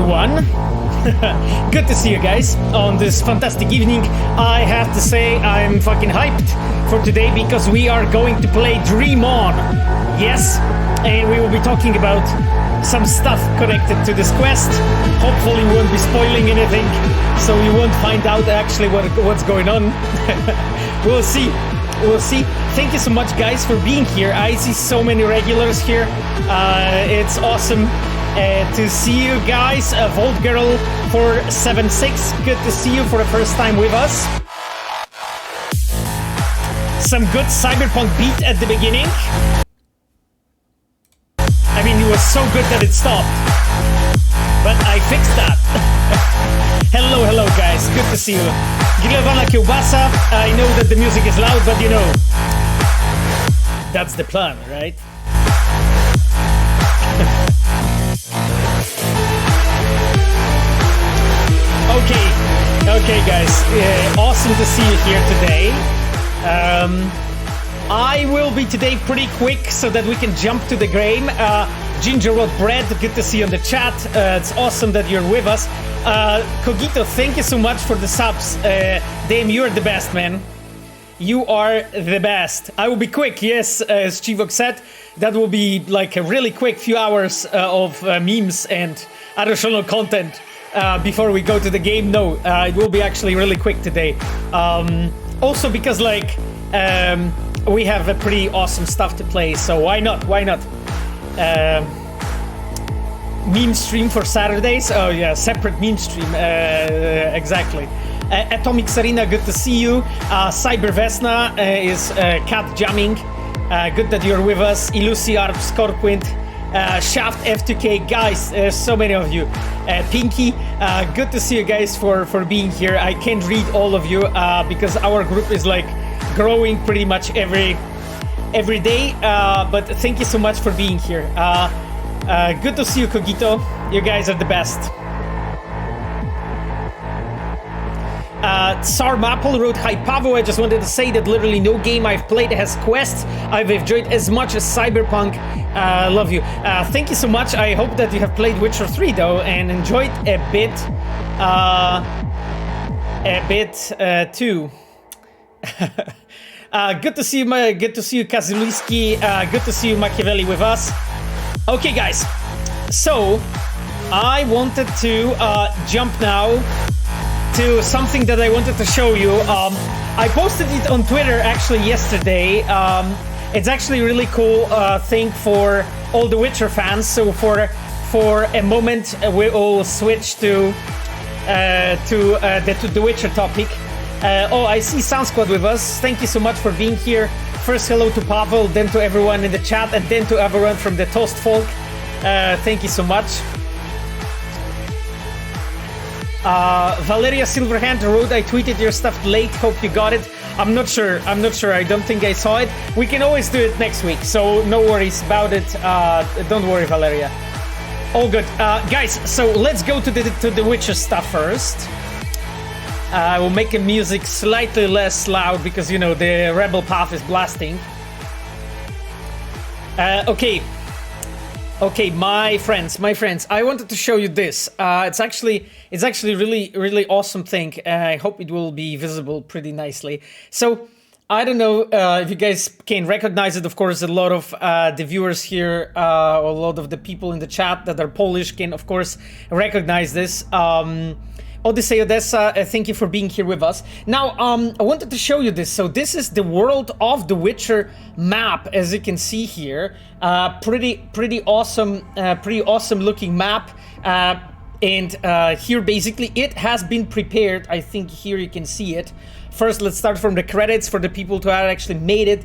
everyone. Good to see you guys on this fantastic evening. I have to say I'm fucking hyped for today because we are going to play Dream On. Yes, and we will be talking about some stuff connected to this quest. Hopefully we won't be spoiling anything, so you won't find out actually what's going on. We'll see. We'll see. Thank you so much, guys, for being here. I see so many regulars here. It's awesome to see you guys. Vault Girl 476, good to see you for the first time with us. Some good Cyberpunk beat at the beginning. I mean, it was so good that it stopped, but I fixed that. Hello, hello, guys. Good to see you. Grillowna kiełbasa. I know that the music is loud, but you know, that's the plan, right? Okay, guys. Awesome to see you here today. I will be today pretty quick so that we can jump to the game. Gingerwood Bread, good to see you on the chat. It's awesome that you're with us. Cogito, thank you so much for the subs. Dame, you're the best, man. You are the best. I will be quick, yes, as Chivok said. That will be like a really quick few hours of memes and additional content before we go to the game. No, it will be actually really quick today. Also because like we have a pretty awesome stuff to play, so why not? Meme stream for Saturdays. Oh yeah, separate meme stream. Exactly. Atomic Serena, good to see you. Cybervesna is cat jamming. Good that you're with us. Illusiarp, Scorquint, Shaft F2K, guys. There's so many of you. Pinky, good to see you guys for being here. I can't read all of you because our group is like growing pretty much every day. But thank you so much for being here. Good to see you, Cogito. You guys are the best. Tsar Maple wrote, "Hi Pavo, I just wanted to say that literally no game I've played has quests I've enjoyed as much as Cyberpunk. Love you." Thank you so much. I hope that you have played Witcher 3 though and enjoyed a bit too. Good to see you, Kazuliski. Good to see you, Machiavelli, with us. Okay, guys. So I wanted to jump now to something that I wanted to show you. I posted it on Twitter actually yesterday. It's actually a really cool thing for all the Witcher fans. So for a moment, we will switch to the Witcher topic. Oh, I see Sound Squad with us. Thank you so much for being here. First, hello to Pavel, then to everyone in the chat, and then to everyone from the Toast Folk. Thank you so much. Valeria Silverhand wrote, "I tweeted your stuff late. Hope you got it." I'm not sure. I don't think I saw it. We can always do it next week, so no worries about it. Don't worry, Valeria. All good, guys. So let's go to the Witcher stuff first. I will make the music slightly less loud because you know the Rebel Path is blasting. Okay, my friends, I wanted to show you this. It's actually really awesome thing. I hope it will be visible pretty nicely. So I don't know if you guys can recognize it. Of course, a lot of the viewers here, a lot of the people in the chat that are Polish can of course recognize this. Odyssey Odessa, thank you for being here with us. Now, I wanted to show you this. So this is the World of the Witcher map, as you can see here. Pretty awesome looking map. And here, basically, it has been prepared. I think here you can see it. First, let's start from the credits for the people who have actually made it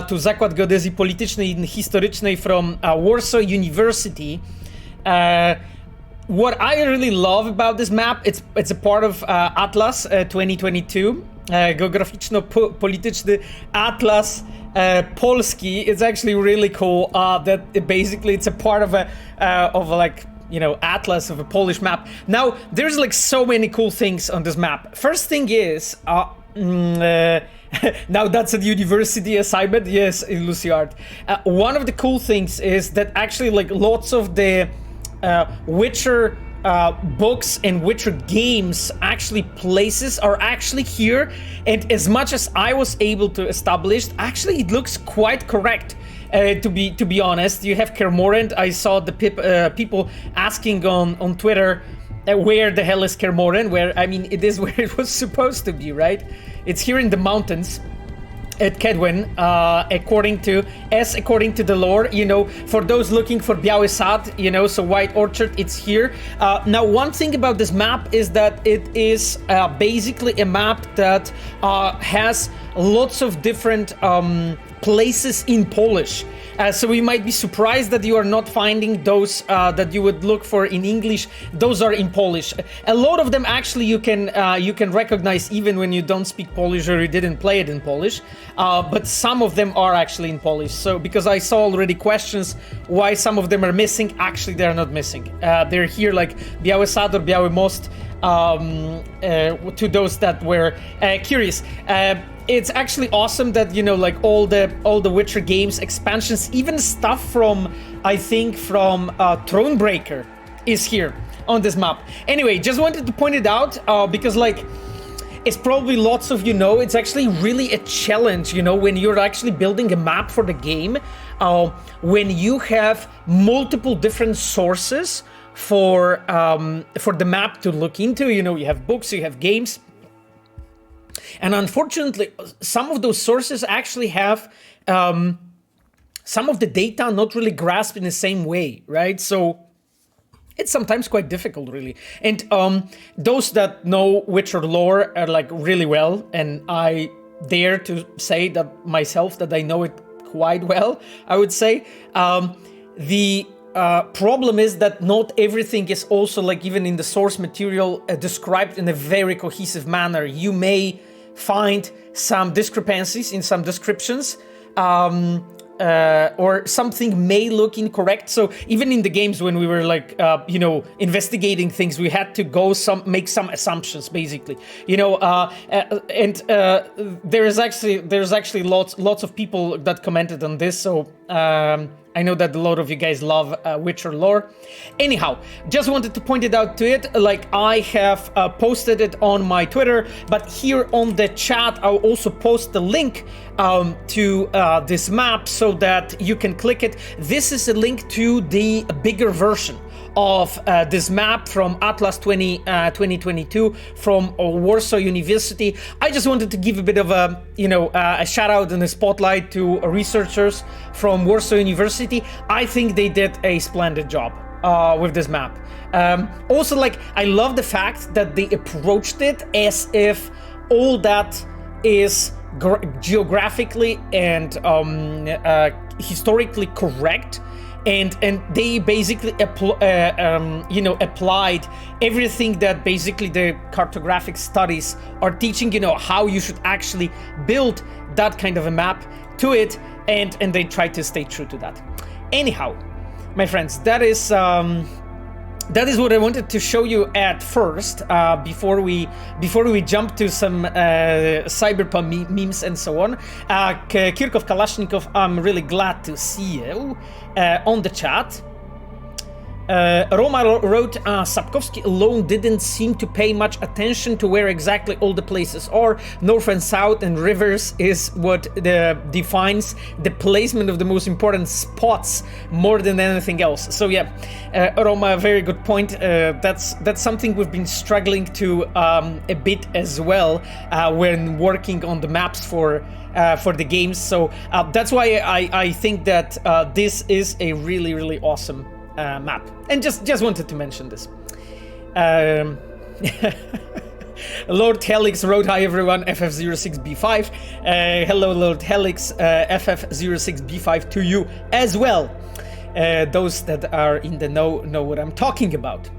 to Zakład Geodezji Politycznej i Historycznej from Warsaw University. What I really love about this map, it's a part of Atlas 2022, Geograficzno-Polityczny Atlas Polski. It's actually really cool that basically it's a part of like, you know, atlas of a Polish map. Now, there's like so many cool things on this map. First thing is, now that's at university assignment, yes, in Luciard. One of the cool things is that actually like lots of the Witcher books and Witcher games actually places are actually here, and as much as I was able to establish, actually it looks quite correct. To be honest, you have Kaer Morhen. I saw the people asking on Twitter where the hell is Kaer Morhen? Where, I mean, it is where it was supposed to be, right? It's here in the mountains at Kedwen, according to the lore, you know, for those looking for Biały Sad, you know, so White Orchard, it's here. Now, one thing about this map is that it is basically a map that has lots of different places in Polish. So we might be surprised that you are not finding those that you would look for in English. Those are in Polish. A lot of them actually you can recognize even when you don't speak Polish or you didn't play it in Polish. But some of them are actually in Polish. So because I saw already questions why some of them are missing, actually they're not missing. They're here like Biały Sad or Biały Most. To those that were curious. It's actually awesome that, you know, like all the Witcher games expansions, even stuff from, I think from Thronebreaker is here on this map. Anyway, just wanted to point it out because like it's probably lots of you know, it's actually really a challenge, you know, when you're actually building a map for the game, when you have multiple different sources for the map to look into. You know, you have books, you have games. And unfortunately, some of those sources actually have some of the data not really grasped in the same way, right? So it's sometimes quite difficult, really. And those that know Witcher lore are like really well, and I dare to say that myself that I know it quite well, I would say. The problem is that not everything is also like even in the source material described in a very cohesive manner. You may find some discrepancies in some descriptions, or something may look incorrect. So even in the games when we were like, you know, investigating things, we had to go make some assumptions, basically, you know, and there's actually lots of people that commented on this. So I know that a lot of you guys love Witcher lore. Anyhow, just wanted to point it out to it. Like I have posted it on my Twitter, but here on the chat, I'll also post the link to this map so that you can click it. This is a link to the bigger version of this map from Atlas 2022 from Warsaw University. I just wanted to give a bit of a, you know, a shout out and a spotlight to researchers from Warsaw University. I think they did a splendid job with this map. Also, like, I love the fact that they approached it as if all that is geographically and historically correct. And they basically you know, applied everything that basically the cartographic studies are teaching, you know, how you should actually build that kind of a map to it, and they try to stay true to that. Anyhow, my friends, that is what I wanted to show you at first, before we jump to some Cyberpunk memes and so on. Kirkov Kalashnikov, I'm really glad to see you on the chat. Roma wrote, Sapkowski alone didn't seem to pay much attention to where exactly all the places are. North and south and rivers is what defines the placement of the most important spots more than anything else. So yeah, Roma, very good point. That's something we've been struggling to a bit as well when working on the maps for the games. So that's why I think that this is a really, really awesome map, and just wanted to mention this. Lord Helix wrote, hi everyone, FF06B5. Hello Lord Helix, FF06B5 to you as well. Those that are in the know what I'm talking about.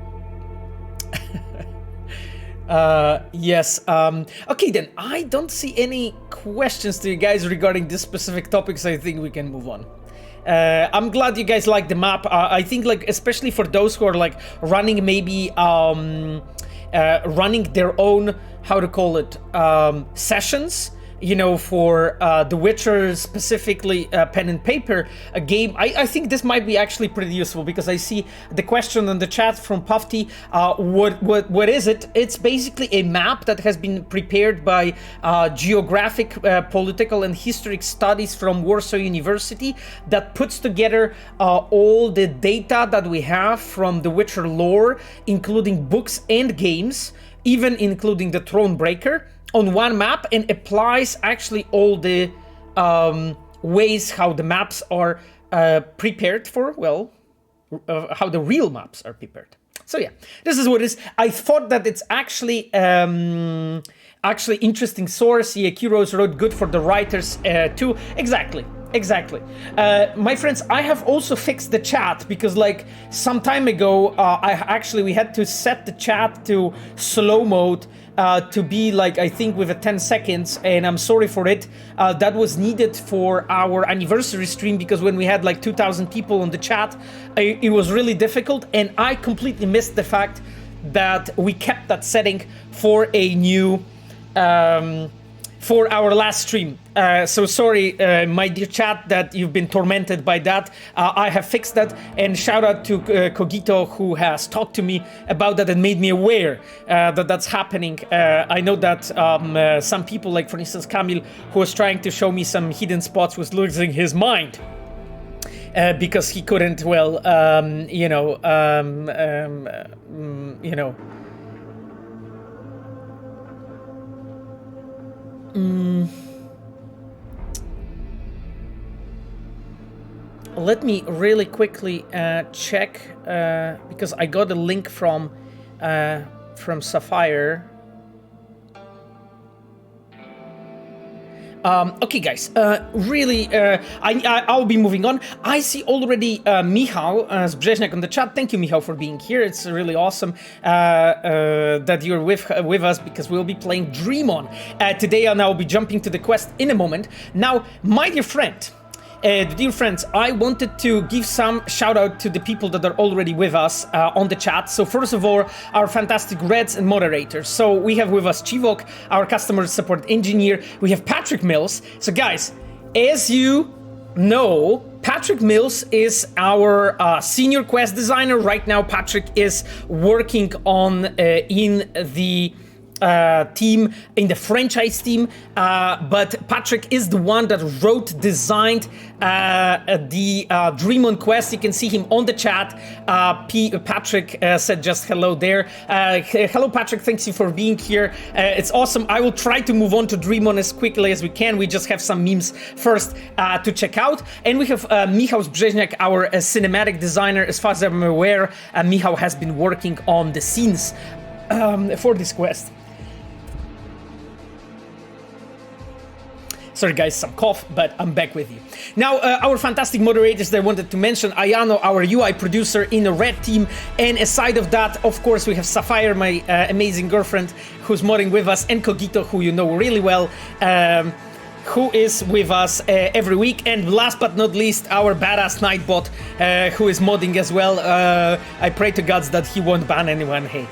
Yes, okay then, I don't see any questions to you guys regarding this specific topics. I think we can move on. I'm glad you guys like the map. I think, like, especially for those who are like running maybe running their own, how to call it, sessions, for The Witcher, specifically pen and paper, a game, I think this might be actually pretty useful, because I see the question in the chat from Pufty. What is it? It's basically a map that has been prepared by Geographic, Political and Historic Studies from Warsaw University, that puts together all the data that we have from The Witcher lore, including books and games, even including the Thronebreaker, on one map, and applies actually all the ways how the maps are prepared for, well, how the real maps are prepared. So yeah, this is what it is. I thought that it's actually interesting source. Yeah, Kiros wrote good for the writers too. Exactly. My friends, I have also fixed the chat, because like some time ago, we had to set the chat to slow mode to be like, I think with a 10 seconds, and I'm sorry for it. That was needed for our anniversary stream, because when we had like 2,000 people on the chat, it was really difficult, and I completely missed the fact that we kept that setting for a new for our last stream. So sorry, my dear chat, that you've been tormented by that. I have fixed that, and shout out to Cogito, who has talked to me about that and made me aware that that's happening. I know that some people, like for instance Camille, who was trying to show me some hidden spots, was losing his mind. Because he couldn't, well, let me really quickly check, because I got a link from Sapphire. Okay, guys, really, I'll be moving on. I see already Michał Zbrzeźniak on the chat. Thank you, Michał, for being here. It's really awesome that you're with us, because we'll be playing Dream On today, and I'll be jumping to the quest in a moment. Now, my dear friend, dear friends, I wanted to give some shout out to the people that are already with us on the chat. So first of all, our fantastic Reds and moderators. So we have with us Chivok, our customer support engineer. We have Patrick Mills. So guys, as you know, Patrick Mills is our senior quest designer. Right now, Patrick is working on in the team, in the franchise team, but Patrick is the one that wrote, designed the Dream On quest. You can see him on the chat. Patrick said just hello there. Hello, Patrick. Thanks you for being here. It's awesome. I will try to move on to Dream On as quickly as we can. We just have some memes first to check out. And we have Michał Zbrzeźniak, our cinematic designer. As far as I'm aware, Michał has been working on the scenes for this quest. Sorry guys, some cough, but I'm back with you. Now, our fantastic moderators that I wanted to mention, Ayano, our UI producer in the red team, and aside of that, of course, we have Sapphire, my amazing girlfriend, who's modding with us, and Cogito, who you know really well, who is with us every week, and last but not least, our badass Nightbot, who is modding as well. I pray to gods that he won't ban anyone, hey.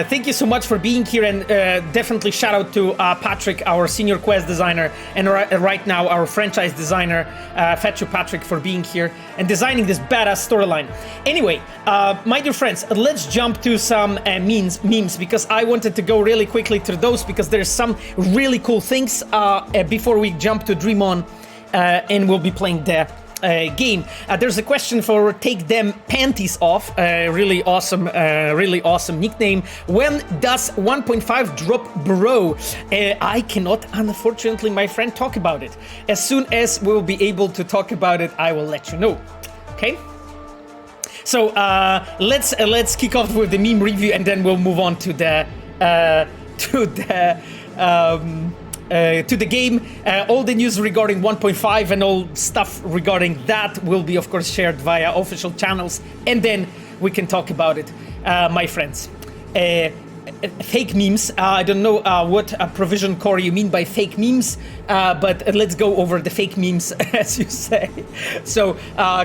Thank you so much for being here, and definitely shout out to Patrick, our senior quest designer, and right now our franchise designer, Fetch you Patrick, for being here and designing this badass storyline. Anyway, my dear friends, let's jump to some memes, because I wanted to go really quickly through those, because there's some really cool things before we jump to Dream On, and we'll be playing the game. There's a question for Take Them Panties Off. Really awesome nickname. When does 1.5 drop, bro? I cannot, unfortunately, my friend, talk about it. As soon as we'll be able to talk about it, I will let you know. Okay? So let's kick off with the meme review, and then we'll move on to the game. All the news regarding 1.5 and all stuff regarding that will be, of course, shared via official channels, and then we can talk about it, my friends. fake memes. I don't know what provision core you mean by fake memes, but let's go over the fake memes, as you say. So,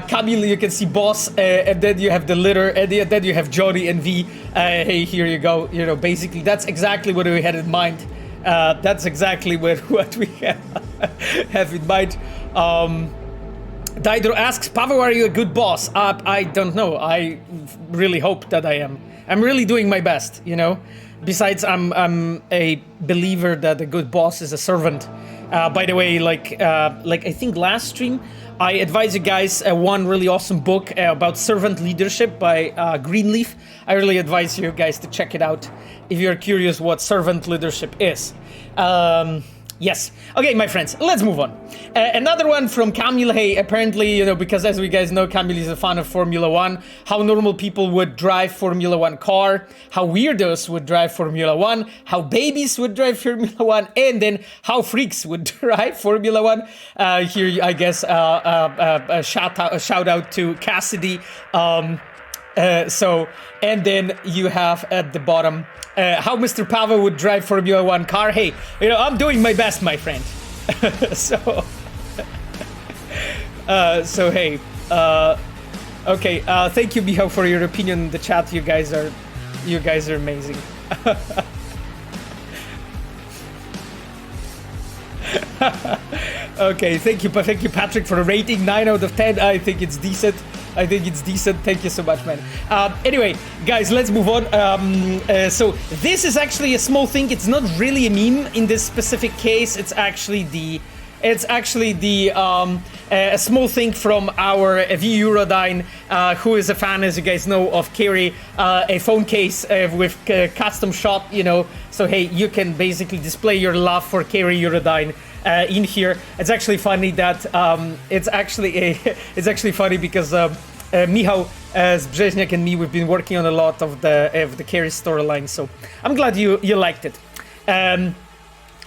Camille, you can see boss, and then you have the litter, and then you have Jody and V. Hey, here you go. You know, basically, that's exactly what we had in mind. That's exactly what we have in mind. Dido asks, Pavel, are you a good boss? I don't know. I really hope that I am. I'm really doing my best, you know? Besides, I'm a believer that a good boss is a servant. By the way, like I think last stream, I advise you guys one really awesome book about servant leadership by Greenleaf. I really advise you guys to check it out if you're curious what servant leadership is. Yes. Okay, my friends, let's move on. Another one from Camille. Hey, apparently, you know, because as we guys know, Camille is a fan of Formula One, how normal people would drive Formula One car, how weirdos would drive Formula One, how babies would drive Formula One, and then how freaks would drive Formula One. Here, I guess, a shout out to Cassidy. And then you have at the bottom, how Mr. Pavel would drive Formula One car. Hey, you know, I'm doing my best, my friend. So hey, okay. Thank you, Miho, for your opinion in the chat. You guys are amazing. Okay, thank you, Patrick, for a rating 9 out of 10. I think it's decent. Thank you so much, man. Anyway, guys, let's move on. So this is actually a small thing. It's not really a meme in this specific case. It's actually a small thing from our V Eurodyne, who is a fan, as you guys know, of Carry, a phone case with custom shot, you know. So hey, you can basically display your love for Carry Eurodyne in here. It's actually funny that it's actually funny because Michał, Brzeźniak, and me, we've been working on a lot of the Carry storyline. So I'm glad you liked it.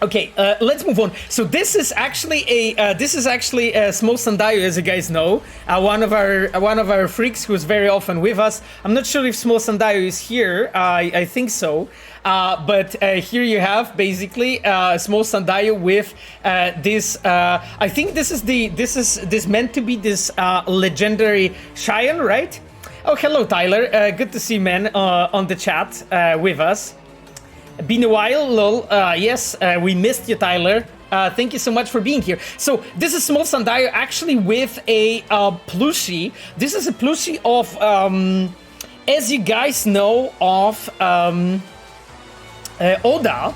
Okay, let's move on. So this is actually a small Sandayo, as you guys know, one of our freaks who's very often with us. I'm not sure if small Sandayo is here. I think so. But here you have basically small Sandayo with this. I think this is meant to be this legendary Cheyenne, right? Oh, hello, Tyler. Good to see you, man, on the chat with us. Been a while, lol. Yes, we missed you, Tyler. Thank you so much for being here. So this is small Sandayo actually with a plushie. This is a plushie of, as you guys know, of Oda,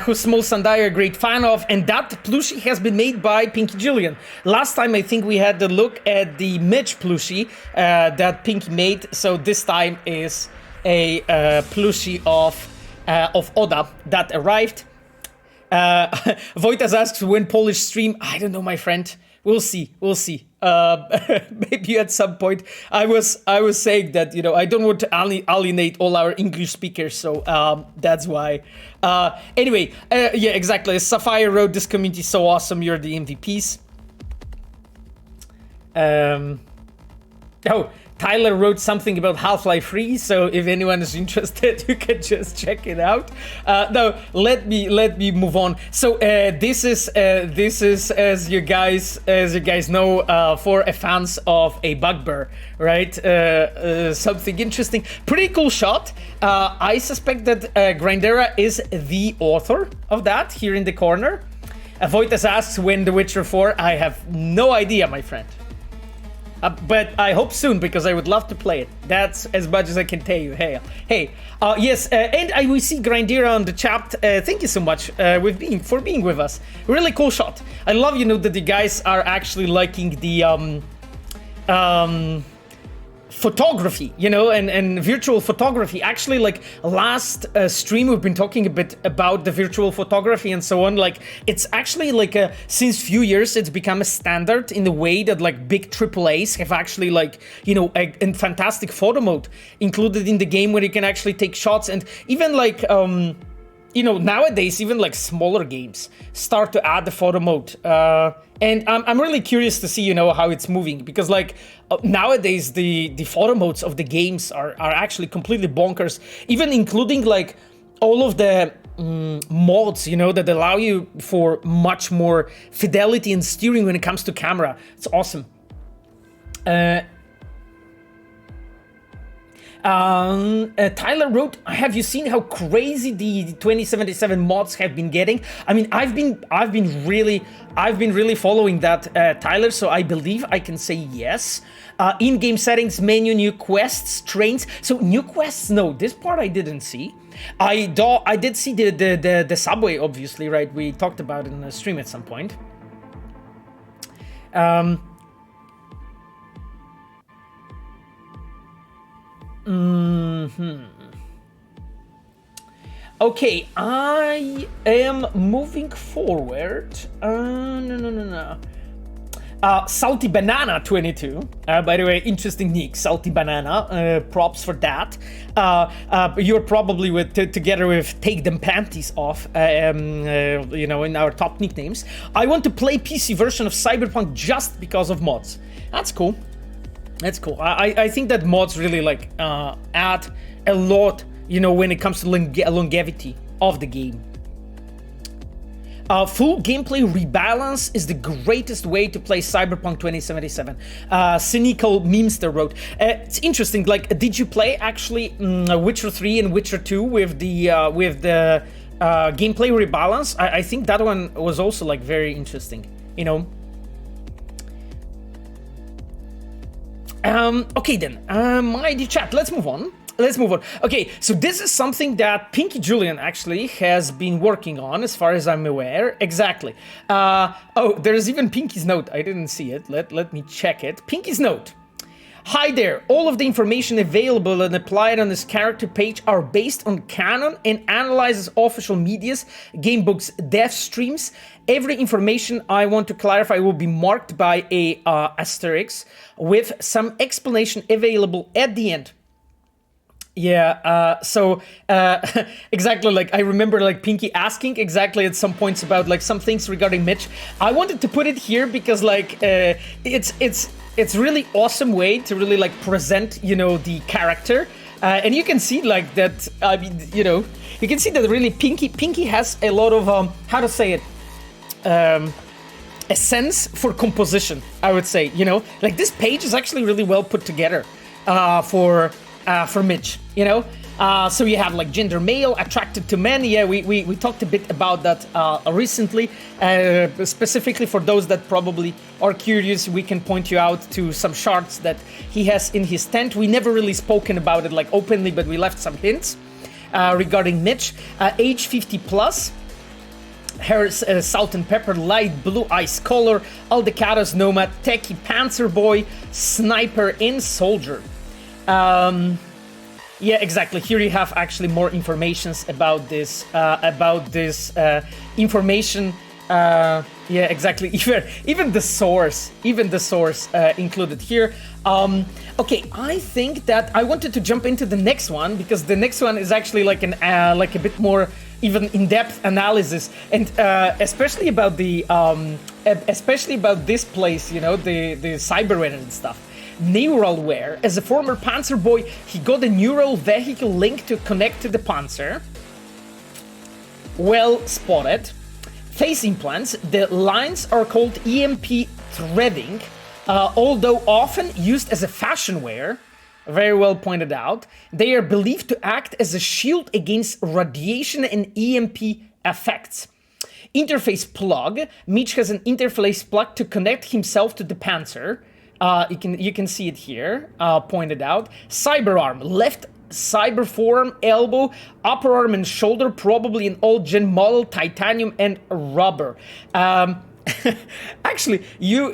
who small Sandayo a great fan of, and that plushie has been made by Pinky Julian. Last time I think we had a look at the Mitch plushie that Pinky made. So this time is a plushie of Oda that arrived. Wojtas asks, when Polish stream? I don't know, my friend. We'll see. Maybe at some point. I was saying that, you know, I don't want to alienate all our English speakers, so that's why. Anyway, yeah, exactly. Sapphire wrote, this community is so awesome. You're the MVPs. Oh, Tyler wrote something about Half-Life 3, so if anyone is interested, you can just check it out. No, let me move on. So this is as you guys know, for fans of a bugbear, right? Something interesting, pretty cool shot. I suspect that Grindera is the author of that here in the corner. Voitas asks, when The Witcher 4? I have no idea, my friend. But I hope soon, because I would love to play it. That's as much as I can tell you. Hey, yes, and we see Grindera on the chat. Thank you so much for being with us. Really cool shot. I love, you know, that the guys are actually liking the photography, you know, and virtual photography. Actually, like last stream, we've been talking a bit about the virtual photography and so on. Like, it's actually like since few years, it's become a standard in the way that like big AAAs have actually like, you know, a fantastic photo mode included in the game where you can actually take shots, and even like you know, nowadays, even like smaller games start to add the photo mode. And I'm really curious to see, you know, how it's moving, because like nowadays the photo modes of the games are actually completely bonkers, even including like all of the mods, you know, that allow you for much more fidelity and steering when it comes to camera. It's awesome. Tyler wrote, "Have you seen how crazy the 2077 mods have been getting?" I mean, I've been really following that, Tyler. So I believe I can say yes. In-game settings, menu, new quests, trains. So new quests, no, this part I didn't see. I did see the subway, obviously, right? We talked about it in the stream at some point. Okay, I am moving forward. No. Salty Banana 22. By the way, interesting nick, Salty Banana. Props for that. You're probably together with Take Them Panties Off, you know, in our top nicknames. I want to play PC version of Cyberpunk just because of mods. That's cool. That's cool. I think that mods really like add a lot, you know, when it comes to longevity of the game. Full gameplay rebalance is the greatest way to play Cyberpunk 2077. Cynical Memester wrote. It's interesting. Like, did you play actually Witcher 3 and Witcher 2 with the gameplay rebalance? I think that one was also like very interesting. You know. Okay then, my dear chat, let's move on. Okay, so this is something that Pinky Julian actually has been working on, as far as I'm aware. Exactly. Oh, there's even Pinky's note. I didn't see it. Let me check it. Pinky's note. Hi there. All of the information available and applied on this character page are based on canon and analyzes official medias, gamebooks, dev streams. Every information I want to clarify will be marked by a asterisk with some explanation available at the end. Yeah, so exactly, like I remember like Pinky asking exactly at some points about like some things regarding Mitch. I wanted to put it here because like it's really awesome way to really like present, you know, the character. And you can see like that, I mean, you know, you can see that really Pinky has a lot of, how to say it, a sense for composition, I would say, you know, like this page is actually really well put together for Mitch, you know. So you have like gender male, attracted to men. Yeah, we talked a bit about that recently. Specifically for those that probably are curious, we can point you out to some charts that he has in his tent. We never really spoken about it like openly, but we left some hints regarding Mitch. Age 50 plus. Hair salt and pepper, light blue eyes color, Aldecados nomad, techie panzer boy, sniper and soldier. Yeah, exactly. Here you have actually more informations about this information. Yeah, exactly. Even the source included here. Okay, I think that I wanted to jump into the next one because the next one is actually like an like a bit more even in-depth analysis, and especially about the especially about this place, you know, the Cyberpunk and stuff. Neuralware. As a former Panzer boy, he got a neural vehicle link to connect to the Panzer. Well spotted. Face implants. The lines are called EMP threading, although often used as a fashion wear. Very well pointed out. They are believed to act as a shield against radiation and EMP effects. Interface plug. Mitch has an interface plug to connect himself to the Panzer. You can see it here, pointed out. Cyber arm, left cyber forearm, elbow, upper arm and shoulder, probably an old gen model, titanium and rubber. Actually, you're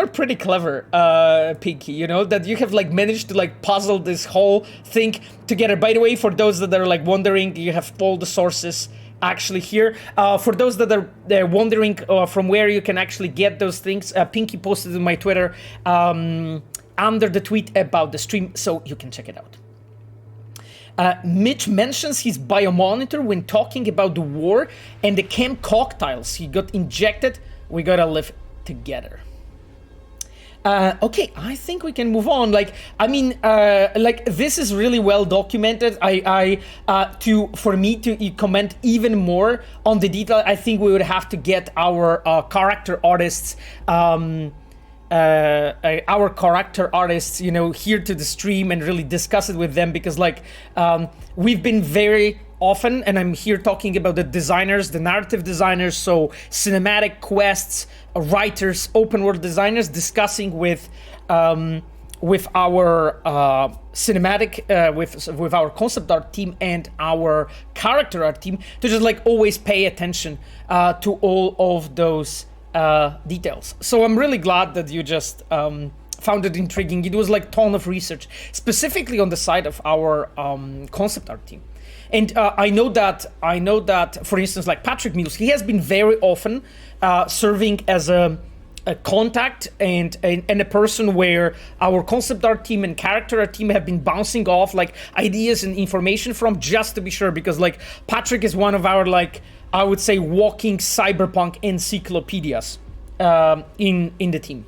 pretty clever, Pinky. You know that you have like managed to like puzzle this whole thing together. By the way, for those that are like wondering, you have all the sources actually here. For those that are wondering from where you can actually get those things, Pinky posted on my Twitter under the tweet about the stream, so you can check it out. Mitch mentions his biomonitor when talking about the war and the chem cocktails he got injected. We gotta live together. Okay, I think we can move on. Like, I mean, like this is really well documented. For me to comment even more on the detail, I think we would have to get our character artists, you know, here to the stream and really discuss it with them, because like we've been very often, and I'm here talking about the designers, the narrative designers, so cinematic quests, writers, open world designers, discussing with our cinematic, with our concept art team and our character art team, to just like always pay attention to all of those details. So I'm really glad that you just found it intriguing. It was like ton of research, specifically on the side of our concept art team. And I know that, for instance, like Patrick Mills, he has been very often serving as a contact and a person where our concept art team and character art team have been bouncing off like ideas and information from, just to be sure, because like Patrick is one of our, like, I would say, walking cyberpunk encyclopedias in the team.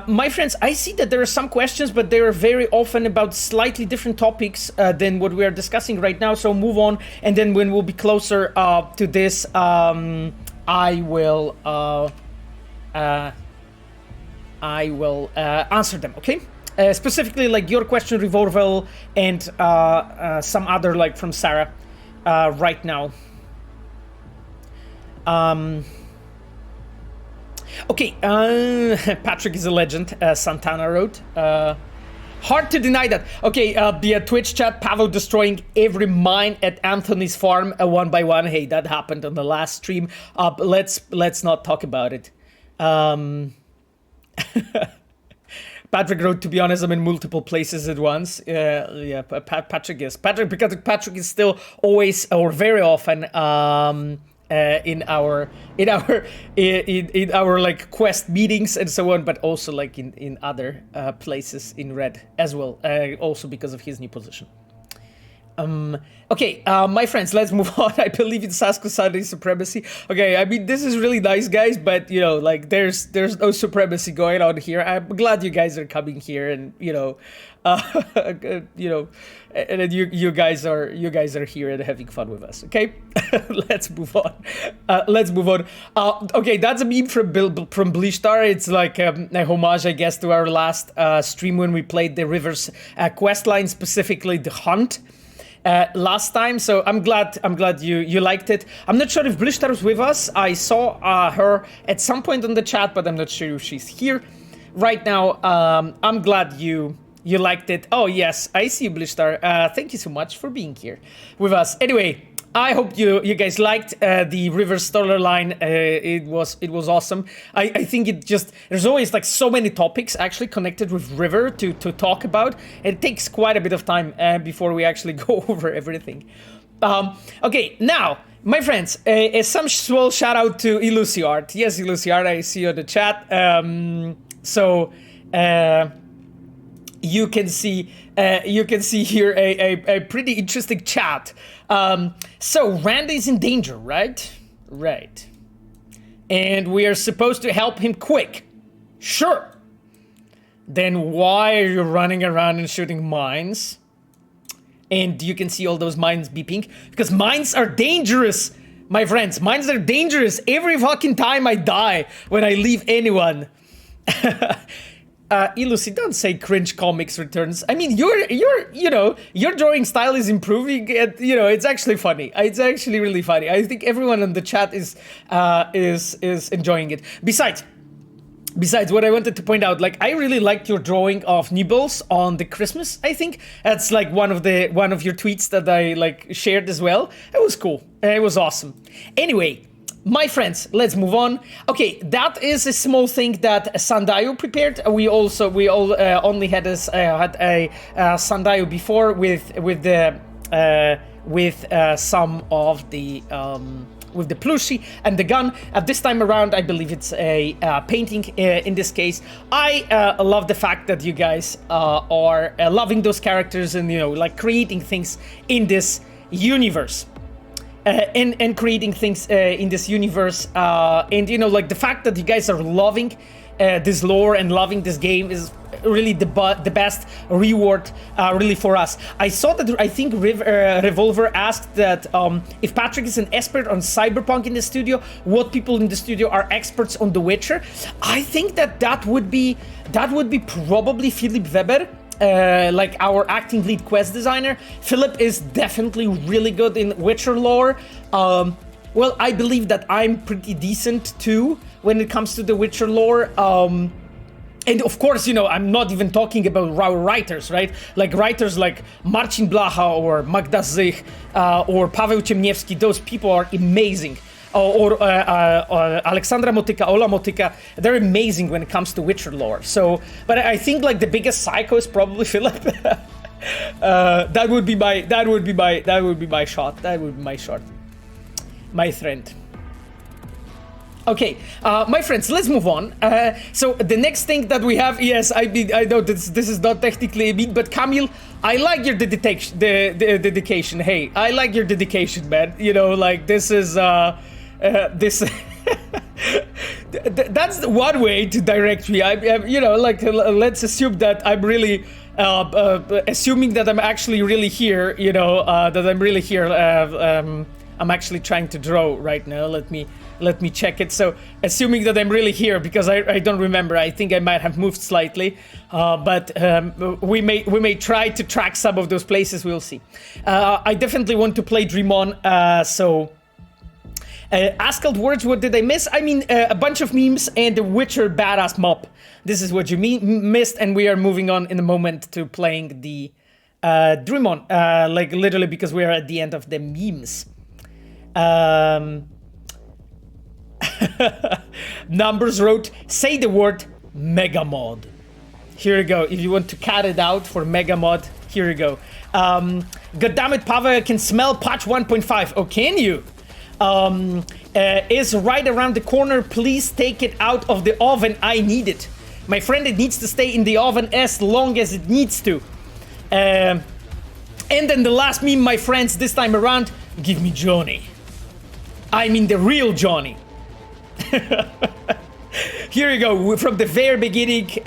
My friends, I see that there are some questions, but they are very often about slightly different topics than what we are discussing right now. So move on, and then when we'll be closer to this, I will answer them. Okay, specifically like your question, Revolvel, and some other like from Sarah right now. Okay, Patrick is a legend, Santana wrote. Hard to deny that. Okay, the Twitch chat, Pavel destroying every mine at Anthony's farm one by one. Hey, that happened on the last stream. Let's not talk about it. Patrick wrote, to be honest, I'm in multiple places at once. Yeah, Patrick is. Because Patrick is still always, or very often, in our like quest meetings and so on, but also like in other places in red as well, also because of his new position. Okay, my friends, let's move on. I believe in Sasko Sunday supremacy. Okay, I mean, this is really nice, guys, but you know, like there's no supremacy going on here. I'm glad you guys are coming here, and you know, you know, and you guys are here and having fun with us. Okay, let's move on. Okay, that's a meme from Bleachstar. It's like a homage, I guess, to our last stream when we played the Rivers quest line, specifically the Hunt. Last time, so I'm glad you liked it. I'm not sure if Blishtar was with us. I saw her at some point on the chat, but I'm not sure if she's here right now. I'm glad you liked it. Oh yes, I see you, Blishtar. Thank you so much for being here with us. Anyway, I hope you guys liked the River Stoller line. It was awesome. I think it just, there's always like so many topics actually connected with River to talk about. It takes quite a bit of time before we actually go over everything. Okay, now, my friends, some small shout out to Illusiart. Yes, Illusiart, I see you in the chat. You can see here a pretty interesting chat. So Randy's in danger, right? Right. And we are supposed to help him quick. Sure. Then why are you running around and shooting mines? And you can see all those mines beeping. Because mines are dangerous, my friends. Mines are dangerous every fucking time I die when I leave anyone. Ilusi, don't say cringe comics returns. I mean, your drawing style is improving. And, it's actually funny. It's actually really funny. I think everyone in the chat is enjoying it. Besides, what I wanted to point out, like, I really liked your drawing of Nibbles on the Christmas. I think that's like one of your tweets that I like shared as well. It was cool. It was awesome. Anyway. My friends, let's move on. Okay, that is a small thing that Sandayu prepared. We all only had a Sandayu before with some of the with the plushie and the gun. This time around, I believe it's a painting. In this case, I love the fact that you guys are loving those characters and like creating things in this universe. and creating things in this universe. And you know, like the fact that you guys are loving this lore and loving this game is really the best reward really for us. I saw that, I think Revolver asked that if Patrick is an expert on Cyberpunk in the studio, what people in the studio are experts on The Witcher. I think that would be probably Philip Weber, like our acting lead quest designer. Philip is definitely really good in Witcher lore. Well, I believe that I'm pretty decent too when it comes to the Witcher lore. And of course, you know, I'm not even talking about our writers, right? Like writers like Marcin Blacha or Magda Zich or Paweł Ciemniewski. Those people are amazing. Or Aleksandra Motyka, Ola Motyka. They're amazing when it comes to Witcher lore. So, but I think like the biggest psycho is probably Philip. That would be my shot. That would be my shot. My friend. Okay, my friends, let's move on. So the next thing that we have, yes, I know this is not technically a beat, but Camille, I like your dedication. The dedication. Hey, I like your dedication, man. You know, like this is this. That's one way to direct me. You know, like let's assume that I'm really assuming that I'm actually really here. You know, that I'm really here. I'm actually trying to draw right now. Let me check it. So, assuming that I'm really here, because I don't remember. I think I might have moved slightly, but we may try to track some of those places. We'll see. I definitely want to play Dream On. So, Ascald words. What did I miss? I mean, a bunch of memes and the Witcher badass mop. This is what you missed, and we are moving on in a moment to playing the Dream On. Like literally, because we are at the end of the memes. Numbers wrote, say the word megamod. Here you go. If you want to cut it out for megamod, here you go. Goddammit, Pavel, I can smell patch 1.5. Oh, can you? Is right around the corner. Please take it out of the oven. I need it. My friend, it needs to stay in the oven as long as it needs to. And then the last meme, my friends, this time around, give me Johnny. I mean the real Johnny. Here you go. From the very beginning, you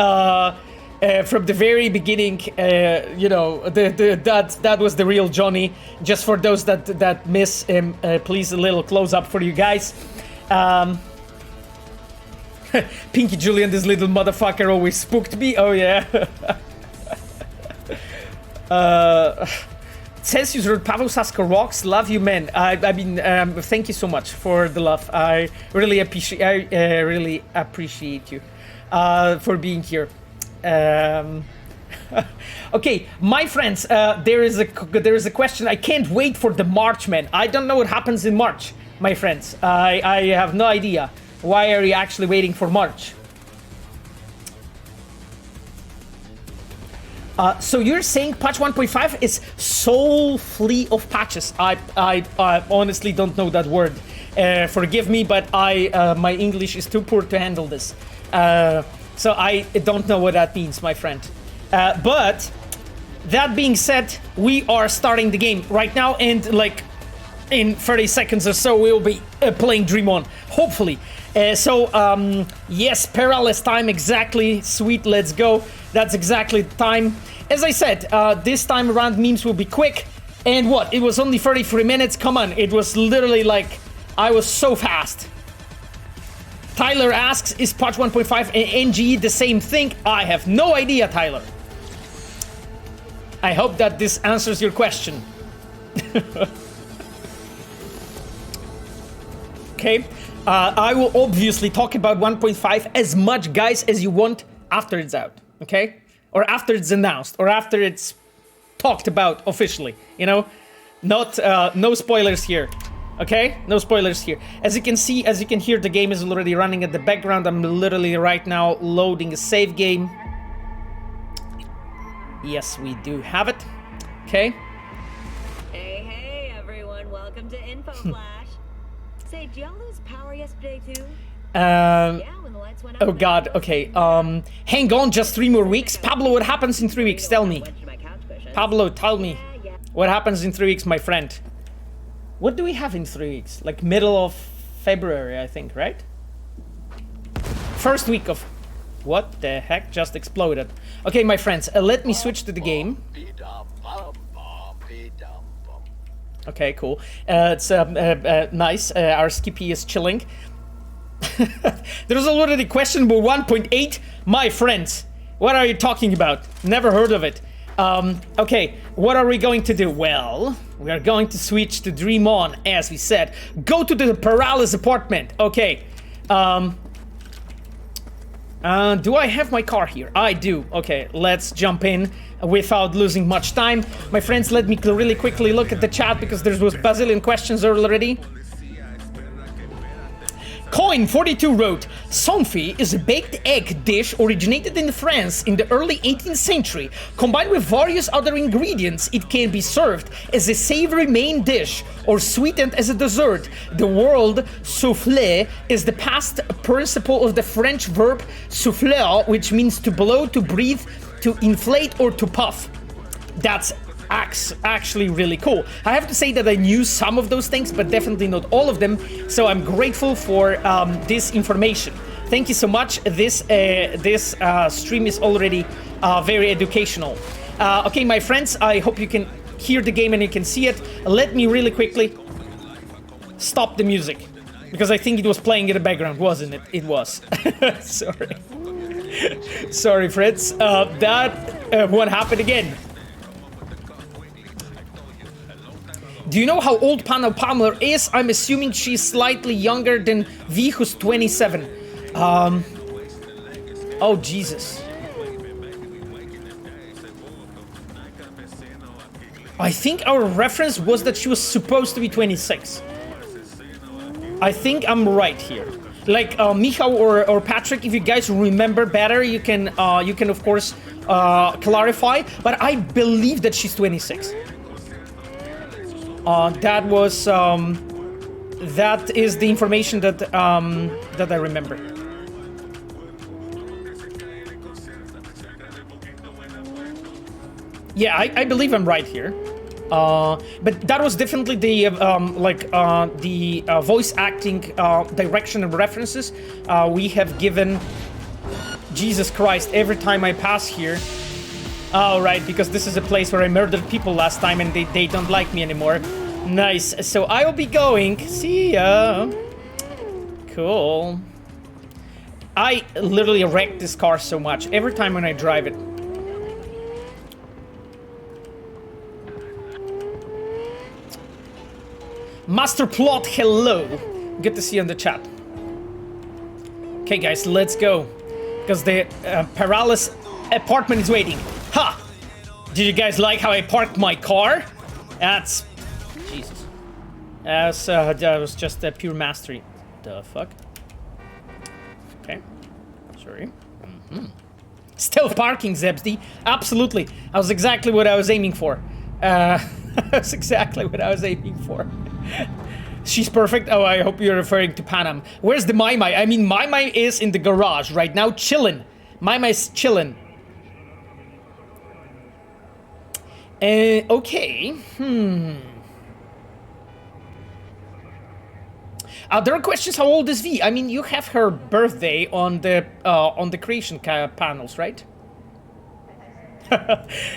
know, that was the real Johnny. Just for those that miss him, please a little close up for you guys. Pinky Julian, this little motherfucker, always spooked me. Oh yeah. Celsius wrote, Pavel Saska rocks, love you, man. I mean, thank you so much for the love. I really appreciate you for being here. Okay, my friends, there is a question. I can't wait for the March, man. I don't know what happens in March, my friends. I have no idea. Why are you actually waiting for March? So you're saying patch 1.5 is so full of patches? I honestly don't know that word. Forgive me, but my English is too poor to handle this. So I don't know what that means, my friend. But that being said, we are starting the game right now, and like in 30 seconds or so, we'll be playing Dream On, hopefully. Yes, Peralezs time, exactly. Sweet, let's go. That's exactly the time. As I said, this time around memes will be quick. And what? It was only 33 minutes? Come on, it was literally like, I was so fast. Tyler asks, is patch 1.5 and NGE the same thing? I have no idea, Tyler. I hope that this answers your question. Okay. I will obviously talk about 1.5 as much, guys, as you want after it's out, okay? Or after it's announced, or after it's talked about officially, you know? Not, no spoilers here, okay? No spoilers here. As you can see, as you can hear, the game is already running at the background. I'm literally right now loading a save game. Yes, we do have it, okay? Hey, everyone, welcome to Info Flash. Say, did y'all lose power yesterday too? Yeah, when the lights went out. Oh god, okay. Hang on just 3 more weeks. Pablo, what happens in 3 weeks? Tell me. Pablo, tell me. What happens in 3 weeks, my friend? What do we have in 3 weeks? Like middle of February, I think, right? First week of... What the heck just exploded? Okay, my friends, let me switch to the game. Okay, cool. It's nice. Our Skippy is chilling. There's already questionable 1.8. My friends, what are you talking about? Never heard of it. Okay, what are we going to do? Well, we are going to switch to Dream On, as we said. Go to the Peralez apartment. Okay. Do I have my car here? I do. Okay, let's jump in without losing much time. My friends, let me really quickly look at the chat because there was bazillion questions already. Coin42 wrote, Somfy is a baked egg dish originated in France in the early 18th century. Combined with various other ingredients, it can be served as a savory main dish or sweetened as a dessert. The word souffler is the past participle of the French verb souffler, which means to blow, to breathe, to inflate, or to puff. That's actually really cool. I have to say that I knew some of those things, but definitely not all of them, so I'm grateful for this information. Thank you so much. This stream is already very educational. Okay, my friends, I hope you can hear the game and you can see it. Let me really quickly stop the music, because I think it was playing in the background, wasn't it? It was. Sorry. Sorry, Fritz. That won't happen again. Do you know how old Panam Palmer is? I'm assuming she's slightly younger than V, who's 27. Oh, Jesus. I think our reference was that she was supposed to be 26. I think I'm right here. Like, Michał or Patrick, if you guys remember better, you can of course clarify. But I believe that she's 26. That was that is the information that that I remember. Yeah, I believe I'm right here. But that was definitely the voice acting direction and references we have given. Jesus Christ! Every time I pass here. Oh, right, because this is a place where I murdered people last time and they don't like me anymore. Nice. So I will be going. See ya. Cool. I literally wreck this car so much every time when I drive it. Master Plot, hello. Good to see you on the chat. Okay, guys, let's go. Because the Peralez apartment is waiting. Ha! Did you guys like how I parked my car? That's... Jesus. That was just a pure mastery. The fuck? Okay. Sorry. Stealth parking, Zebsdy. Absolutely. That was exactly what I was aiming for. That's exactly what I was aiming for. She's perfect. Oh, I hope you're referring to Panam. Where's the Mai? I mean, Mai is in the garage right now, chillin'. Mai's chillin'. Okay. There are questions. How old is V? I mean, you have her birthday on the creation panels, right?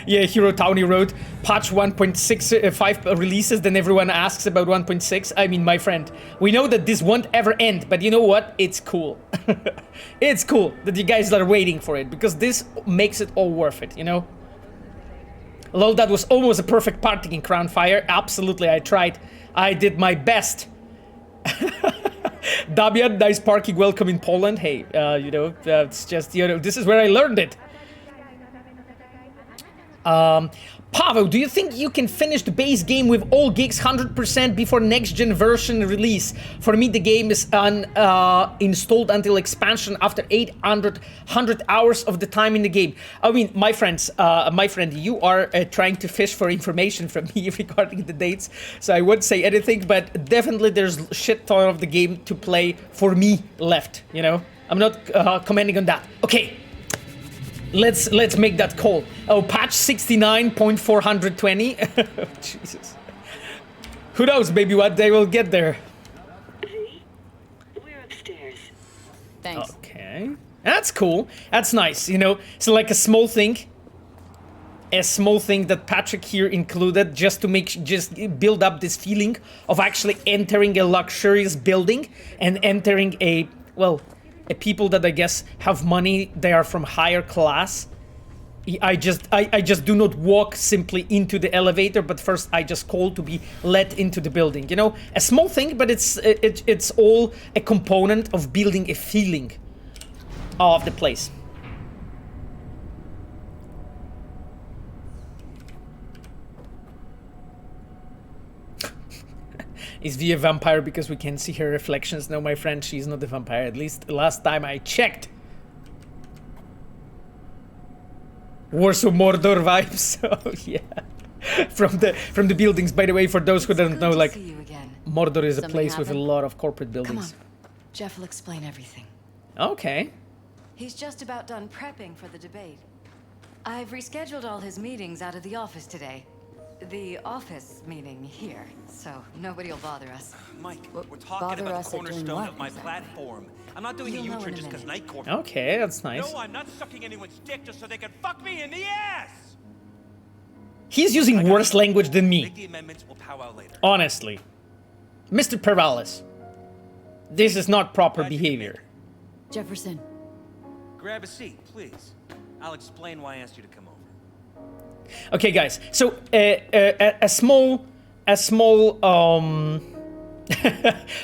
Yeah, Hero Townie wrote patch 1.65 releases, then everyone asks about 1.6. I mean, my friend, we know that this won't ever end, but you know what? It's cool. It's cool that you guys are waiting for it, because this makes it all worth it, you know? Lol, that was almost a perfect parking in Crown Fire. Absolutely, I tried. I did my best. Damian, nice parking welcome in Poland. Hey, you know, it's just, you know, this is where I learned it. Pavel, do you think you can finish the base game with all gigs 100% before next gen version release? For me, the game is installed until expansion after 100 hours of the time in the game. I mean, my friend, you are trying to fish for information from me regarding the dates, so I won't say anything, but definitely there's shit ton of the game to play for me left, you know? I'm not commenting on that. Okay. Let's make that call. Oh, patch 69.420. Jesus. Who knows, maybe one day we'll get there. See? We're upstairs. Thanks. Okay. That's cool. That's nice, you know? So like a small thing. A small thing that Patrick here included just to just build up this feeling of actually entering a luxurious building and entering a people that I guess have money, they are from higher class. I just do not walk simply into the elevator, but first I just call to be let into the building. You know, a small thing, but it's all a component of building a feeling of the place. Is V a vampire because we can see her reflections? No, my friend, she's not a vampire. At least last time I checked. Warsaw Mordor vibes. Oh yeah, from the buildings. By the way, for those who don't know, like Mordor is a place with a lot of corporate buildings. Come on. Jeff will explain everything. Okay. He's just about done prepping for the debate. I've rescheduled all his meetings out of the office today. The office meeting here, so nobody will bother us. Mike, we're talking about the cornerstone of my platform. I'm not doing a U-turn just because Night Court. Okay, that's nice. No, I'm not sucking anyone's dick just so they can fuck me in the ass. He's using worse language than me. Make the amendments, we'll powwow later. Honestly, Mr. Peralez, this is not proper behavior. Jefferson. Grab a seat, please. I'll explain why I asked you to come over. Okay, guys. So a small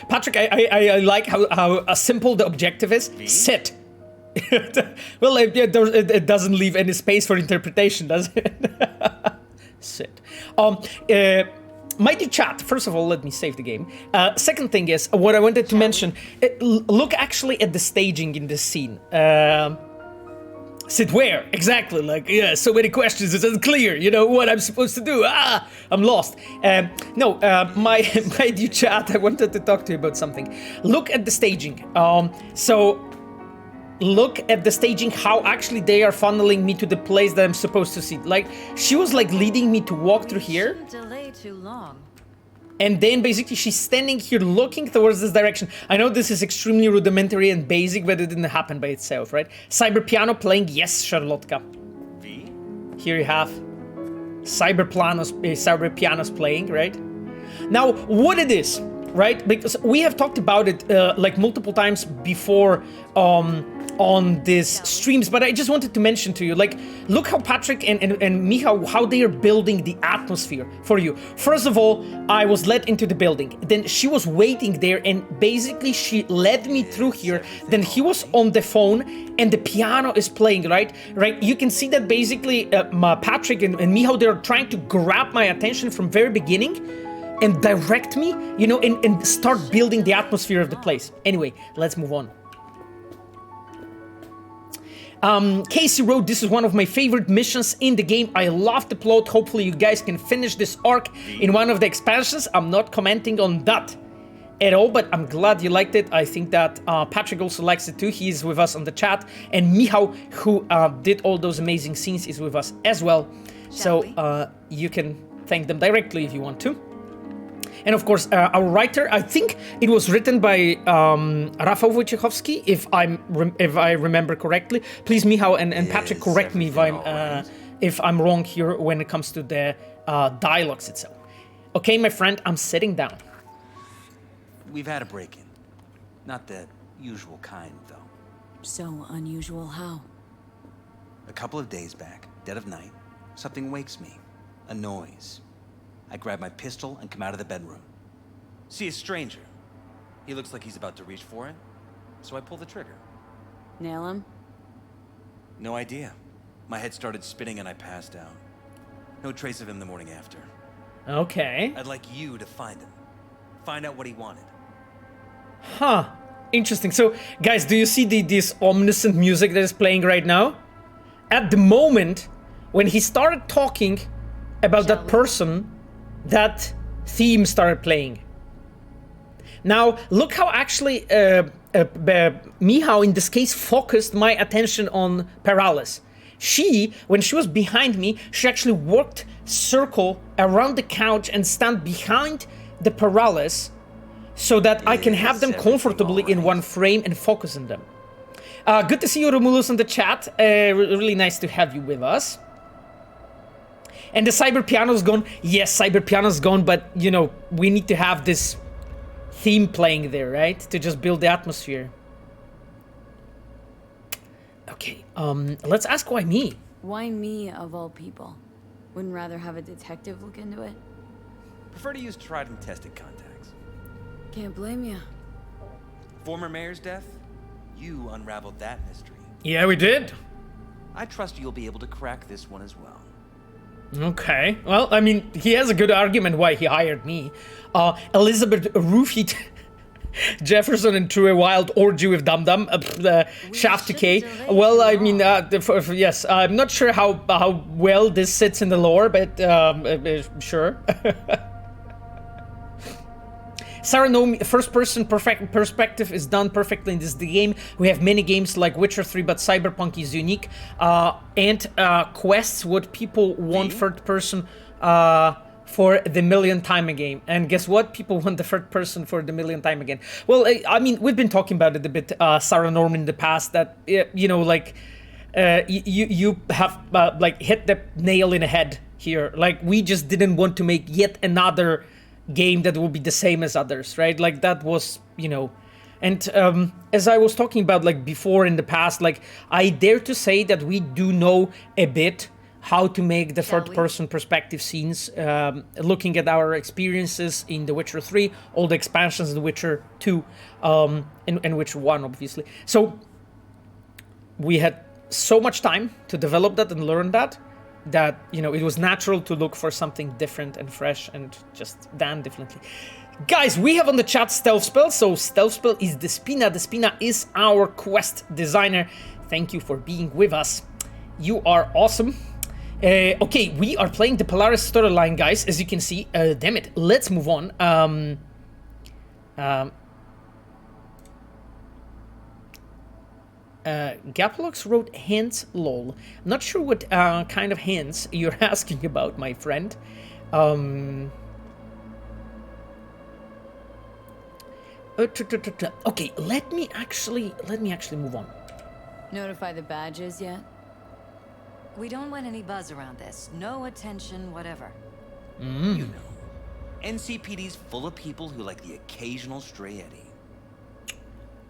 Patrick, I like how simple the objective is. Sit. Well, it doesn't leave any space for interpretation, does it? Sit. Mighty chat. First of all, let me save the game. Second thing is what I wanted to mention. Look actually at the staging in this scene. Sit where? Exactly, like, yeah, so many questions, it's unclear, you know, what I'm supposed to do, I'm lost. My dear chat, I wanted to talk to you about something. Look at the staging, look at the staging, how actually they are funneling me to the place that I'm supposed to see. Like, she was like leading me to walk through here. Shouldn't delay too long. And then basically she's standing here looking towards this direction. I know this is extremely rudimentary and basic, but it didn't happen by itself, right? Cyber piano playing, yes, Charlotka. V? Here you have cyber pianos playing, right? Now, what it is, right? Because we have talked about it like multiple times before on these streams, but I just wanted to mention to you, like, look how Patrick and Michał, how they are building the atmosphere for you. First of all, I was led into the building. Then she was waiting there, and basically she led me through here. Then he was on the phone, and the piano is playing, right? You can see that basically Patrick and Michał, they're trying to grab my attention from very beginning and direct me, you know, and start building the atmosphere of the place. Anyway, let's move on. Casey wrote, this is one of my favorite missions in the game. I love the plot. Hopefully you guys can finish this arc in one of the expansions. I'm not commenting on that at all, but I'm glad you liked it. I think that Patrick also likes it too. He's with us on the chat. And Michał, who did all those amazing scenes, is with us as well. So you can thank them directly if you want to. And of course, our writer, I think it was written by Rafał Wojciechowski, if I remember correctly. Please, Michał and Patrick, correct me if I'm wrong here when it comes to the dialogues itself. Okay, my friend, I'm sitting down. We've had a break-in. Not the usual kind, though. So unusual how? A couple of days back, dead of night, something wakes me. A noise. I grab my pistol and come out of the bedroom. See a stranger. He looks like he's about to reach for it, so I pull the trigger. Nail him? No idea. My head started spinning and I passed out. No trace of him the morning after. Okay. I'd like you to find him. Find out what he wanted. Huh. Interesting. So, guys, do you see this omniscient music that is playing right now? At the moment, when he started talking about that person, that theme started playing. Now, look how actually Michał, in this case, focused my attention on Peralez. She, when she was behind me, she actually worked circle around the couch and stand behind the Peralezs so that I can have them everything comfortably in alright? one frame and focus on them. Good to see you, Romulus, in the chat. Really nice to have you with us. And the Cyber Piano's gone. Yes, Cyber Piano's gone, but, you know, we need to have this theme playing there, right? To just build the atmosphere. Okay, let's ask why me? Why me, of all people? Wouldn't rather have a detective look into it? Prefer to use tried and tested contacts. Can't blame you. Former mayor's death? You unraveled that mystery. Yeah, we did. I trust you'll be able to crack this one as well. Okay, well, I mean, he has a good argument why he hired me. Elizabeth roofied Jefferson into a wild orgy with Dum Dum, shaft decay. Well, I mean, yes, I'm not sure how well this sits in the lore, but sure. Sarah, first-person perspective is done perfectly in this game. We have many games like Witcher 3, but Cyberpunk is unique. And quests, what people want third-person for the millionth time again. And guess what? People want the third person for the millionth time again. Well, I mean, we've been talking about it a bit, Sarah Norman, in the past, that, you know, like, you have, like, hit the nail in the head here. Like, we just didn't want to make yet another game that will be the same as others, right? Like, that was, you know... And as I was talking about, like, before in the past, like, I dare to say that we do know a bit how to make the third-person perspective scenes, looking at our experiences in The Witcher 3, all the expansions in The Witcher 2, and Witcher 1, obviously. So, we had so much time to develop that and learn that, you know, it was natural to look for something different and fresh and just done differently. Guys, we have on the chat Stealth Spell, so Stealth Spell is Despina. Despina is our quest designer. Thank you for being with us. You are awesome. Okay, we are playing the Peralezz storyline, guys, as you can see. Damn it, let's move on. Gaplox wrote hands lol. I'm not sure what kind of hands you're asking about, my friend. Okay, let me actually move on. Notify the badges yet? We don't want any buzz around this. No attention, whatever. You know, NCPD's full of people who like the occasional stray eddy.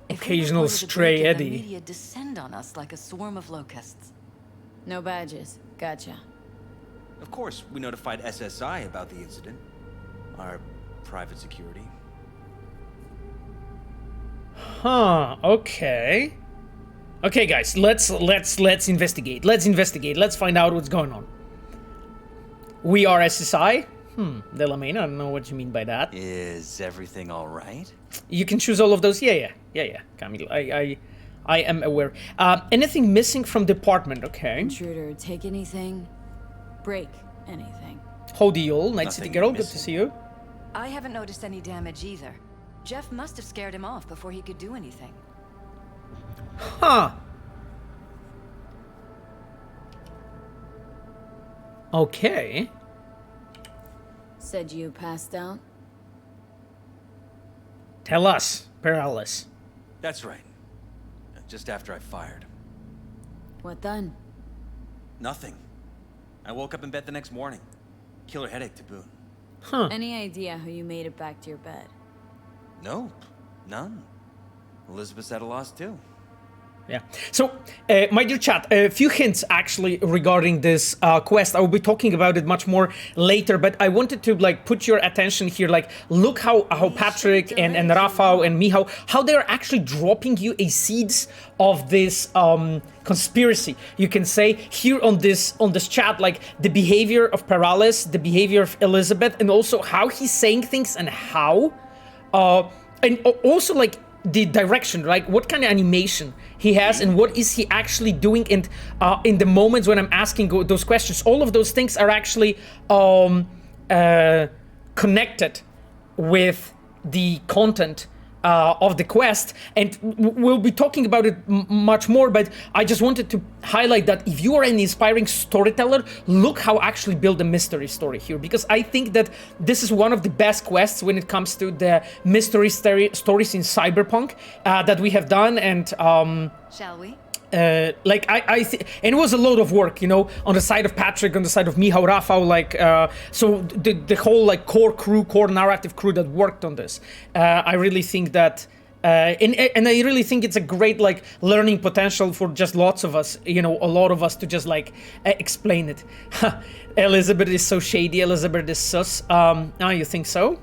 Occasional stray Eddie. The media descend on us like a swarm of locusts. No badges. Gotcha. Of course, we notified SSI about the incident. Our private security. Huh, okay. Okay, guys, let's investigate. Let's investigate. Let's find out what's going on. We are SSI? Delamain, I don't know what you mean by that. Is everything all right? You can choose all of those. Yeah, Camille, I am aware. Anything missing from department? Okay. Intruder, take anything, break anything. Howdy, all. Night City Nothing Girl, good to missing. see you. I haven't noticed any damage either. Jeff must have scared him off before he could do anything. Huh. Okay. Said you passed out? Tell us, Peralez. That's right. Just after I fired. What then? Nothing. I woke up in bed the next morning. Killer headache to boot. Huh. Any idea how you made it back to your bed? Nope. None. Elizabeth's at a loss too. Yeah. So, my dear chat, a few hints actually regarding this quest. I will be talking about it much more later, but I wanted to like put your attention here. Like, look how Patrick and Rafael and Michał, how they're actually dropping you a seeds of this conspiracy. You can say here on this chat, like the behavior of Peralez, the behavior of Elizabeth, and also how he's saying things and how, and also like the direction, right? What kind of animation he has and what is he actually doing, and in the moments when I'm asking those questions, all of those things are actually connected with the content of the quest, and we'll be talking about it much more, but I just wanted to highlight that if you are an inspiring storyteller, look how actually build a mystery story here, because I think that this is one of the best quests when it comes to the mystery stories in Cyberpunk that we have done, and Shall we? like and it was a lot of work, you know, on the side of Patrick, on the side of Michał, Rafał, like so the whole like core narrative crew that worked on this. I really think that and I really think it's a great like learning potential for just lots of us, you know, a lot of us to just like explain it. Elizabeth is so shady. Elizabeth is sus. You think so?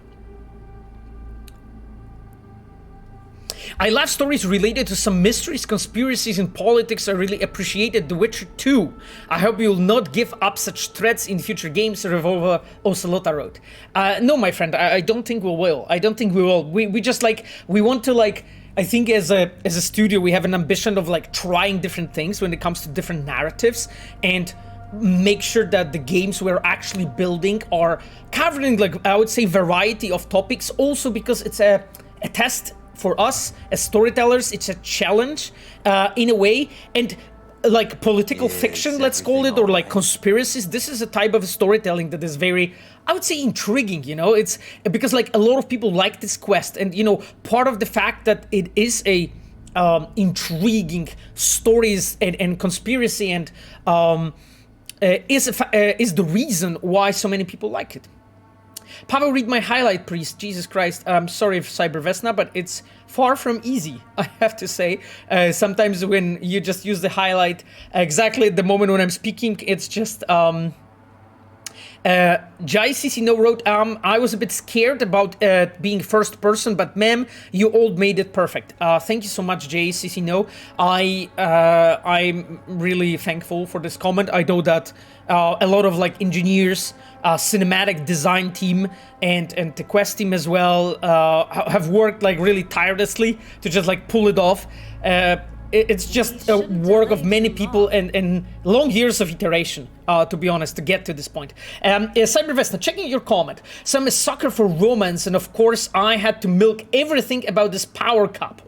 I love stories related to some mysteries, conspiracies, and politics. I really appreciated The Witcher 2. I hope you'll not give up such threats in future games, Revolver Ocelota wrote. No, my friend, I don't think we will. I don't think we will. We just like, we want to like, I think as a studio, we have an ambition of like trying different things when it comes to different narratives, and make sure that the games we're actually building are covering, like, I would say, variety of topics, also because it's a test for us as storytellers. It's a challenge in a way, and like political fiction, let's call it, or like conspiracies, this is a type of storytelling that is very, I would say, intriguing, you know. It's because like a lot of people like this quest, and you know, part of the fact that it is a intriguing stories and conspiracy and is the reason why so many people like it. Pavel, read my highlight, please. Jesus Christ. I'm sorry, Cybervesna, but it's far from easy, I have to say. Sometimes when you just use the highlight exactly at the moment when I'm speaking, it's just... Jai CC wrote, I was a bit scared about being first person, but ma'am, you all made it perfect. Thank you so much, Jai CC I'm really thankful for this comment. I know that a lot of like engineers, cinematic design team, and the quest team as well have worked like really tirelessly to just like pull it off. It's just a work of many people and long years of iteration, to be honest, to get to this point. Cybervesta, checking your comment. So I'm a sucker for romance, and of course I had to milk everything about this power couple.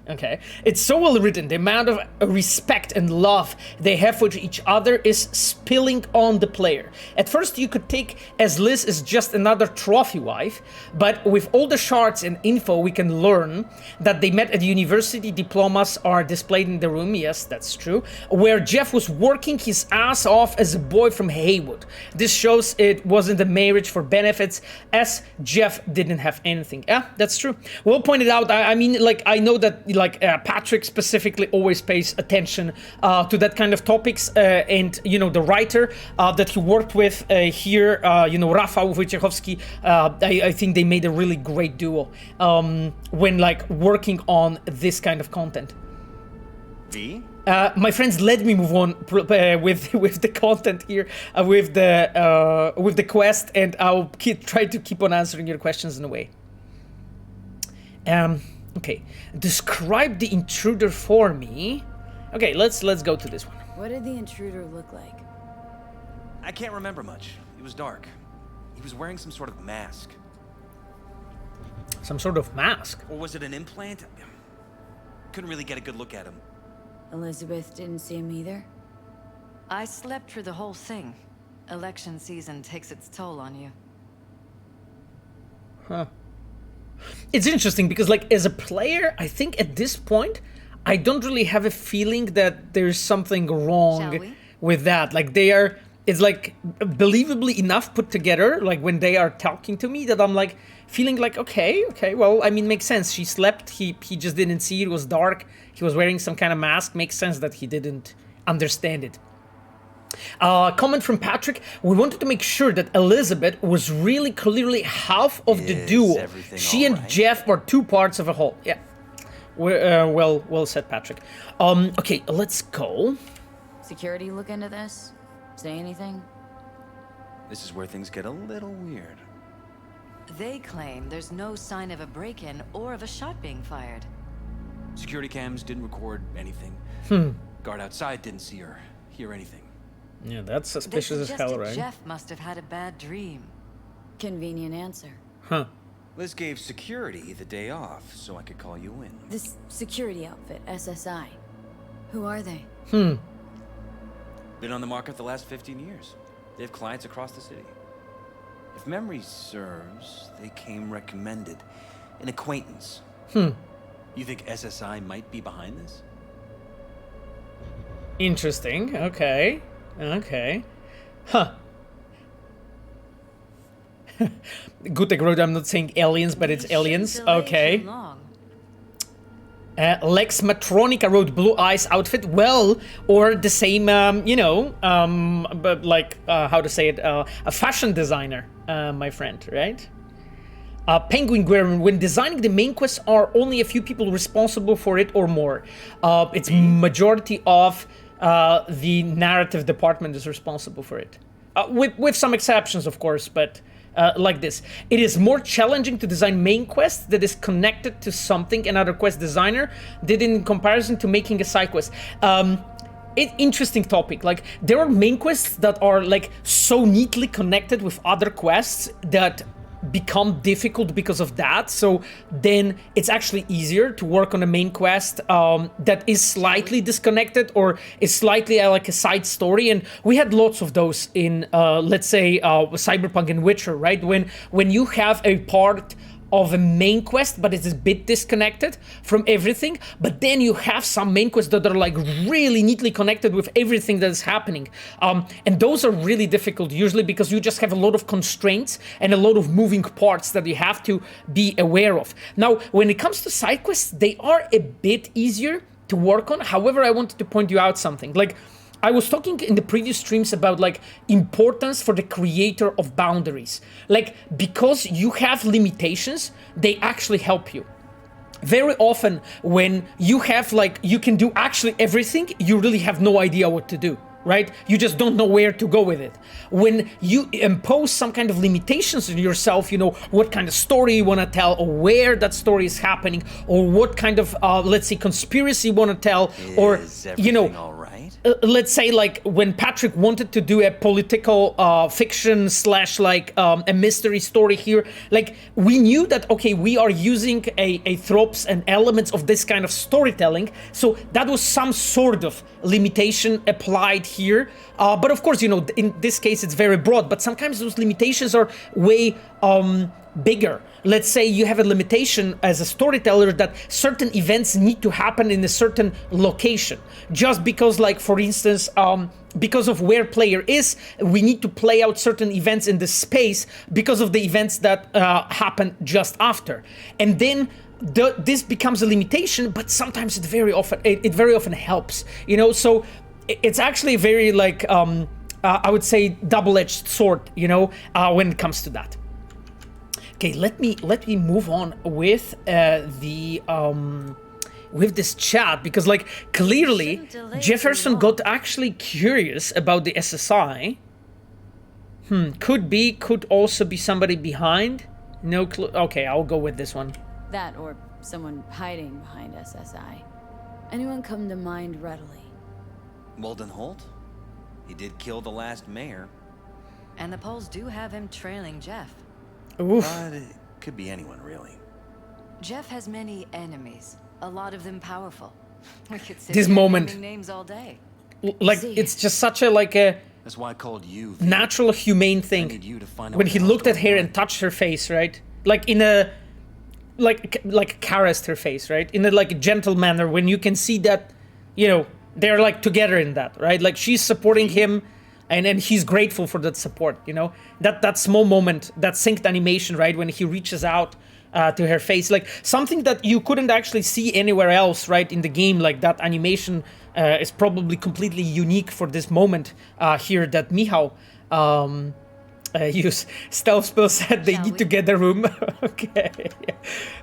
Okay, it's so well written. The amount of respect and love they have for each other is spilling on the player. At first you could take as Liz is just another trophy wife, but with all the shards and info we can learn that they met at the university. Diplomas are displayed in the room, yes, that's true, where Jeff was working his ass off as a boy from Haywood. This shows it wasn't a marriage for benefits, as Jeff didn't have anything. Yeah, that's true. Well pointed out. I mean, like, I know that like Patrick specifically always pays attention to that kind of topics, and you know, the writer that he worked with here, you know, Rafał Wojciechowski, I think they made a really great duo when like working on this kind of content. V? My friends, let me move on with the content here, with the quest, and I'll try to keep on answering your questions in a way. Okay, describe the intruder for me. Okay, let's go to this one. What did the intruder look like? I can't remember much. It was dark. He was wearing some sort of mask. Some sort of mask? Or was it an implant? Couldn't really get a good look at him. Elizabeth didn't see him either? I slept through the whole thing. Election season takes its toll on you. Huh. It's interesting because, like, as a player, I think at this point, I don't really have a feeling that there's something wrong with that. Like, it's like believably enough put together, like when they are talking to me, that I'm like feeling like, okay, well, I mean, makes sense. She slept, he just didn't see it was dark. He was wearing some kind of mask. Makes sense that he didn't understand it. Comment from Patrick. We wanted to make sure that Elizabeth was really clearly half of the duo. She and Jeff were two parts of a whole. Yeah. Well said, Patrick. Okay, let's go. Security look into this? Say anything? This is where things get a little weird. They claim there's no sign of a break-in or of a shot being fired. Security cams didn't record anything. Guard outside didn't see or hear anything. Yeah, that's suspicious as hell, right? Jeff must have had a bad dream. Convenient answer. Huh. Liz gave security the day off so I could call you in. This security outfit, SSI. Who are they? Been on the market the last 15 years. They have clients across the city. If memory serves, they came recommended. An acquaintance. You think SSI might be behind this? Interesting. Okay. Okay. Huh. Gutek wrote, I'm not saying aliens, but it's aliens. Okay. Lex Matronica wrote blue eyes outfit. Well, or the same, you know, but like, how to say it, a fashion designer, my friend, right? Penguin Guerin, when designing the main quest, are only a few people responsible for it or more? It's majority of the narrative department is responsible for it. With some exceptions, of course, but like this. It is more challenging to design main quest that is connected to something another quest designer did in comparison to making a side quest. Interesting topic. Like, there are main quests that are like so neatly connected with other quests that become difficult because of that, so then it's actually easier to work on a main quest that is slightly disconnected or is slightly like a side story. And we had lots of those in let's say Cyberpunk and Witcher, right? When you have a part of a main quest, but it's a bit disconnected from everything. But then you have some main quests that are like really neatly connected with everything that is happening. And those are really difficult usually because you just have a lot of constraints and a lot of moving parts that you have to be aware of. Now, when it comes to side quests, they are a bit easier to work on. However, I wanted to point you out something. Like, I was talking in the previous streams about like importance for the creator of boundaries. Like, because you have limitations, they actually help you. Very often when you have like, you can do actually everything, you really have no idea what to do, right? You just don't know where to go with it. When you impose some kind of limitations on yourself, you know, what kind of story you want to tell, or where that story is happening, or what kind of, let's say, conspiracy you want to tell, or, you know, all right? Let's say like when Patrick wanted to do a political fiction / like a mystery story here, like we knew that, okay, we are using a tropes and elements of this kind of storytelling, so that was some sort of limitation applied here. But of course, you know, in this case it's very broad, but sometimes those limitations are way bigger. Let's say you have a limitation as a storyteller that certain events need to happen in a certain location. Just because, like, for instance, because of where player is, we need to play out certain events in this space because of the events that happen just after. And then this becomes a limitation, but sometimes it very often helps, you know. So it's actually very like I would say double-edged sword, you know, when it comes to that. Okay, let me move on with with this chat, because like clearly Jefferson got actually curious about the SSI. Could also be somebody behind. No clue. Okay, I'll go with this one. That or someone hiding behind SSI. Anyone come to mind readily? Walden Holt? He did kill the last mayor. And the polls do have him trailing Jeff. Oof. But it could be anyone, really. Jeff has many enemies, a lot of them powerful. We could sit This here moment. naming names all day. Like, it's just such a like a That's why I called you. natural, humane I thing. need you to find out When what he the hell's looked at going her on. and touched her face, right? Like in a like caressed her face, right? In a like gentle manner, when you can see that, you know, they're like together in that, right? Like she's supporting him, and he's grateful for that support, you know? That small moment, that synced animation, right? When he reaches out to her face, like something that you couldn't actually see anywhere else, right? In the game, like that animation is probably completely unique for this moment here that Michał use. Stealth Spell said they need to get a room. Okay.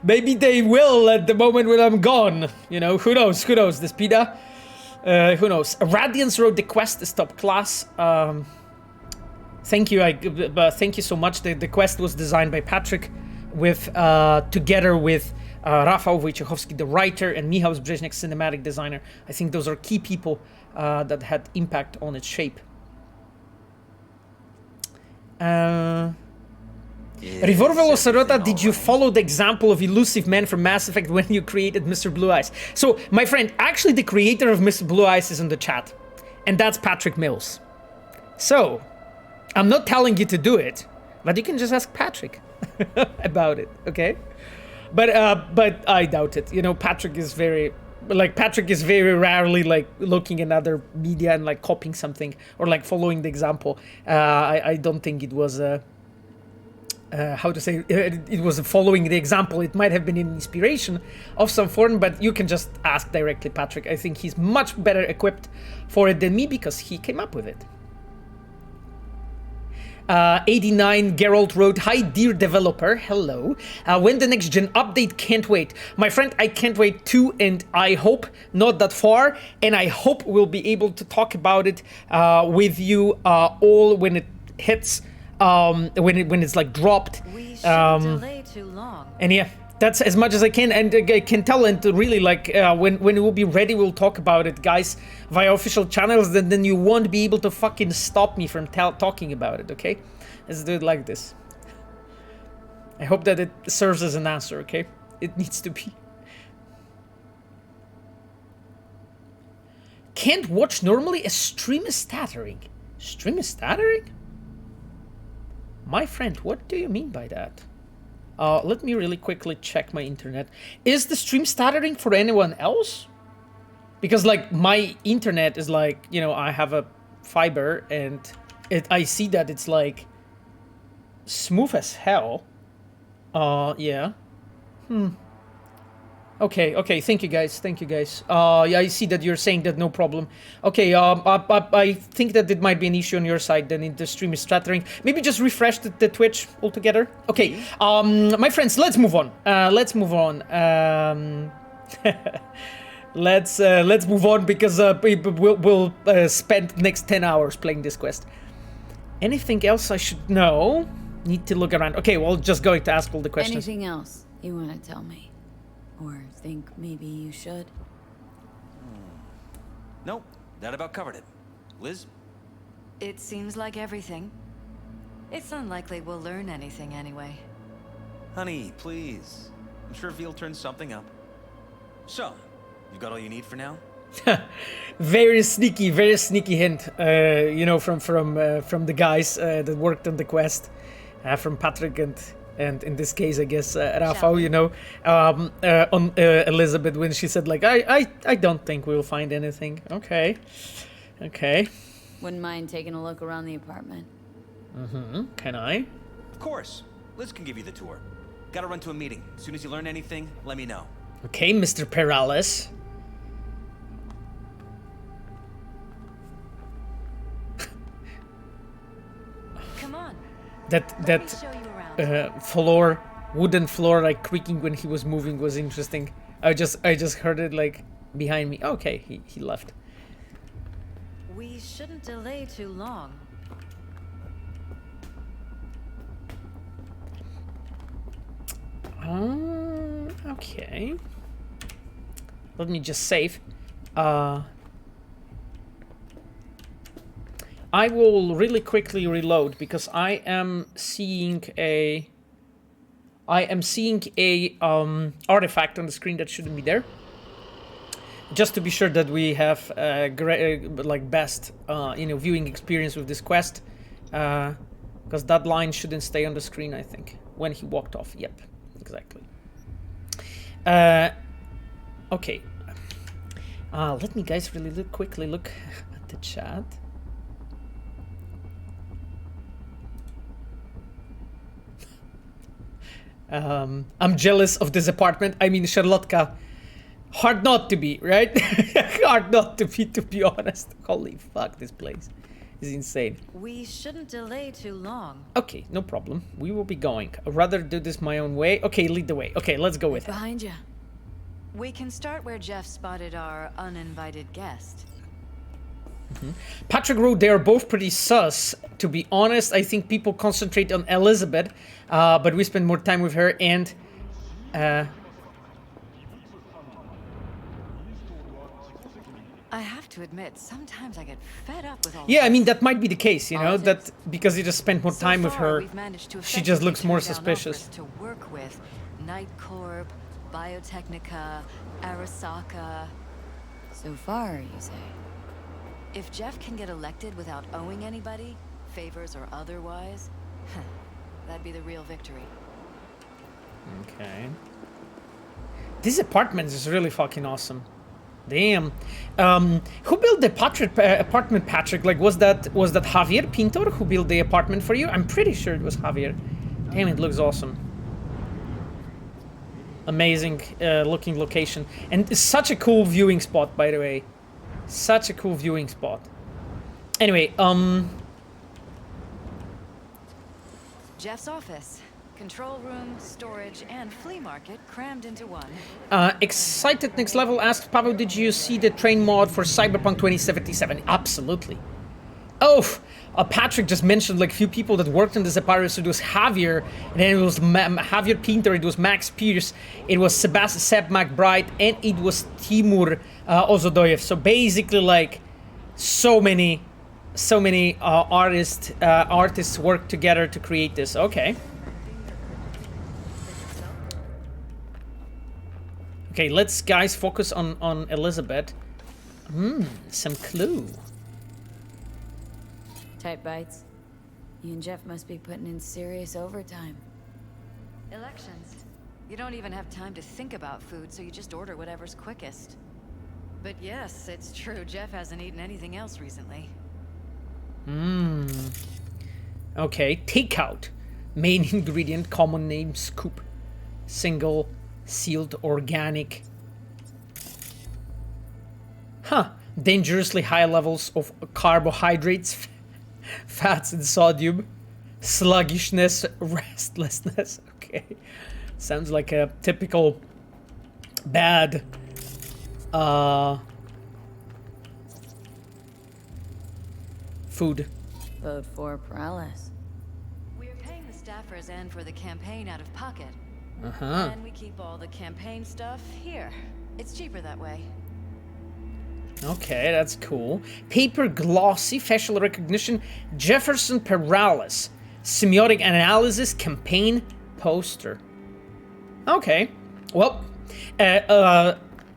Maybe they will at the moment when I'm gone. You know, who knows? Who knows? This Pida? Who knows? Radiance wrote the quest is top class. Thank you. Thank you so much. The quest was designed by Patrick with together with Rafał Wojciechowski, the writer, and Michał Brzeźniak, cinematic designer. I think those are key people that had impact on its shape. Rivorvelo Sarota, everything did you all right? follow the example of elusive man from Mass Effect when you created Mr. Blue Eyes? So, my friend, actually the creator of Mr. Blue Eyes is in the chat. And that's Patrick Mills. So, I'm not telling you to do it, but you can just ask Patrick about it, okay? But I doubt it. You know, Patrick is very rarely like looking at other media and like copying something or like following the example. I don't think it was it was following the example. It might have been an inspiration of some form, but you can just ask directly Patrick. I think he's much better equipped for it than me because he came up with it. 89 Geralt wrote, "Hi dear developer, hello. When the next gen update? Can't wait. My friend, I can't wait too, and I hope not that far, and I hope we'll be able to talk about it with you all when it hits, when it's like dropped. We shouldn't delay too long. And yeah, that's as much as I can, and I can tell, and really like when it will be ready, we'll talk about it, guys, via official channels. Then you won't be able to fucking stop me from talking about it. Okay, let's do it like this. I hope that it serves as an answer. Okay, it needs to be. Can't watch normally. A stream is stuttering. Stream is stuttering? My friend, what do you mean by that? Let me really quickly check my internet. Is the stream stuttering for anyone else? Because like my internet is like, you know, I have a fiber and I see that it's like smooth as hell. Yeah. Okay, thank you guys. Yeah, I see that you're saying that no problem. Okay, I think that it might be an issue on your side, then the stream is stuttering. Maybe just refresh the Twitch altogether. Okay, my friends, let's move on. Let's move on because we'll spend the next 10 hours playing this quest. Anything else I should know? Need to look around. Okay, well, just going to ask all the questions. Anything else you want to tell me? Or think maybe you should? Nope, that about covered it. Liz? It seems like everything. It's unlikely we'll learn anything anyway. Honey, please. I'm sure Veal turns something up. So, you've got all you need for now? Very sneaky hint, you know, from the guys that worked on the quest, from Patrick and in this case, I guess, Rafael, you know, on Elizabeth when she said, like, I don't think we'll find anything. Okay. Wouldn't mind taking a look around the apartment. Can I? Of course. Liz can give you the tour. Gotta run to a meeting. As soon as you learn anything, let me know. Okay, Mr. Peralez. Come on. That Let me show you around. wooden floor, like creaking when he was moving was interesting. I just heard it like behind me. Okay, he left. We shouldn't delay too long. Okay. Let me just save. I will really quickly reload because I am seeing a artifact on the screen that shouldn't be there. Just to be sure that we have like best you know, viewing experience with this quest, because that line shouldn't stay on the screen. I think when he walked off. Yep, exactly. Okay. Let me guys really quickly look at the chat. I'm jealous of this apartment. I mean, Charlotka. Hard not to be, right? Hard not to be honest. Holy fuck, this place is insane. We shouldn't delay too long. Okay, no problem. We will be going. I'd rather do this my own way. Okay, lead the way. Okay, let's go with it. Behind you. We can start where Jeff spotted our uninvited guest. Patrick wrote they are both pretty sus. To be honest, I think people concentrate on Elizabeth, but we spend more time with her and... I have to admit, sometimes I get fed up with all Yeah, this. I mean, that might be the case, you know, Politics. that because you just spent more So time with far, her, we've managed to she just looks effectively more turn down suspicious. offers to work with Night Corp, Biotechnica, Arasaka. So far, you say? If Jeff can get elected without owing anybody, favors or otherwise, that'd be the real victory. Okay. This apartment is really fucking awesome. Damn. Who built the apartment, Patrick? Like, was that Javier Pintor who built the apartment for you? I'm pretty sure it was Javier. Damn, it looks awesome. Amazing looking location. And it's such a cool viewing spot, by the way. Such a cool viewing spot. Anyway, Jeff's office. Control room, storage, and flea market crammed into one. Excited Next Level asked, Pavel, did you see the train mod for Cyberpunk 2077? Absolutely. Oh, Patrick just mentioned like a few people that worked on this Appareil. So it was Javier, and then it was Javier Pinter, it was Max Pierce, it was Seb McBride, and it was Timur Ozodoyev. So basically, like, so many artists worked together to create this. Okay. Okay, let's guys focus on Elizabeth. Some clue. Tight bites. You and Jeff must be putting in serious overtime. Elections. You don't even have time to think about food, so you just order whatever's quickest. But yes, it's true, Jeff hasn't eaten anything else recently. Okay, takeout. Main ingredient, common name, scoop. Single, sealed, organic. Huh. Dangerously high levels of carbohydrates, fats, and sodium. Sluggishness, restlessness. Okay. Sounds like a typical bad food. Vote for Peralez. We're paying the staffers and for the campaign out of pocket. And we keep all the campaign stuff here. It's cheaper that way. Okay, that's cool. Paper glossy, facial recognition, Jefferson Peralez, semiotic analysis, campaign poster. Okay, well,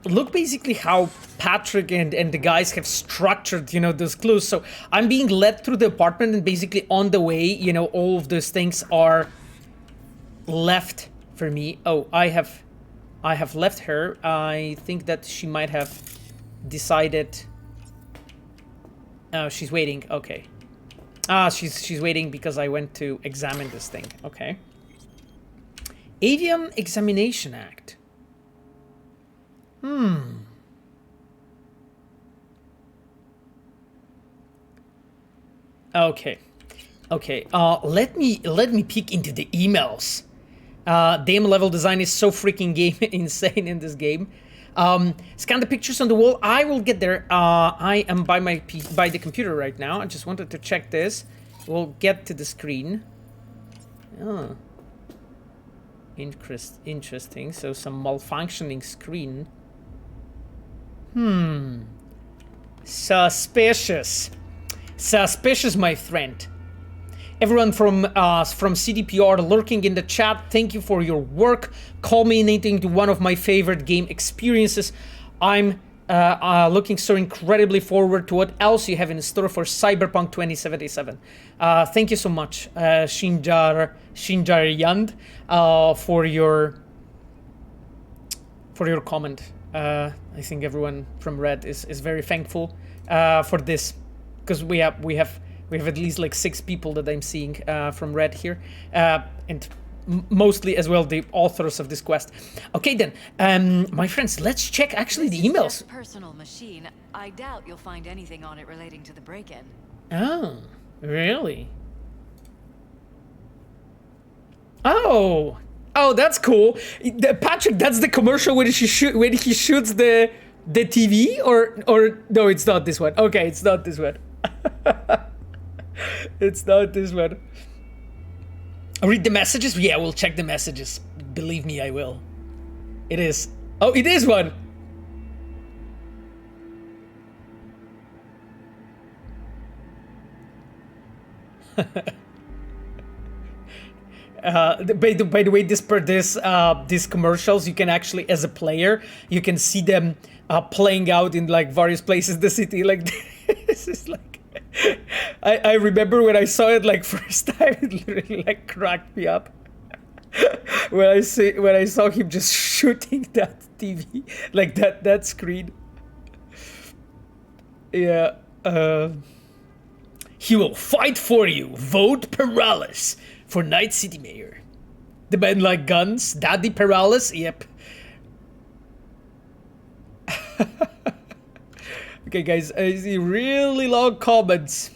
look basically how Patrick and the guys have structured, you know, those clues. So I'm being led through the apartment, and basically on the way, you know, all of those things are left for me. Oh, I have left her. I think that she might have decided. Oh, she's waiting. Okay. She's waiting because I went to examine this thing. Okay. Avian Examination Act. Okay. Okay. Let me peek into the emails. Damn, level design is so freaking insane in this game. Scan the pictures on the wall. I will get there. I am by the computer right now. I just wanted to check this. We'll get to the screen. Oh. Interesting. So some malfunctioning screen. Suspicious. Suspicious, my friend. Everyone from CDPR lurking in the chat, thank you for your work, culminating to one of my favorite game experiences. I'm looking so incredibly forward to what else you have in store for Cyberpunk 2077. Thank you so much, Shinjar Yand, for your comment. I think everyone from Red is very thankful for this, because we have at least like 6 people that I'm seeing from Red here, and mostly as well the authors of this quest. Okay then, my friends, let's check actually the emails. This is Jeff's personal machine. I doubt you'll find anything on it relating to the break-in. Oh, really? Oh, that's cool. Patrick, that's the commercial when he shoots the TV, or no, it's not this one. Okay, it's not this one. It's not this one. Read the messages? Yeah, we'll check the messages. Believe me, I will. It is. Oh, it is one. By the way, these commercials, you can actually, as a player, you can see them playing out in like various places in the city. Like this is like, I remember when I saw it like first time, it literally like cracked me up. when I saw him just shooting that TV, like that screen. Yeah. He will fight for you. Vote Peralez for Night City Mayor. The men like guns. Daddy Peralez. Yep. Okay, guys. I see really long comments.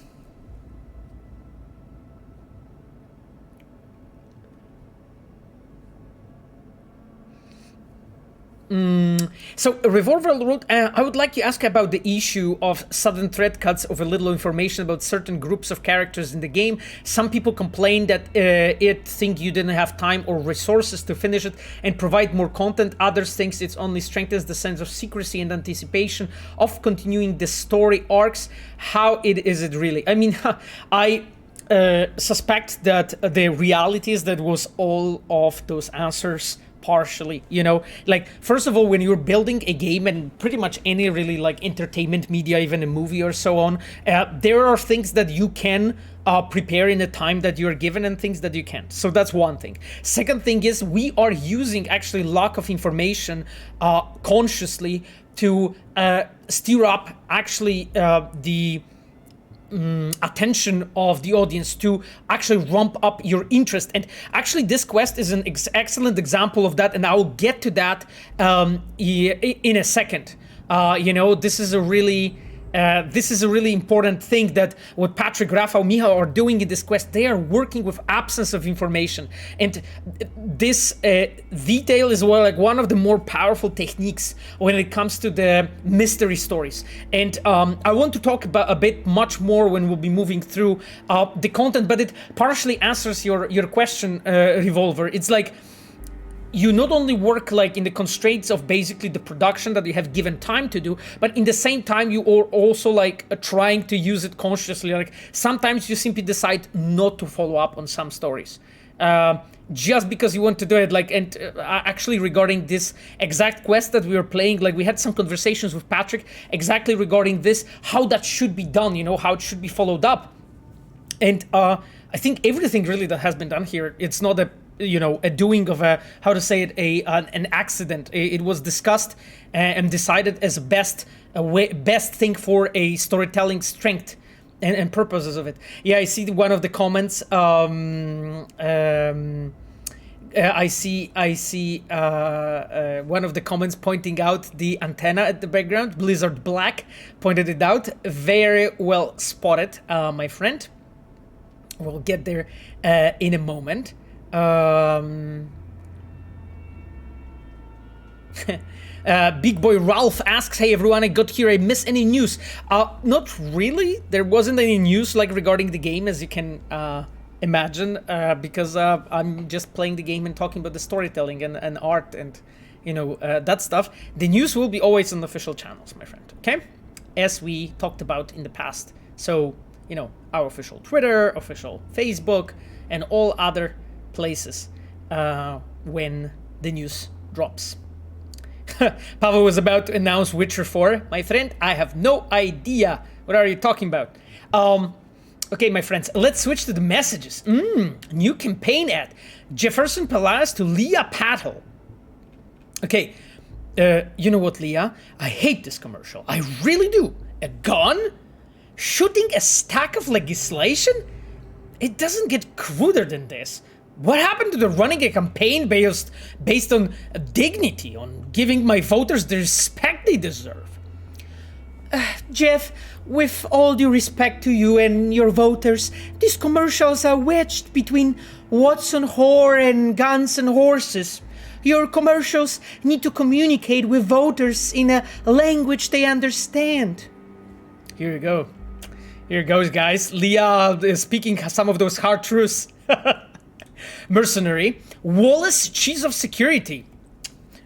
So, Revolver wrote, I would like to ask about the issue of sudden thread cuts over little information about certain groups of characters in the game. Some people complain that think you didn't have time or resources to finish it and provide more content. Others think it only strengthens the sense of secrecy and anticipation of continuing the story arcs. How is it really? I mean, I suspect that the reality is that was all of those answers partially, you know, like first of all, when you're building a game and pretty much any really like entertainment media, even a movie or so on, there are things that you can prepare in the time that you're given and things that you can't. So that's one thing. Second thing is we are using actually lack of information consciously to stir up actually the attention of the audience, to actually ramp up your interest. And actually this quest is an excellent example of that, and I'll get to that in a second. You know, this is a really important thing, that what Patrick, Rafa, Miha are doing in this quest. They are working with absence of information, and this detail is like one of the more powerful techniques when it comes to the mystery stories. And I want to talk about a bit much more when we'll be moving through the content, but it partially answers your question, Revolver. It's like, you not only work like in the constraints of basically the production that you have given time to do, but in the same time you are also like trying to use it consciously. Like sometimes you simply decide not to follow up on some stories just because you want to do it. Like, and actually regarding this exact quest that we were playing, like we had some conversations with Patrick exactly regarding this, how that should be done, you know, how it should be followed up. And I think everything really that has been done here, it's not a doing of an accident. It was discussed and decided as best thing for a storytelling strength and purposes of it. Yeah, I see one of the comments. I see one of the comments pointing out the antenna at the background. Blizzard Black pointed it out. Very well spotted, my friend. We'll get there in a moment. Big Boy Ralph asks, hey everyone, I got here, I miss any news? Not really. There wasn't any news like regarding the game, as you can imagine, because I'm just playing the game and talking about the storytelling and art and, you know, that stuff. The news will be always on the official channels, my friend, okay? As we talked about in the past. So, you know, our official Twitter, official Facebook, and all other places when the news drops. Pavel was about to announce Witcher 4. My friend, I have no idea. What are you talking about? Okay, my friends, let's switch to the messages. New campaign ad. Jefferson Peralez to Leah Patel. Okay, you know what, Leah? I hate this commercial. I really do. A gun? Shooting a stack of legislation? It doesn't get cruder than this. What happened to the running a campaign based on dignity, on giving my voters the respect they deserve? Jeff, with all due respect to you and your voters, these commercials are wedged between Watson Whore and Guns and Horses. Your commercials need to communicate with voters in a language they understand. Here you go. Here goes, guys. Leah is speaking some of those hard truths. Mercenary. Wallace, Chief of Security.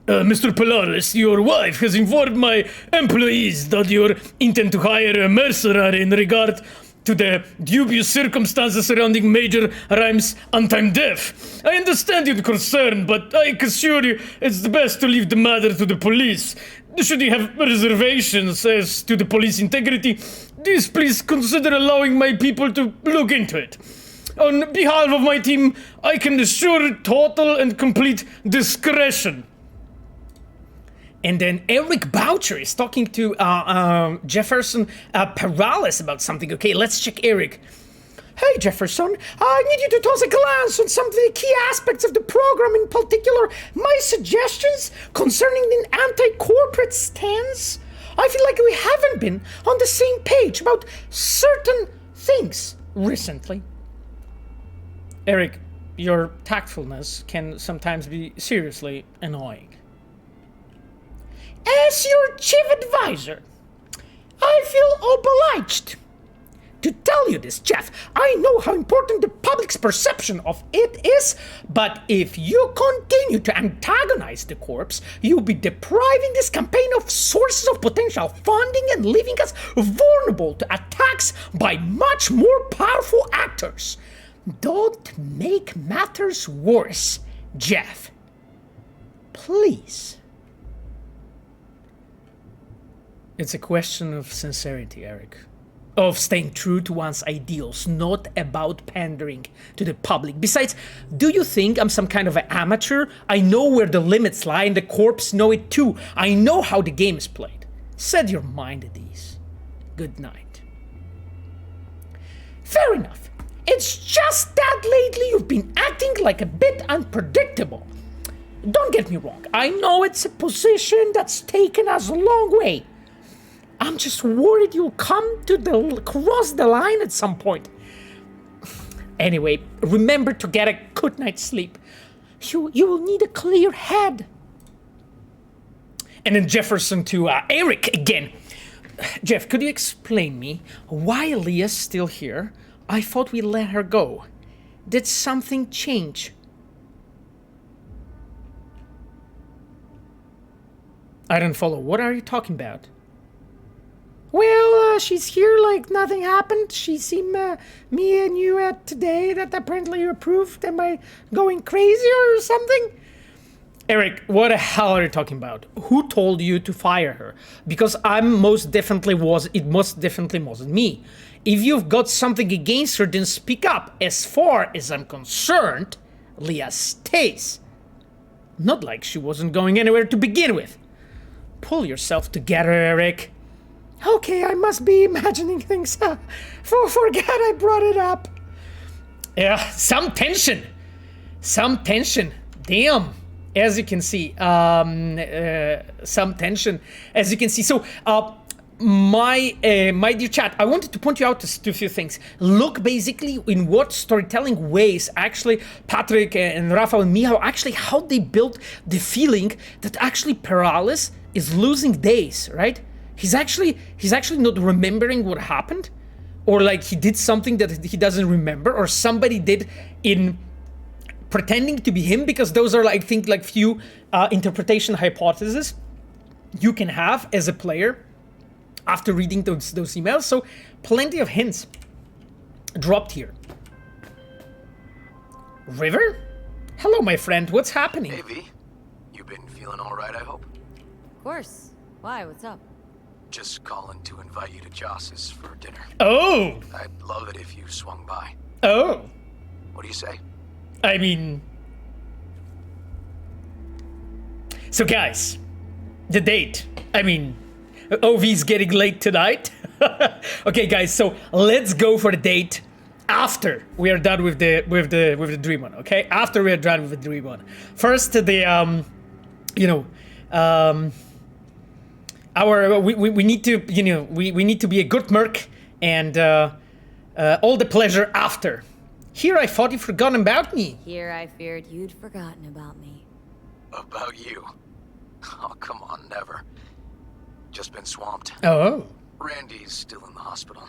Mr. Peralez, your wife has informed my employees that you intend to hire a mercenary in regard to the dubious circumstances surrounding Major Rhymes' untimely death. I understand your concern, but I assure you it's best to leave the matter to the police. Should you have reservations as to the police integrity, please consider allowing my people to look into it. On behalf of my team, I can assure total and complete discretion. And then Eric Boucher is talking to Jefferson Peralez about something. Okay, let's check Eric. Hey Jefferson, I need you to toss a glance on some of the key aspects of the program, in particular my suggestions concerning the anti-corporate stance. I feel like we haven't been on the same page about certain things recently. Eric, your tactfulness can sometimes be seriously annoying. As your chief advisor, I feel obliged to tell you this, Jeff. I know how important the public's perception of it is, but if you continue to antagonize the corps, you'll be depriving this campaign of sources of potential funding and leaving us vulnerable to attacks by much more powerful actors. Don't make matters worse, Jeff. Please. It's a question of sincerity, Eric. Of staying true to one's ideals, not about pandering to the public. Besides, do you think I'm some kind of an amateur? I know where the limits lie, and the corps know it too. I know how the game is played. Set your mind at ease. Good night. Fair enough. It's just that lately you've been acting like a bit unpredictable. Don't get me wrong. I know it's a position that's taken us a long way. I'm just worried you'll cross the line at some point. Anyway, remember to get a good night's sleep. You will need a clear head. And then Jefferson to Eric again. Jeff, could you explain me why Leah's still here? I thought we let her go. Did something change? I don't follow. What are you talking about? Well, she's here like nothing happened. She seen me and you at today that apparently you approved. Am I going crazy or something? Eric, what the hell are you talking about? Who told you to fire her? Because it most definitely wasn't me. If you've got something against her, then speak up. As far as I'm concerned, Leah stays. Not like she wasn't going anywhere to begin with. Pull yourself together, Eric. Okay, I must be imagining things. Forget I brought it up. Yeah, some tension. Damn. As you can see, some tension. As you can see. So, my dear chat, I wanted to point you out to a few things. Look basically in what storytelling ways actually Patrick and Rafael and Michał actually how they built the feeling that actually Peralez is losing days, right? He's actually not remembering what happened, or like he did something that he doesn't remember, or somebody did in pretending to be him, because those are, I think, like few interpretation hypotheses you can have as a player after reading those emails. So plenty of hints dropped here. River? Hello, my friend. What's happening? Hey, V. You been feeling all right, I hope? Of course. Why? What's up? Just calling to invite you to Joss's for dinner. Oh! I'd love it if you swung by. Oh! What do you say? I mean... So guys, the date. I mean, OV's getting late tonight. Okay guys, so let's go for the date after we are done with the dream one, okay? After we are done with the dream one. First, we need to, we need to be a good merc, and all the pleasure after. Here I thought you'd forgotten about me. Here I feared you'd forgotten about me. About you? Oh, come on, never. Just been swamped. Oh. Randy's still in the hospital.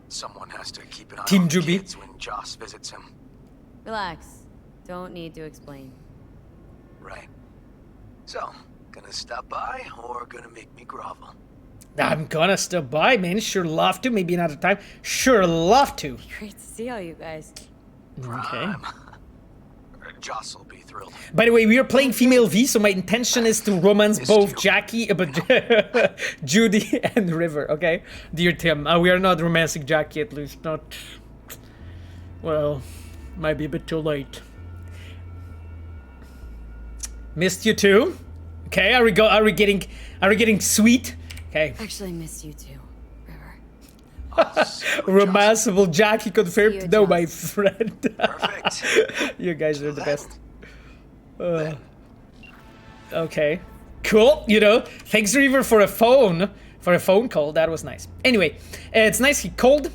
Someone has to keep an eye Team on the Juby. kids when Joss visits him. Relax. Don't need to explain. Right. So, gonna stop by or gonna make me grovel? I'm gonna stop by, man. Sure love to. Maybe another time. Sure love to. Great to see all you guys. Okay. Joss will be thrilled. By the way, we are playing female V, so my intention is to romance both Jackie, but Judy and River, okay? Dear Tim, we are not romancing Jackie, at least not... Well, might be a bit too late. Missed you too? Okay, are we getting sweet? Okay. Actually missed you too, River. Romanceable Jackie confirmed. See you, No, my Joss. friend. Perfect. You guys are the best. Okay. Cool, you know. Thanks, River, for a phone call. That was nice. Anyway, it's nice he called.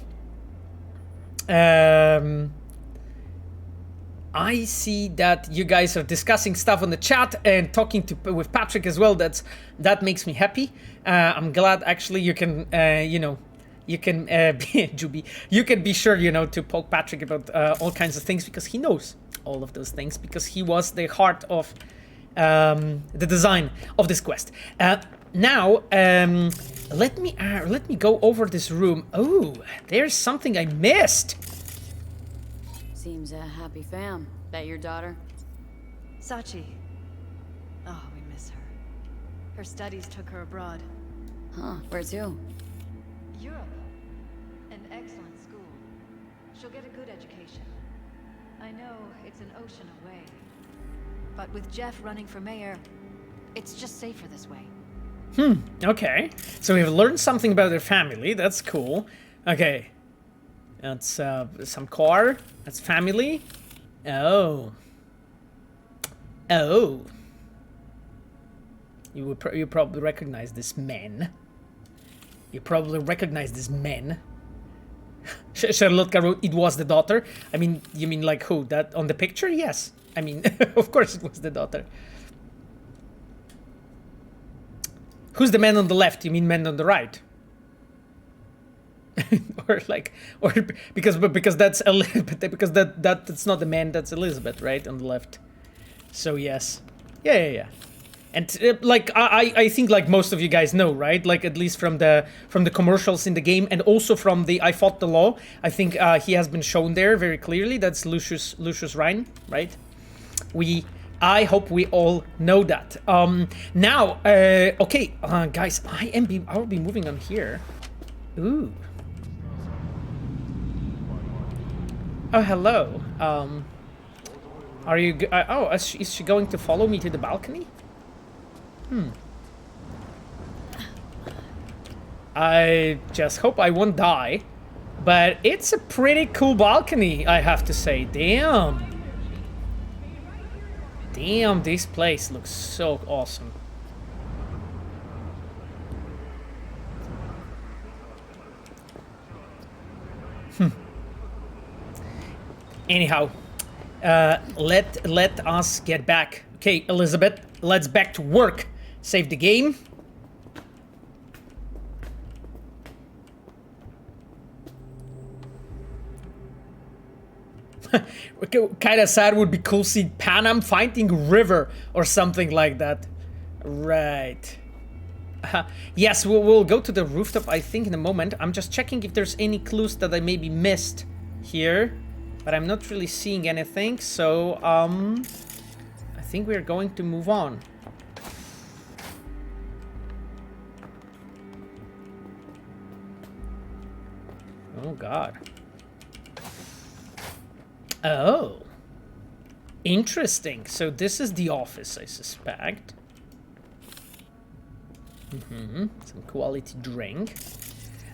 I see that you guys are discussing stuff on the chat and talking with Patrick as well. That makes me happy. I'm glad actually you can you can be Juby. You can be sure to poke Patrick about all kinds of things because he knows all of those things because he was the heart of the design of this quest. Now let me go over this room. Oh, there's something I missed. Seems a happy fam. That your daughter? Sachi. Oh, we miss her. Her studies took her abroad. Huh, where to? Europe. An excellent school. She'll get a good education. I know it's an ocean away. But with Jeff running for mayor, it's just safer this way. Okay. So we've learned something about their family. That's cool. Okay. That's some car. That's family. Oh. Oh. You probably recognize this man. You probably recognize this man. Charlotte wrote, it was the daughter. I mean, you mean like who? That on the picture? Yes. I mean, of course it was the daughter. Who's the man on the left? You mean man on the right? or because that's because that's not the man, that's Elizabeth, right, on the left. So yes, yeah. And I think like most of you guys know, right? Like at least from the commercials in the game, and also from the I Fought the Law. I think he has been shown there very clearly. That's Lucius Rhine, right? I hope we all know that. Now, okay, guys, I'll be moving on here. Ooh. Oh, hello. Are you? Is she going to follow me to the balcony? I just hope I won't die. But it's a pretty cool balcony, I have to say. Damn. Damn, this place looks so awesome. Anyhow, let us get back. Okay, Elizabeth, let's back to work. Save the game. Kinda sad would be cool seeing Panam finding River or something like that. Right. Yes, we'll go to the rooftop, I think, in a moment. I'm just checking if there's any clues that I maybe missed here. But I'm not really seeing anything, so, I think we're going to move on. Oh, God. Oh. Interesting. So this is the office, I suspect. Some quality drink.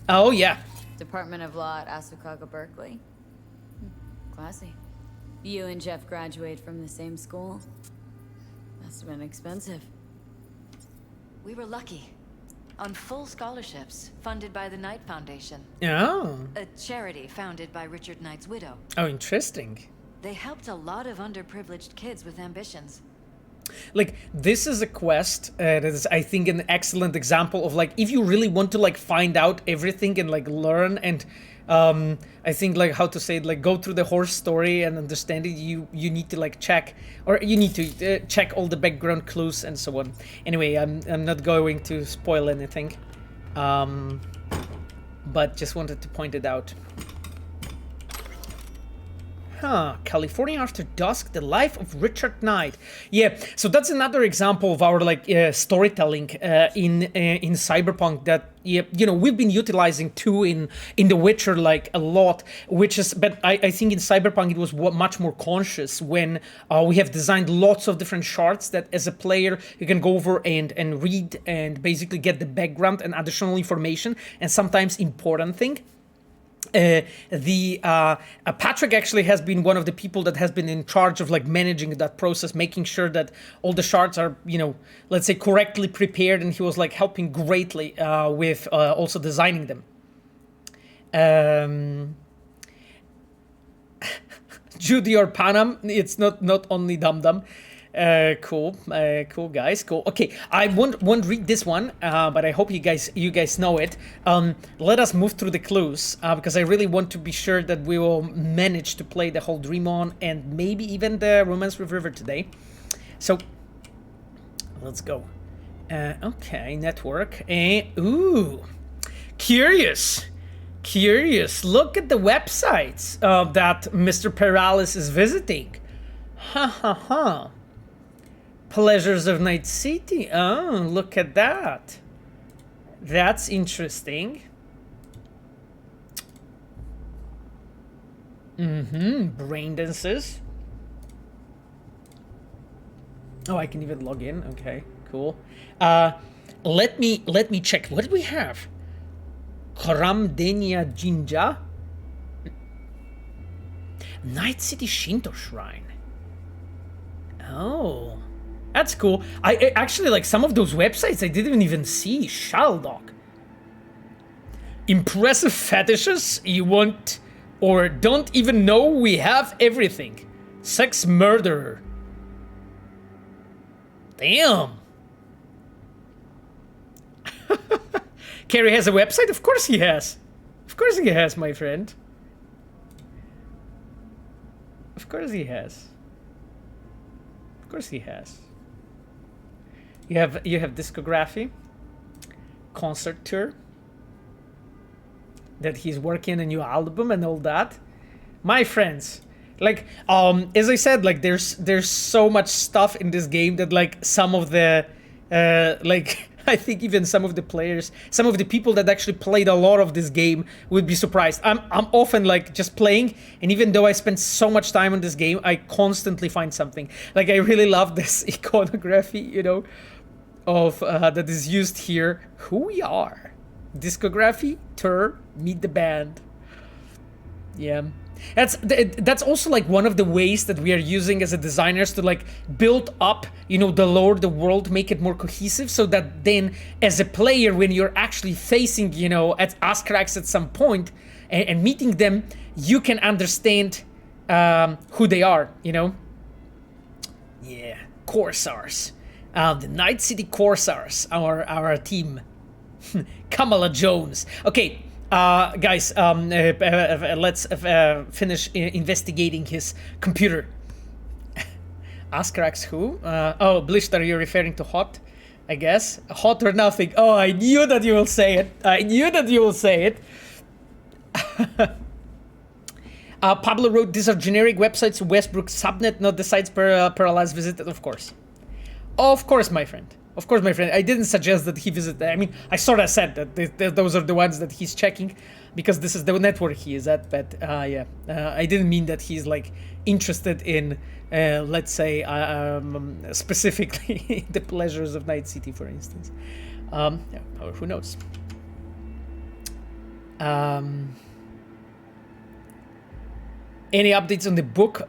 Oh, yeah. Department of Law at Ashokaga, Berkeley. Classy. You and Jeff graduate from the same school? Must have been expensive. We were lucky. On full scholarships, funded by the Knight Foundation. Oh. A charity founded by Richard Knight's widow. Oh, interesting. They helped a lot of underprivileged kids with ambitions. Like, this is a quest that is, I think, an excellent example of, like, if you really want to, like, find out everything and, like, learn and, I think, like, how to say it, like, go through the horse story and understand it, you need to, like, check, or you need to check all the background clues and so on. Anyway, I'm not going to spoil anything. But just wanted to point it out. California After Dusk, The Life of Richard Knight. Yeah, so that's another example of our like storytelling in Cyberpunk that we've been utilizing too in The Witcher like a lot, which is, but I think in Cyberpunk it was much more conscious when we have designed lots of different charts that as a player you can go over and read and basically get the background and additional information and sometimes important thing. Patrick actually has been one of the people that has been in charge of like managing that process, making sure that all the shards are, let's say correctly prepared, and he was like helping greatly with also designing them. Judy or Panam, it's not only Dum Dum. Cool guys, cool. Okay, I won't read this one, but I hope you guys know it. Let us move through the clues because I really want to be sure that we will manage to play the whole Dream On and maybe even the Romance with River today. So let's go. Okay, network. Ooh, curious. Look at the websites that Mr. Peralez is visiting. Ha. Pleasures of Night City. Oh, look at that. That's interesting. Brain dances. Oh, I can even log in. Okay, cool. Let me check. What do we have? Karamdenia Jinja. Night City Shinto Shrine. Oh. That's cool. I actually like some of those websites I didn't even see. Shaldog. Impressive fetishes you want or don't even know we have everything. Sex murderer. Damn. Carrie has a website? Of course he has. Of course he has, my friend. Of course he has. Of course he has. You have discography, concert tour, that he's working on a new album and all that. My friends, like as I said, like there's so much stuff in this game that like some of the like I think even some of the players, some of the people that actually played a lot of this game would be surprised. I'm often like just playing, and even though I spend so much time on this game, I constantly find something. Like I really love this iconography, of that is used here. Who we are. Discography, tour, meet the band. Yeah. That's also like one of the ways that we are using as a designers to like build up, the lore, the world, make it more cohesive, so that then as a player, when you're actually facing, at Ascarax at some point and meeting them, you can understand who they are, Yeah, Corsairs. The Night City Corsairs, our team. Kamala Jones. Okay, guys, let's finish investigating his computer. Ascarax who? Oh, Blishtar, you're referring to Hot, I guess. Hot or Nothing. Oh, I knew that you will say it. Pablo wrote, these are generic websites, Westbrook subnet, not the sites Peralezs visited, of course. Of course, my friend. I didn't suggest that he visit. I mean, I sort of said that those are the ones that he's checking because this is the network he is at. But yeah, I didn't mean that he's like interested in, let's say, specifically the pleasures of Night City, for instance. Yeah, or who knows? Any updates on the book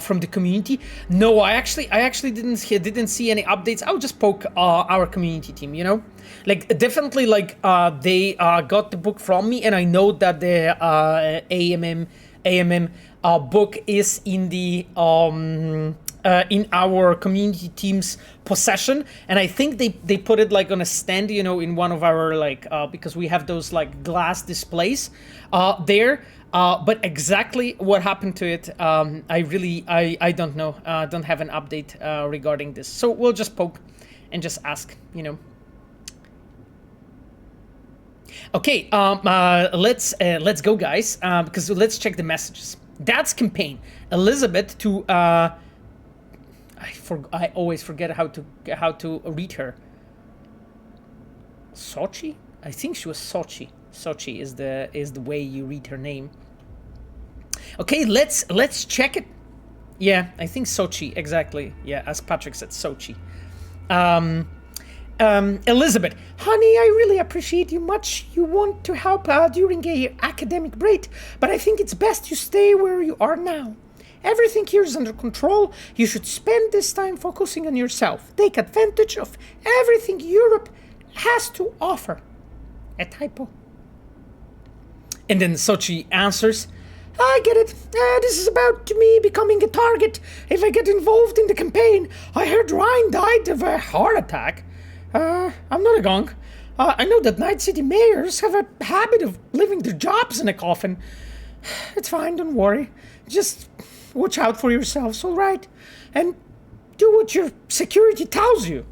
from the community? No, I actually didn't see any updates. I'll just poke our community team, like definitely like they got the book from me, and I know that the AMM book is in the in our community team's possession, and I think they put it like on a stand, in one of our like because we have those like glass displays there. But exactly what happened to it, I don't know. Don't have an update regarding this. So we'll just poke and just ask, Okay, let's go, guys, because let's check the messages. That's campaign. Elizabeth to I always forget how to read her. Sochi? I think she was Sochi. Sochi is the way you read her name. Okay, let's check it. Yeah, I think Sochi, exactly. Yeah, as Patrick said, Sochi. Elizabeth, honey, I really appreciate you much. You want to help during a academic break, but I think it's best you stay where you are now. Everything here is under control. You should spend this time focusing on yourself. Take advantage of everything Europe has to offer. A typo. And then Sochi answers, I get it. This is about me becoming a target if I get involved in the campaign. I heard Ryan died of a heart attack. I'm not a gong. I know that Night City mayors have a habit of leaving their jobs in a coffin. It's fine, don't worry. Just watch out for yourselves, all right? And do what your security tells you.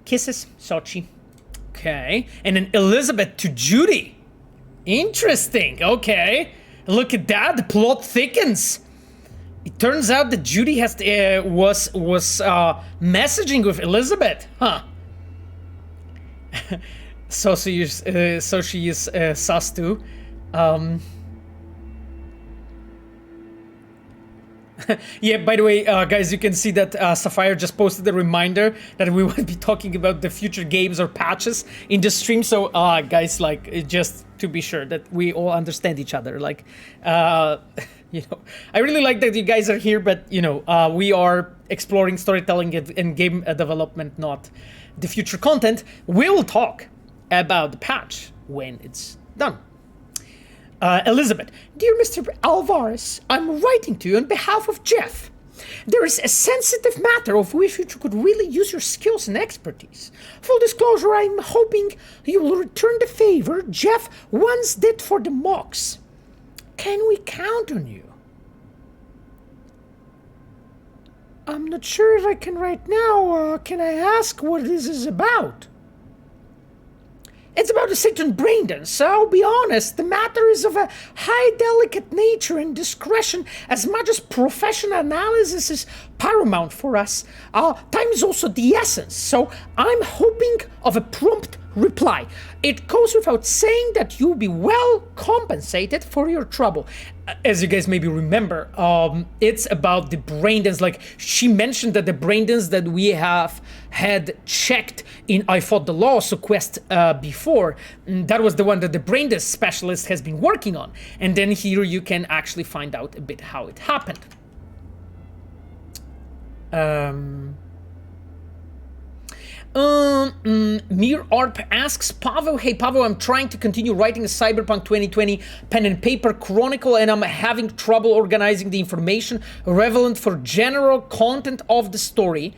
Kisses, Sochi. Okay. And then Elizabeth to Judy. Interesting. Okay. Look at that. The plot thickens. It turns out that Judy has was messaging with Elizabeth. Huh. So she is sus too. Yeah, by the way, guys, you can see that Sapphire just posted a reminder that we will be talking about the future games or patches in the stream. So, guys, like, just to be sure that we all understand each other. Like, you know, I really like that you guys are here, but, you know, we are exploring storytelling and game development, not the future content. We will talk about the patch when it's done. Elizabeth, dear Mr. Alvarez, I'm writing to you on behalf of Jeff. There is a sensitive matter of which you could really use your skills and expertise. Full disclosure, I'm hoping you will return the favor Jeff once did for the mocks. Can we count on you? I'm not sure if I can right now. Can I ask what this is about? It's about a certain brain dance. I'll be honest, the matter is of a high delicate nature and discretion as much as professional analysis is paramount for us. Time is also the essence, so I'm hoping of a prompt reply. It goes without saying that you'll be well compensated for your trouble. As you guys maybe remember, it's about the brain dance. Like, she mentioned that the brain dance that we have had checked in I Fought the Law so quest before, that was the one that the brain dance specialist has been working on. And then here you can actually find out a bit how it happened. Mir Arp asks, Pavel, hey Pavel, I'm trying to continue writing a Cyberpunk 2020 pen and paper chronicle and I'm having trouble organizing the information relevant for general content of the story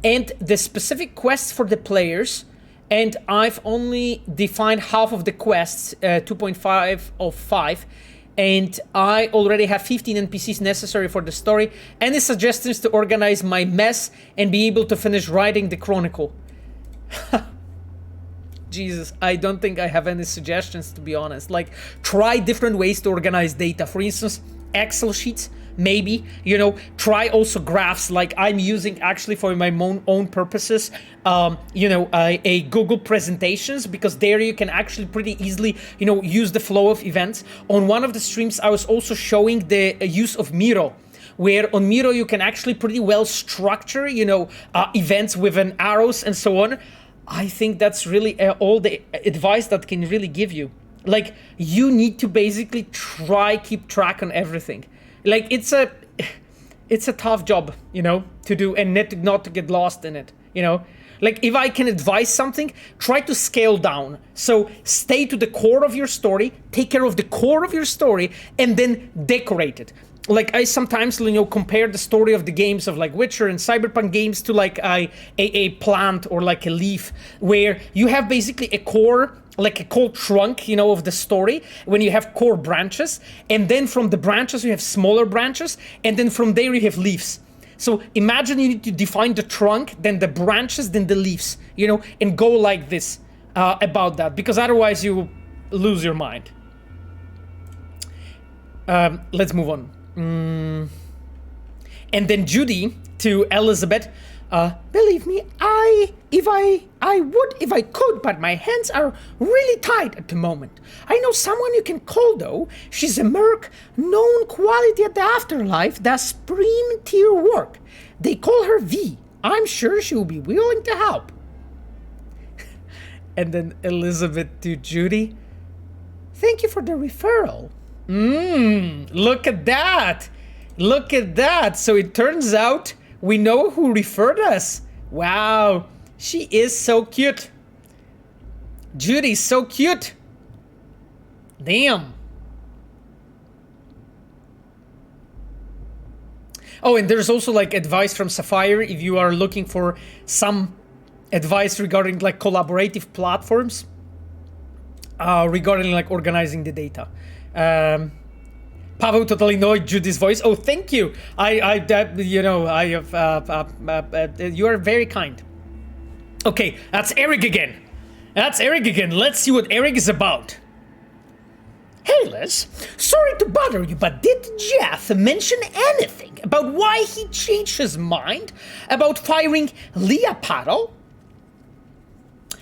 and the specific quests for the players, and I've only defined half of the quests, 2.5 of 5, and I already have 15 NPCs necessary for the story. Any suggestions to organize my mess and be able to finish writing the chronicle? Jesus, I don't think I have any suggestions, to be honest. Like, try different ways to organize data. For instance, Excel sheets, maybe, you know, try also graphs like I'm using actually for my own purposes, you know, a Google presentations, because there you can actually pretty easily, you know, use the flow of events. On one of the streams, I was also showing the use of Miro, where on Miro you can actually pretty well structure, you know, events with an arrows and so on. I think that's really all the advice that can really give you. Like, you need to basically keep track on everything. Like, it's a tough job, you know, to do, and not to get lost in it, you know. Like, if I can advise something, try to scale down. So stay to the core of your story, take care of the core of your story, and then decorate it. Like, I sometimes, you know, compare the story of the games of like Witcher and Cyberpunk games to like a plant or like a leaf, where you have basically a core, like a core trunk, you know, of the story, when you have core branches, and then from the branches you have smaller branches, and then from there you have leaves. So imagine you need to define the trunk, then the branches, then the leaves, you know, and go like this. about that, because otherwise you lose your mind. Let's move on. And then Judy to Elizabeth. Believe me, if I could, but my hands are really tight at the moment. I know someone you can call though. She's a merc, known quality at the afterlife, does supreme tier work. They call her V. I'm sure she will be willing to help. And then Elizabeth to Judy. Thank you for the referral. Look at that. Look at that. So it turns out we know who referred us. Wow. She is so cute. Judy's so cute. Damn. Oh, and there's also like advice from Sapphire if you are looking for some advice regarding like collaborative platforms. Regarding like organizing the data. Pavel totally annoyed Judy's voice. Oh, thank you. You are very kind. Okay, that's Eric again. Let's see what Eric is about. Hey, Liz. Sorry to bother you, but did Jeff mention anything about why he changed his mind about firing Leah Paddle?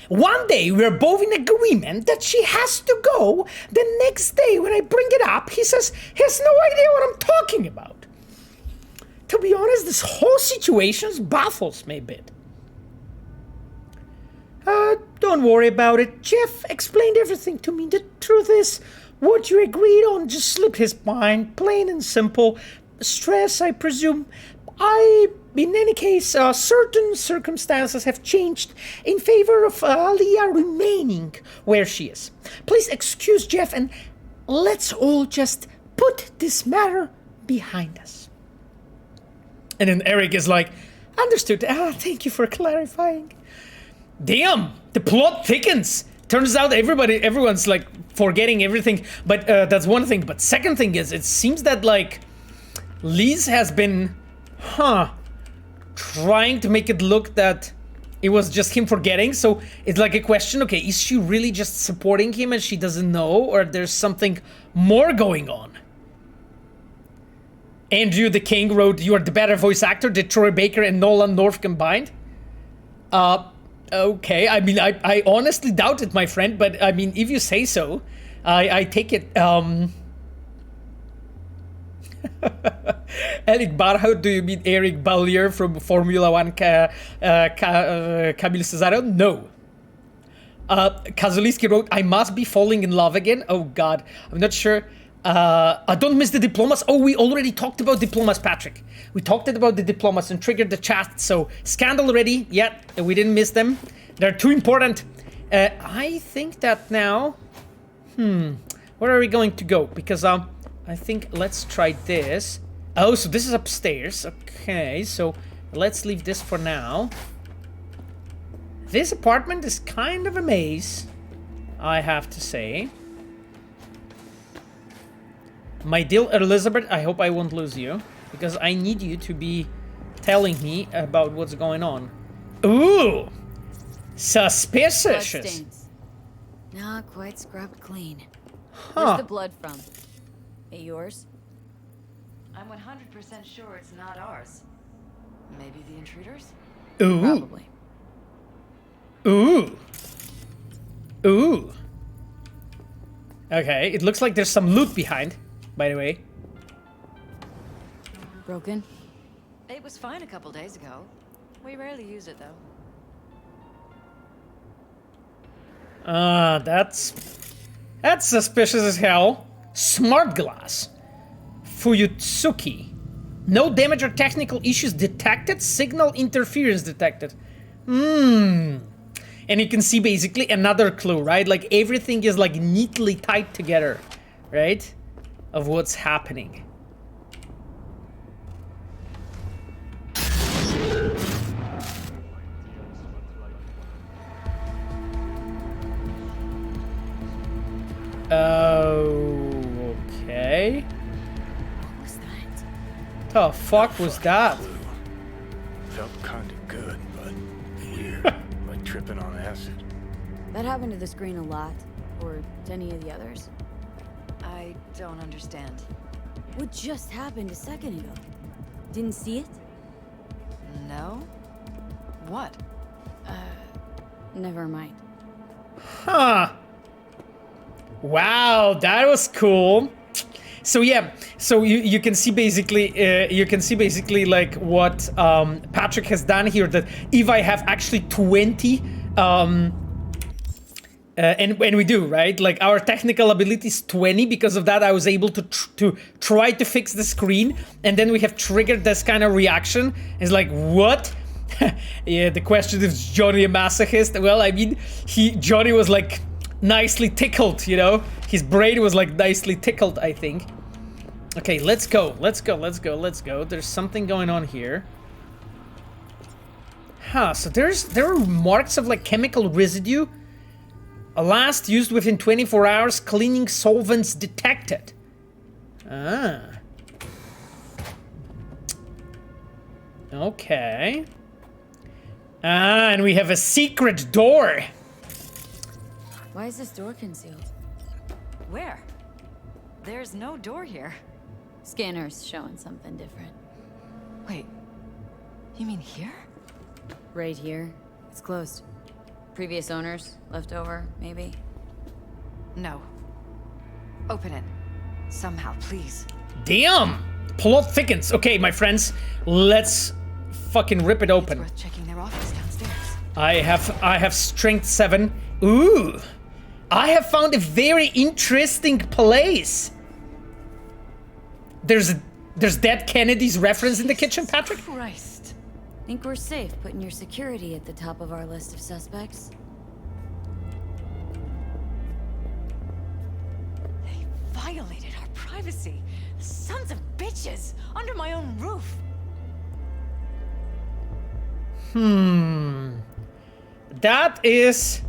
One day we're both in agreement that she has to go. The next day when I bring it up, he says he has no idea what I'm talking about. To be honest, this whole situation baffles me a bit. Don't worry about it. Jeff explained everything to me. The truth is, what you agreed on just slipped his mind, plain and simple. Stress, I presume. In any case, certain circumstances have changed in favor of Leah remaining where she is. Please excuse Jeff and let's all just put this matter behind us. And then Eric is like, understood. Thank you for clarifying. Damn, the plot thickens. Turns out everyone's like forgetting everything. But that's one thing. But second thing is, it seems that like Liz has been, trying to make it look that it was just him forgetting. So it's like a question, okay, is she really just supporting him and she doesn't know, or there's something more going on? Andrew the King wrote, you are the better voice actor, did Troy Baker and Nolan North combined? Okay, I mean, I honestly doubt it, my friend, but I mean, if you say so, I take it. Eric Barhout, do you mean Eric Ballier from Formula 1 Camille Cesaro? No. Kazuliski wrote, I must be falling in love again. Oh god, I'm not sure. I don't miss the diplomas. Oh, we already talked about diplomas, Patrick. We talked about the diplomas and triggered the chat. So, scandal already. Yeah, we didn't miss them. They're too important. I think that now... where are we going to go? Because, I think let's try this. Oh, so this is upstairs. Okay, so let's leave this for now. This apartment is kind of a maze, I have to say. My dear Elizabeth, I hope I won't lose you, because I need you to be telling me about what's going on. Ooh! Suspicious! Bloodstains. Not quite scrubbed clean. Huh. Where's the blood from? It yours? I'm 100% sure it's not ours. Maybe the intruders? Ooh. Probably. Ooh. Ooh. Okay, it looks like there's some loot behind, by the way. Broken? It was fine a couple days ago. We rarely use it, though. That's suspicious as hell. Smart glass. Fuyutsuki. No damage or technical issues detected. Signal interference detected. And you can see basically another clue, right? Like everything is like neatly tied together, right? Of what's happening. Okay. What was that? The fuck was that? Felt kinda good, but weird. Like tripping on acid. That happened to the screen a lot. Or to any of the others. I don't understand. What just happened a second ago? Didn't see it? No? What? Never mind. Huh. Wow, that was cool. So yeah, so you can see basically like what Patrick has done here. That if I have actually 20, and we do, right? Like our technical ability is 20. Because of that, I was able to try to fix the screen, and then we have triggered this kind of reaction. It's like, what? Yeah, the question is Johnny a masochist? Well, I mean, Johnny was like nicely tickled, you know? His brain was like nicely tickled, I think. Okay, let's go. There's something going on here. Huh, so there are marks of like chemical residue. Last used within 24 hours, cleaning solvents detected. Ah. Okay. Ah, and we have a secret door. Why is this door concealed? Where? There's no door here. Scanner's showing something different. Wait, you mean here? Right here. It's closed. Previous owners, left over, maybe? No. Open it. Somehow, please. Damn! Plot thickens. Okay, my friends, let's fucking rip it open. It's worth checking their office downstairs. I have strength 7. Ooh! I have found a very interesting place. There's Dead Kennedy's reference in the kitchen, Patrick? Christ. Think we're safe putting your security at the top of our list of suspects? They violated our privacy. Sons of bitches! Under my own roof! That is...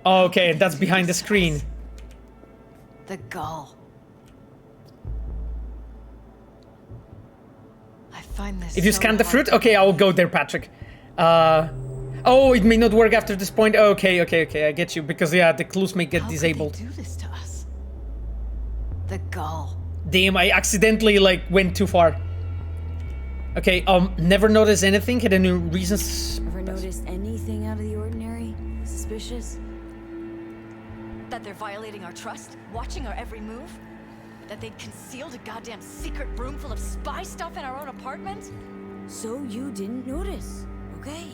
Okay, that's behind the screen. The gull. I find this If you so scan the hard fruit? to Okay, I will go believe. there, Patrick. Oh, it may not work after this point. Okay, I get you. Because, yeah, the clues may get How disabled. could they do this to us? The gull. Damn, I accidentally, like, went too far. Okay, never noticed anything. Had any reasons? Ever noticed anything out of the ordinary? Suspicious? That they're violating our trust, watching our every move? That they'd concealed a goddamn secret room full of spy stuff in our own apartment? So you didn't notice, okay?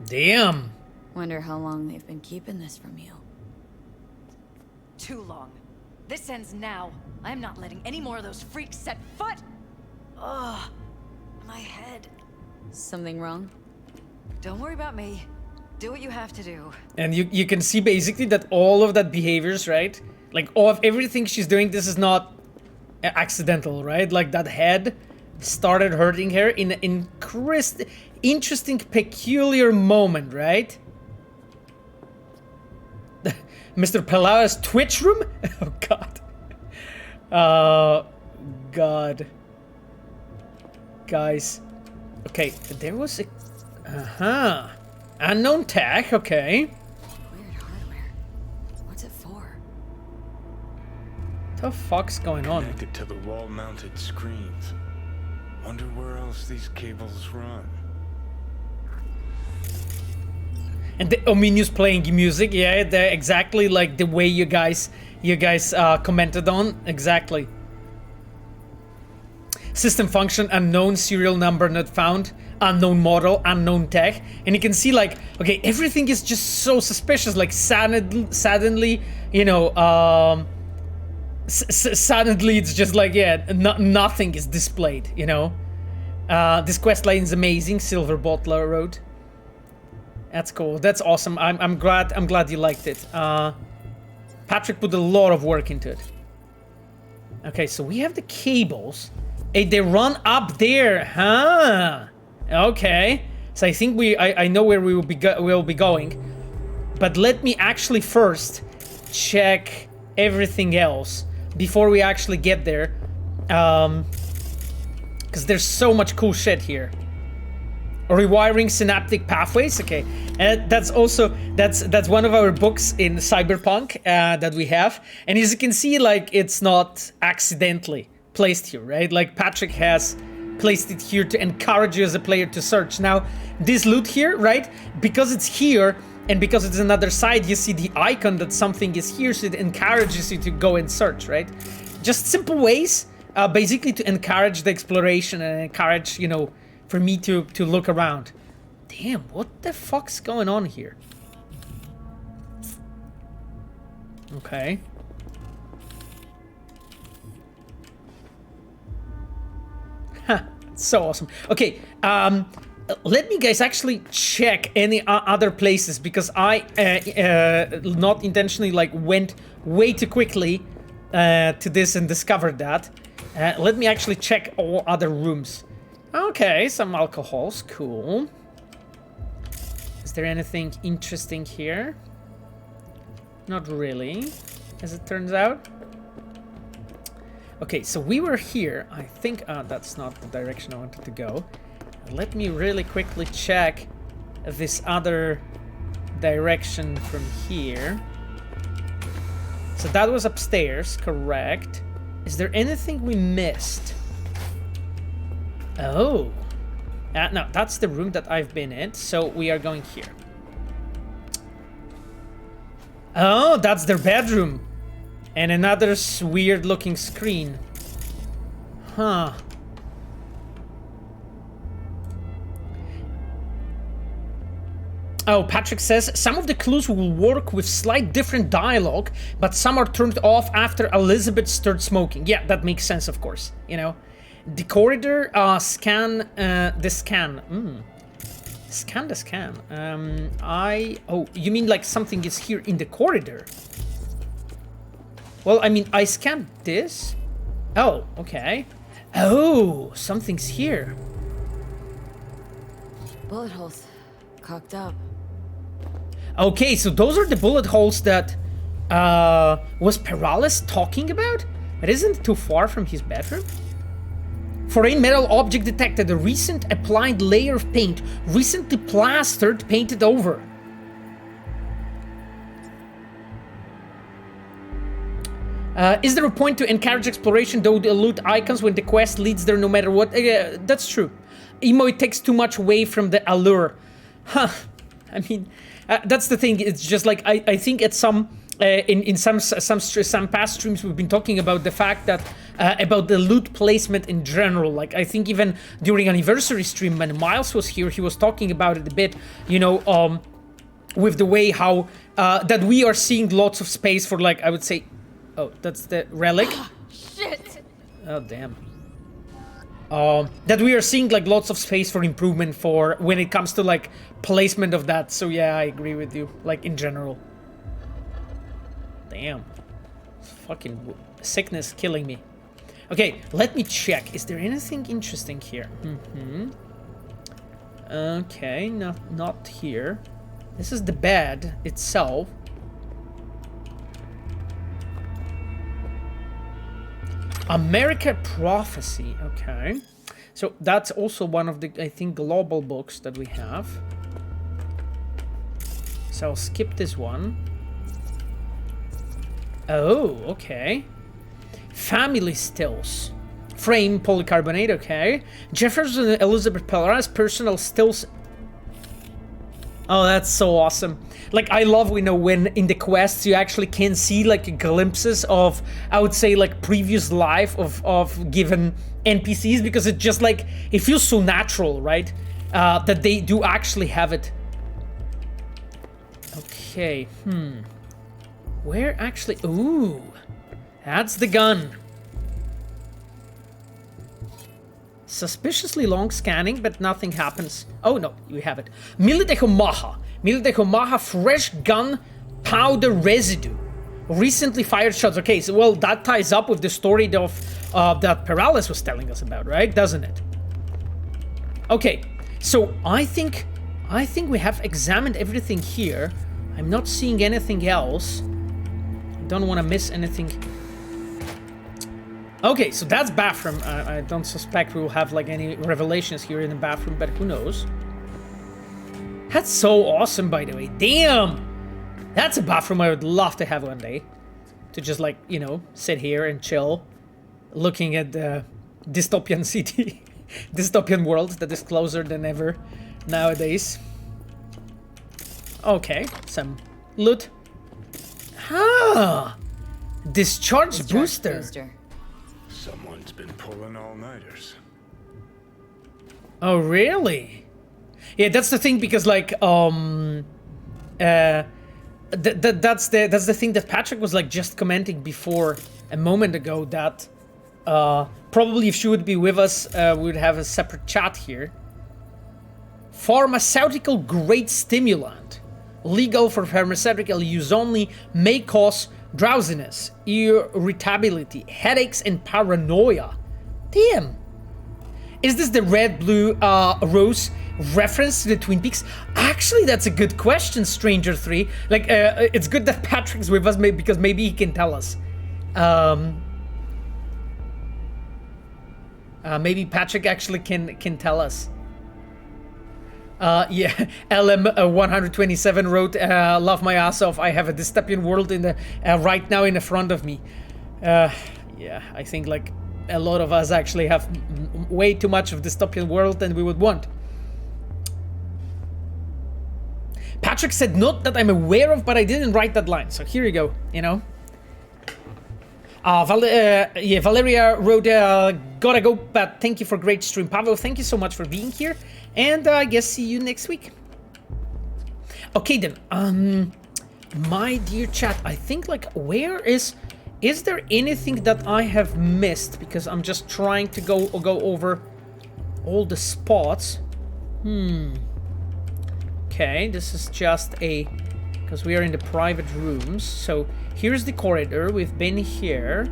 Damn. Wonder how long they've been keeping this from you. Too long. This ends now. I'm not letting any more of those freaks set foot! Ugh. My head. Something wrong? Don't worry about me. Do what you have to do. And you can see basically that all of that behaviors, right? Like all of everything she's doing, this is not accidental, right? Like that head started hurting her in an interesting, peculiar moment, right? Mr. Peralez's Twitch room? Oh god. God. Guys. Okay, there was a... Unknown tech, okay. Weird hardware. What's it for? What the fuck's going on? Connected to the wall-mounted screens. Wonder where else these cables run. And the ominous playing music, yeah, exactly like the way you guys commented on, exactly. System function unknown, serial number not found, unknown model, unknown tech, and you can see like, okay, everything is just so suspicious. Like suddenly, you know, suddenly it's just like, yeah, nothing is displayed, you know. This quest line is amazing. Silver Bottler Road. That's cool. That's awesome. I'm glad you liked it. Patrick put a lot of work into it. Okay, so we have the cables. Hey, they run up there, huh? Okay. So I think I know where we'll be going. But let me actually first check everything else before we actually get there. Because there's so much cool shit here. rewiring synaptic pathways. Okay, and that's also that's one of our books in Cyberpunk that we have, and as you can see, like it's not accidentally placed here, right? Like Patrick has placed it here to encourage you as a player to search. Now this loot here, right, because it's here and because it's another side, you see the icon that something is here, so it encourages you to go and search, right? Just simple ways basically to encourage the exploration and encourage, you know, for me to look around. Damn, what the fuck's going on here? Okay. Huh, so awesome. Okay, let me guys actually check any other places, because I not intentionally like went way too quickly to this and discovered that. Let me actually check all other rooms. Okay, some alcohols, cool. Is there anything interesting here? Not really, as it turns out. Okay, so we were here. I think that's not the direction I wanted to go. Let me really quickly check this other direction from here. So that was upstairs, correct? Is there anything we missed? Oh. No, that's the room that I've been in, so we are going here. Oh, that's their bedroom. And another weird-looking screen. Huh. Oh, Patrick says, some of the clues will work with slight different dialogue, but some are turned off after Elizabeth started smoking. Yeah, that makes sense, of course, you know. The corridor, scan the scan. Scan the scan. Oh, you mean like something is here in the corridor? Well, I mean, I scanned this. Oh, okay. Oh, something's here. Bullet holes. Cocked up. Okay, so those are the bullet holes that was Peralez talking about? It isn't too far from his bedroom. Foreign metal object detected. A recent applied layer of paint. Recently plastered, painted over. Is there a point to encourage exploration, though the loot icons when the quest leads there no matter what? That's true. Emo, it takes too much away from the allure. Huh. I mean, that's the thing. It's just like, I think at some... in some past streams we've been talking about the fact that about the loot placement in general. Like I think even during anniversary stream when Miles was here, he was talking about it a bit, you know, with the way how that we are seeing lots of space for, like, I would say, oh, that's the relic. Shit. Oh damn. That we are seeing like lots of space for improvement for when it comes to like placement of that. So yeah, I agree with you, like in general. Damn. Fucking sickness killing me. Okay, let me check. Is there anything interesting here? Okay, not here. This is the bed itself. America Prophecy. Okay. So that's also one of the, I think, global books that we have. So I'll skip this one. Oh, okay. Family stills. Frame polycarbonate, okay. Jefferson and Elizabeth Peralezs personal stills. Oh, that's so awesome. Like, I love, you know, when in the quests you actually can see like glimpses of, I would say, like previous life of given NPCs, because it just like, it feels so natural, right? That they do actually have it. Okay, Where actually... Ooh, that's the gun. Suspiciously long scanning, but nothing happens. Oh no, we have it. Mille de Homaha. Mille de Homaha fresh gun powder residue. Recently fired shots. Okay, so well, that ties up with the story of that Peralez was telling us about, right? Doesn't it? Okay, so I think we have examined everything here. I'm not seeing anything else. Don't want to miss anything. Okay, so that's bathroom. I don't suspect we will have like any revelations here in the bathroom, but who knows? That's so awesome, by the way. Damn! That's a bathroom I would love to have one day. To just, like, you know, sit here and chill. Looking at the dystopian city. Dystopian world that is closer than ever nowadays. Okay, some loot. Ah! Discharge booster. Someone's been pulling all-nighters. Oh, really? Yeah, that's the thing, because, like, that's the thing that Patrick was, like, just commenting before a moment ago, that probably if she would be with us, we would have a separate chat here. Pharmaceutical grade stimulant. Legal for pharmaceutical use only, may cause drowsiness, irritability, headaches, and paranoia. Damn. Is this the red, blue, rose reference to the Twin Peaks? Actually, that's a good question, Stranger 3. Like, it's good that Patrick's with us, because maybe he can tell us. Maybe Patrick actually can tell us. Yeah, LM127 wrote, love my ass off, I have a dystopian world in the right now in the front of me. Yeah, I think, like, a lot of us actually have way too much of dystopian world than we would want. Patrick said, not that I'm aware of, but I didn't write that line, so here you go, you know. Yeah, Valeria wrote, gotta go, but thank you for great stream. Pavel, thank you so much for being here, and I guess see you next week. Okay then, my dear chat, I think, like, where is there anything that I have missed? Because I'm just trying to go over all the spots. Okay, this is just a... because we are in the private rooms. So here's the corridor. We've been here.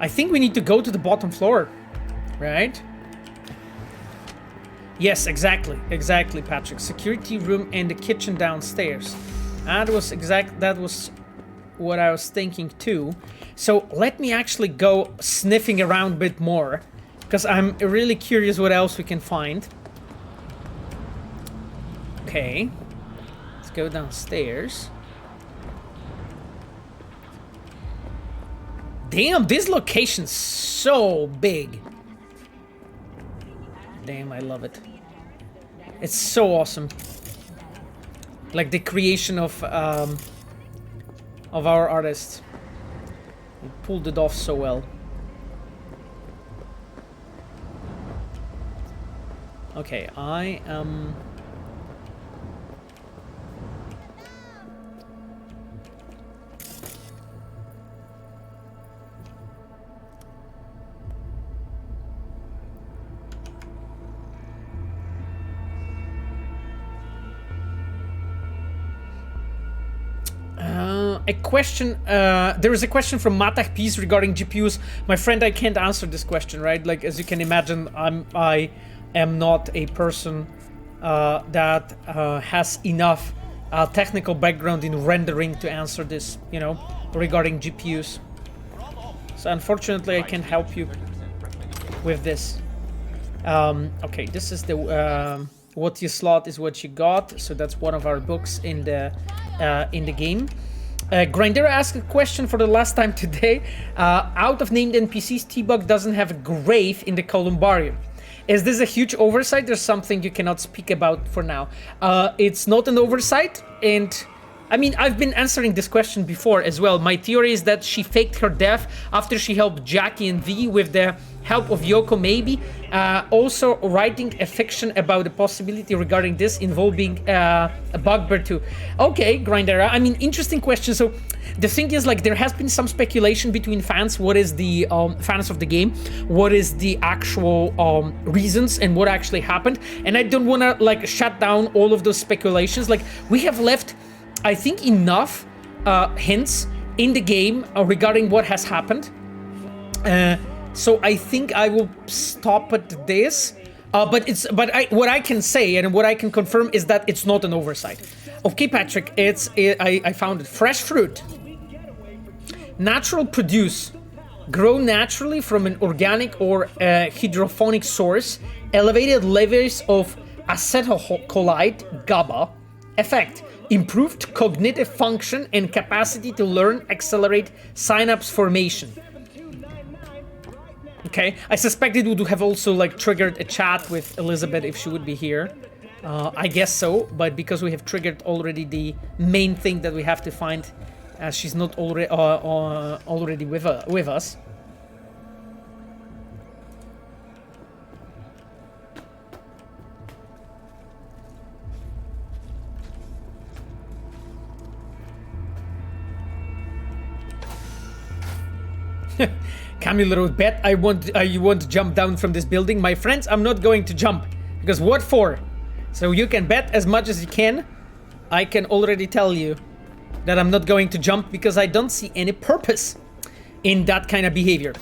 I think we need to go to the bottom floor, right? Yes, exactly, Patrick. Security room and the kitchen downstairs. That was what I was thinking too. So let me actually go sniffing around a bit more, because I'm really curious what else we can find. Okay, let's go downstairs. Damn, this location's so big. Damn, I love it. It's so awesome. Like the creation of our artists. We pulled it off so well. Okay, I am... a question, there is a question from Matach Peace regarding GPUs. My friend, I can't answer this question, right? Like, as you can imagine, I am not a person that has enough technical background in rendering to answer this, you know, regarding GPUs. So unfortunately, I can't help you with this. Okay, this is the what you slot is what you got. So that's one of our books in the game. Grindera asked a question for the last time today. Out of named NPCs, T-Bug doesn't have a grave in the columbarium. Is this a huge oversight or something you cannot speak about for now? It's not an oversight, and I mean, I've been answering this question before as well. My theory is that she faked her death after she helped Jackie and V with the help of Yoko, maybe. Also writing a fiction about the possibility regarding this involving a bugbear too. Okay, Grindera, I mean, interesting question. So the thing is, like, there has been some speculation between fans. What is the fans of the game? What is the actual reasons and what actually happened? And I don't want to, like, shut down all of those speculations. Like, we have left, I think, enough hints in the game regarding what has happened. So I think I will stop at this. What I can say and what I can confirm is that it's not an oversight. Okay, Patrick, I found it. Fresh fruit. Natural produce. grow naturally from an organic or hydrophonic source. Elevated levels of acetylcholine GABA effect. Improved cognitive function and capacity to learn, accelerate synapse formation. Okay, I suspect it would have also like triggered a chat with Elizabeth if she would be here. I guess so, but because we have triggered already the main thing that we have to find, as she's not already with us. Camille wrote, bet you want to jump down from this building. My friends, I'm not going to jump. Because what for? So you can bet as much as you can. I can already tell you that I'm not going to jump because I don't see any purpose in that kind of behavior.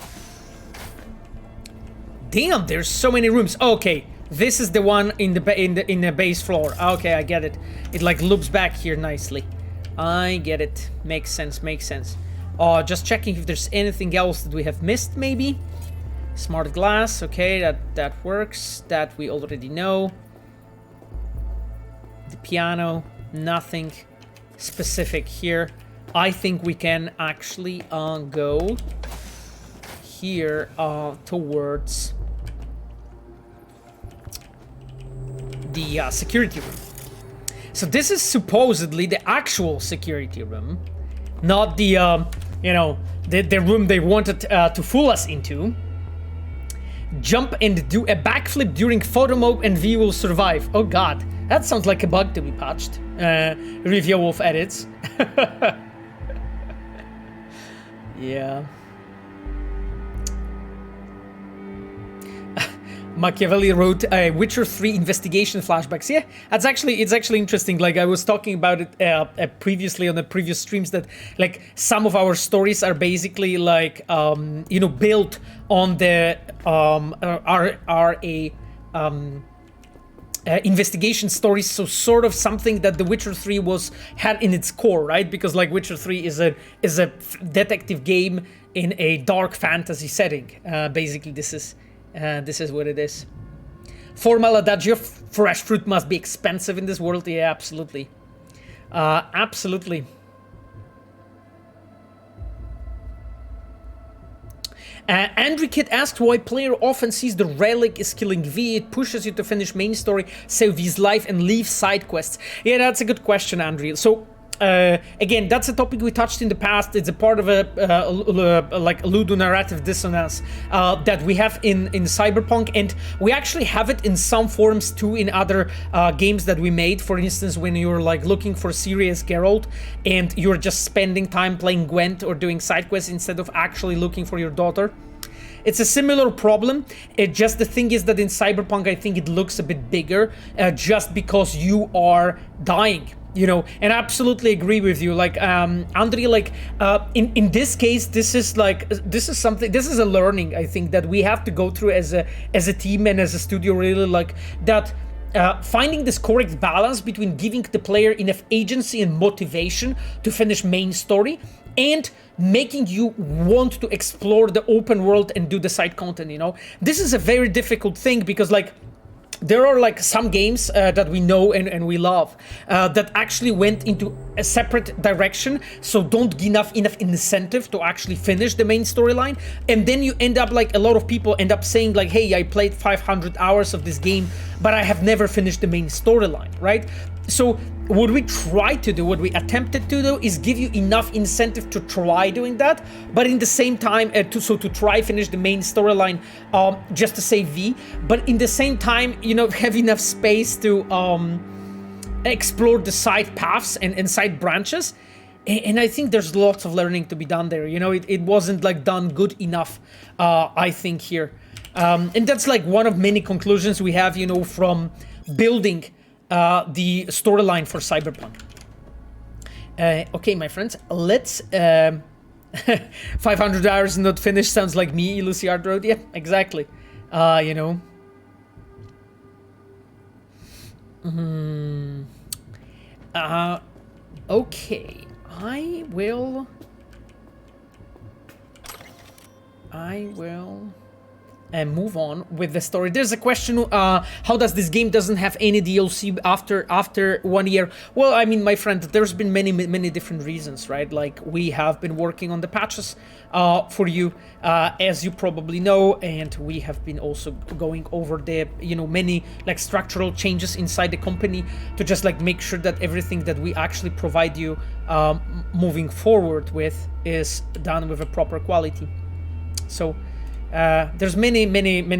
Damn, there's so many rooms. Okay, this is the one in the base floor. Okay, I get it. It like loops back here nicely. I get it. Makes sense, makes sense. Just checking if there's anything else that we have missed, maybe. Smart glass, okay, that works. That we already know. The piano, nothing specific here. I think we can actually go here towards the security room. So this is supposedly the actual security room, not the you know, the room they wanted to fool us into. Jump and do a backflip during photo mode and we will survive. Oh god, that sounds like a bug to be patched. Review of edits. Yeah. Machiavelli wrote Witcher 3 investigation flashbacks. Yeah, it's actually interesting. Like I was talking about it previously on the previous streams, that like some of our stories are basically like you know, built on the investigation stories, so sort of something that The Witcher 3 had in its core, right? Because like Witcher 3 is a detective game in a dark fantasy setting. Basically, this is what it is. Formal adagio, fresh fruit must be expensive in this world. Yeah, absolutely. Absolutely. Andrew Kid asked why player often sees the relic is killing V. It pushes you to finish main story, save V's life, and leave side quests. Yeah, that's a good question, Andrew. So, again, that's a topic we touched in the past. It's a part of like a ludonarrative dissonance that we have in Cyberpunk, and we actually have it in some forms too in other games that we made. For instance, when you're like looking for Sirius Geralt and you're just spending time playing Gwent or doing side quests instead of actually looking for your daughter. It's a similar problem. Just the thing is that in Cyberpunk, I think it looks a bit bigger, just because you are dying, you know. And I absolutely agree with you. Like, Andre, like, in this case, this is a learning, I think, that we have to go through as a team and as a studio, really, like that. Finding this correct balance between giving the player enough agency and motivation to finish main story and making you want to explore the open world and do the side content, you know. This is a very difficult thing because, like, there are like some games that we know and we love that actually went into a separate direction, so don't give enough incentive to actually finish the main storyline, and then you end up like a lot of people end up saying like, hey, I played 500 hours of this game but I have never finished the main storyline, right? So what we try to do, what we attempted to do, is give you enough incentive to try doing that, but in the same time, to try finish the main storyline, just to save V, but in the same time, you know, have enough space to explore the side paths and side branches. And I think there's lots of learning to be done there. You know, it wasn't like done good enough, I think, here. And that's like one of many conclusions we have, you know, from building the storyline for Cyberpunk. Okay, my friends, let's 500 hours not finished sounds like me, Lucy Art Road. Yeah, exactly. You know. Okay, I will I will move on with the story. There's a question, how does this game doesn't have any DLC after 1 year? Well, I mean, my friend, there's been many different reasons, right? Like, we have been working on the patches for you, as you probably know, and we have been also going over the, you know, many like structural changes inside the company to just like make sure that everything that we actually provide you moving forward with is done with a proper quality. So there's many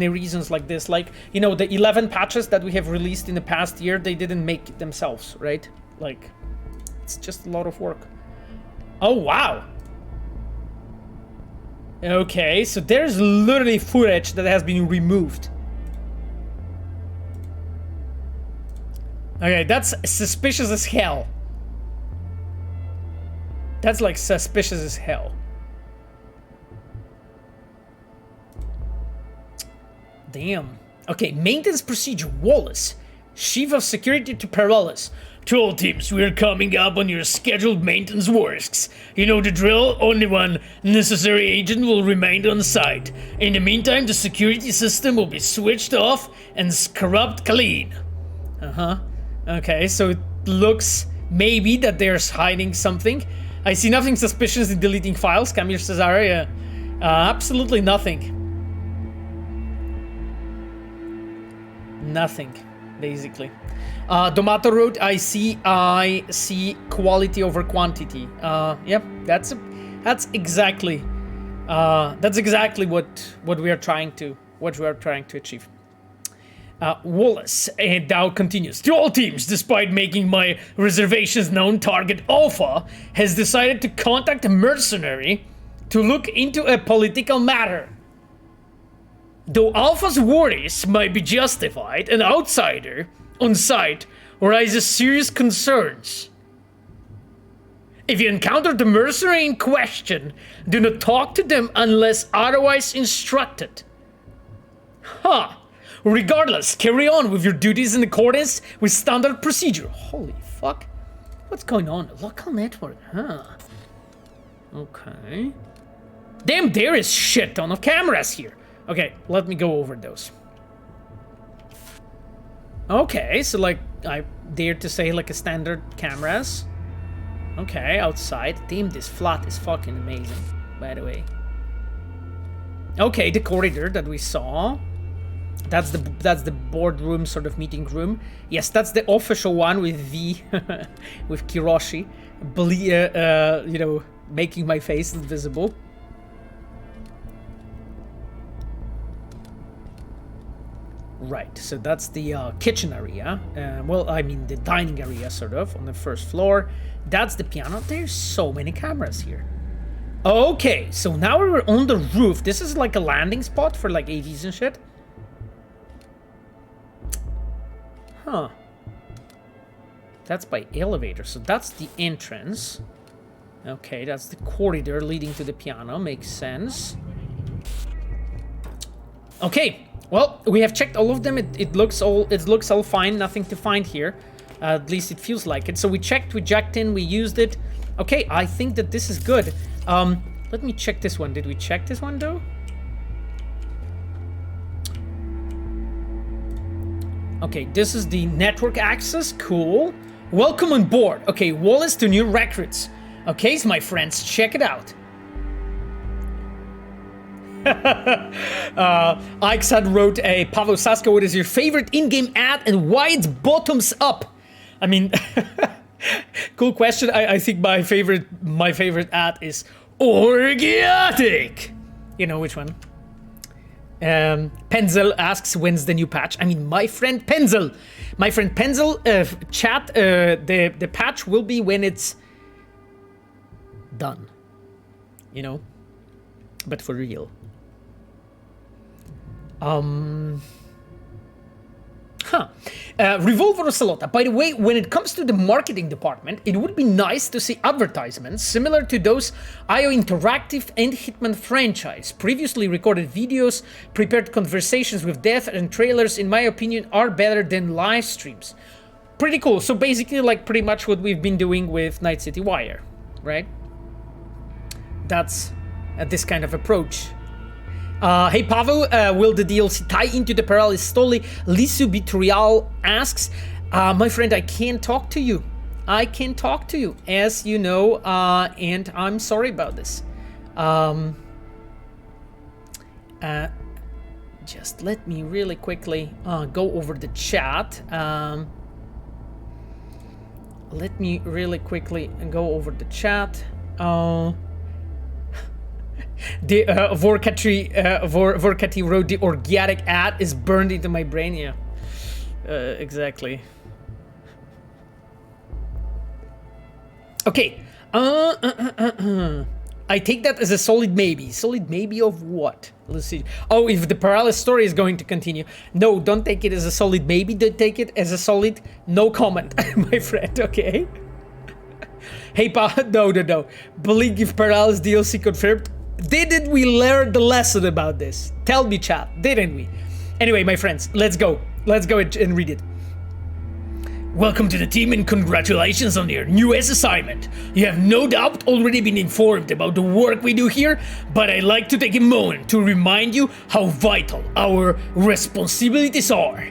reasons like this, like, you know, the 11 patches that we have released in the past year, they didn't make it themselves, right? Like, it's just a lot of work. Oh, wow. Okay, so there's literally footage that has been removed. Okay, that's suspicious as hell. That's like suspicious as hell. Damn. Okay, maintenance procedure. Wallace, Chief of Security to Peralez. To all teams, we are coming up on your scheduled maintenance works. You know the drill, only one necessary agent will remain on site. In the meantime, the security system will be switched off and scrubbed clean. Okay, so it looks maybe that there's hiding something. I see nothing suspicious in deleting files. Camille Cesare, absolutely nothing. Nothing, basically. Domato wrote, I see quality over quantity. Yep, that's exactly what we are trying to achieve. Wallace, and Dow continues. To all teams, despite making my reservations known, Target Alpha has decided to contact a mercenary to look into a political matter. Though Alpha's worries might be justified, an outsider on site raises serious concerns. If you encounter the mercenary in question, do not talk to them unless otherwise instructed. Regardless, carry on with your duties in accordance with standard procedure. Holy fuck. What's going on? Local network, Okay. Damn, there is shit ton of cameras here. Okay, let me go over those. Okay, so like, I dare to say like a standard cameras. Okay, outside. Damn, this flat is fucking amazing, by the way. Okay, the corridor that we saw. That's the boardroom, sort of meeting room. Yes, that's the official one with V, with Kiroshi, you know, making my face invisible. Right, so that's the kitchen area. Well, I mean the dining area, sort of, on the first floor. That's the piano. There's so many cameras here. Okay, so now we're on the roof. This is like a landing spot for like AVs and shit. That's by elevator, so that's the entrance. Okay, that's the corridor leading to the piano. Makes sense. Okay. Well, we have checked all of them. It looks all fine. Nothing to find here. At least it feels like it. So we checked, we jacked in, we used it. Okay, I think that this is good. Let me check this one. Did we check this one though? Okay, this is the network access. Cool. Welcome on board. Okay, Wallace to new recruits. Okay, so my friends, check it out. Ixad wrote a Pavel Sasko, what is your favorite in-game ad and why it's bottoms up? I mean, cool question. I think my favorite ad is Orgiatic. You know which one? Penzel asks when's the new patch. I mean, my friend Penzel, chat, the patch will be when it's done, you know, but for real. Revolver Ocelota. By the way, when it comes to the marketing department, it would be nice to see advertisements similar to those IO Interactive and Hitman franchise. Previously recorded videos, prepared conversations with death, and trailers, in my opinion, are better than live streams. Pretty cool. So basically, like pretty much what we've been doing with Night City Wire, right? That's this kind of approach. Hey Pavo, will the DLC tie into the Peralezz story? Lisu Bitrial asks, my friend, I can't talk to you. I can talk to you, as you know, and I'm sorry about this. Just let me really quickly go over the chat. Let me really quickly go over the chat. The Vorkati wrote the organic ad is burned into my brain. Yeah, exactly. Okay. I take that as a solid maybe. Solid maybe of what? Let's see. Oh, if the Peralezz story is going to continue. No, don't take it as a solid maybe. Don't take it as a solid no comment, my friend. Okay. Hey, no. Believe if Peralezz DLC confirmed. Didn't we learn the lesson about this? Tell me, chat. Didn't we? Anyway, my friends, let's go. Let's go and read it. Welcome to the team and congratulations on your newest assignment. You have no doubt already been informed about the work we do here, but I'd like to take a moment to remind you how vital our responsibilities are.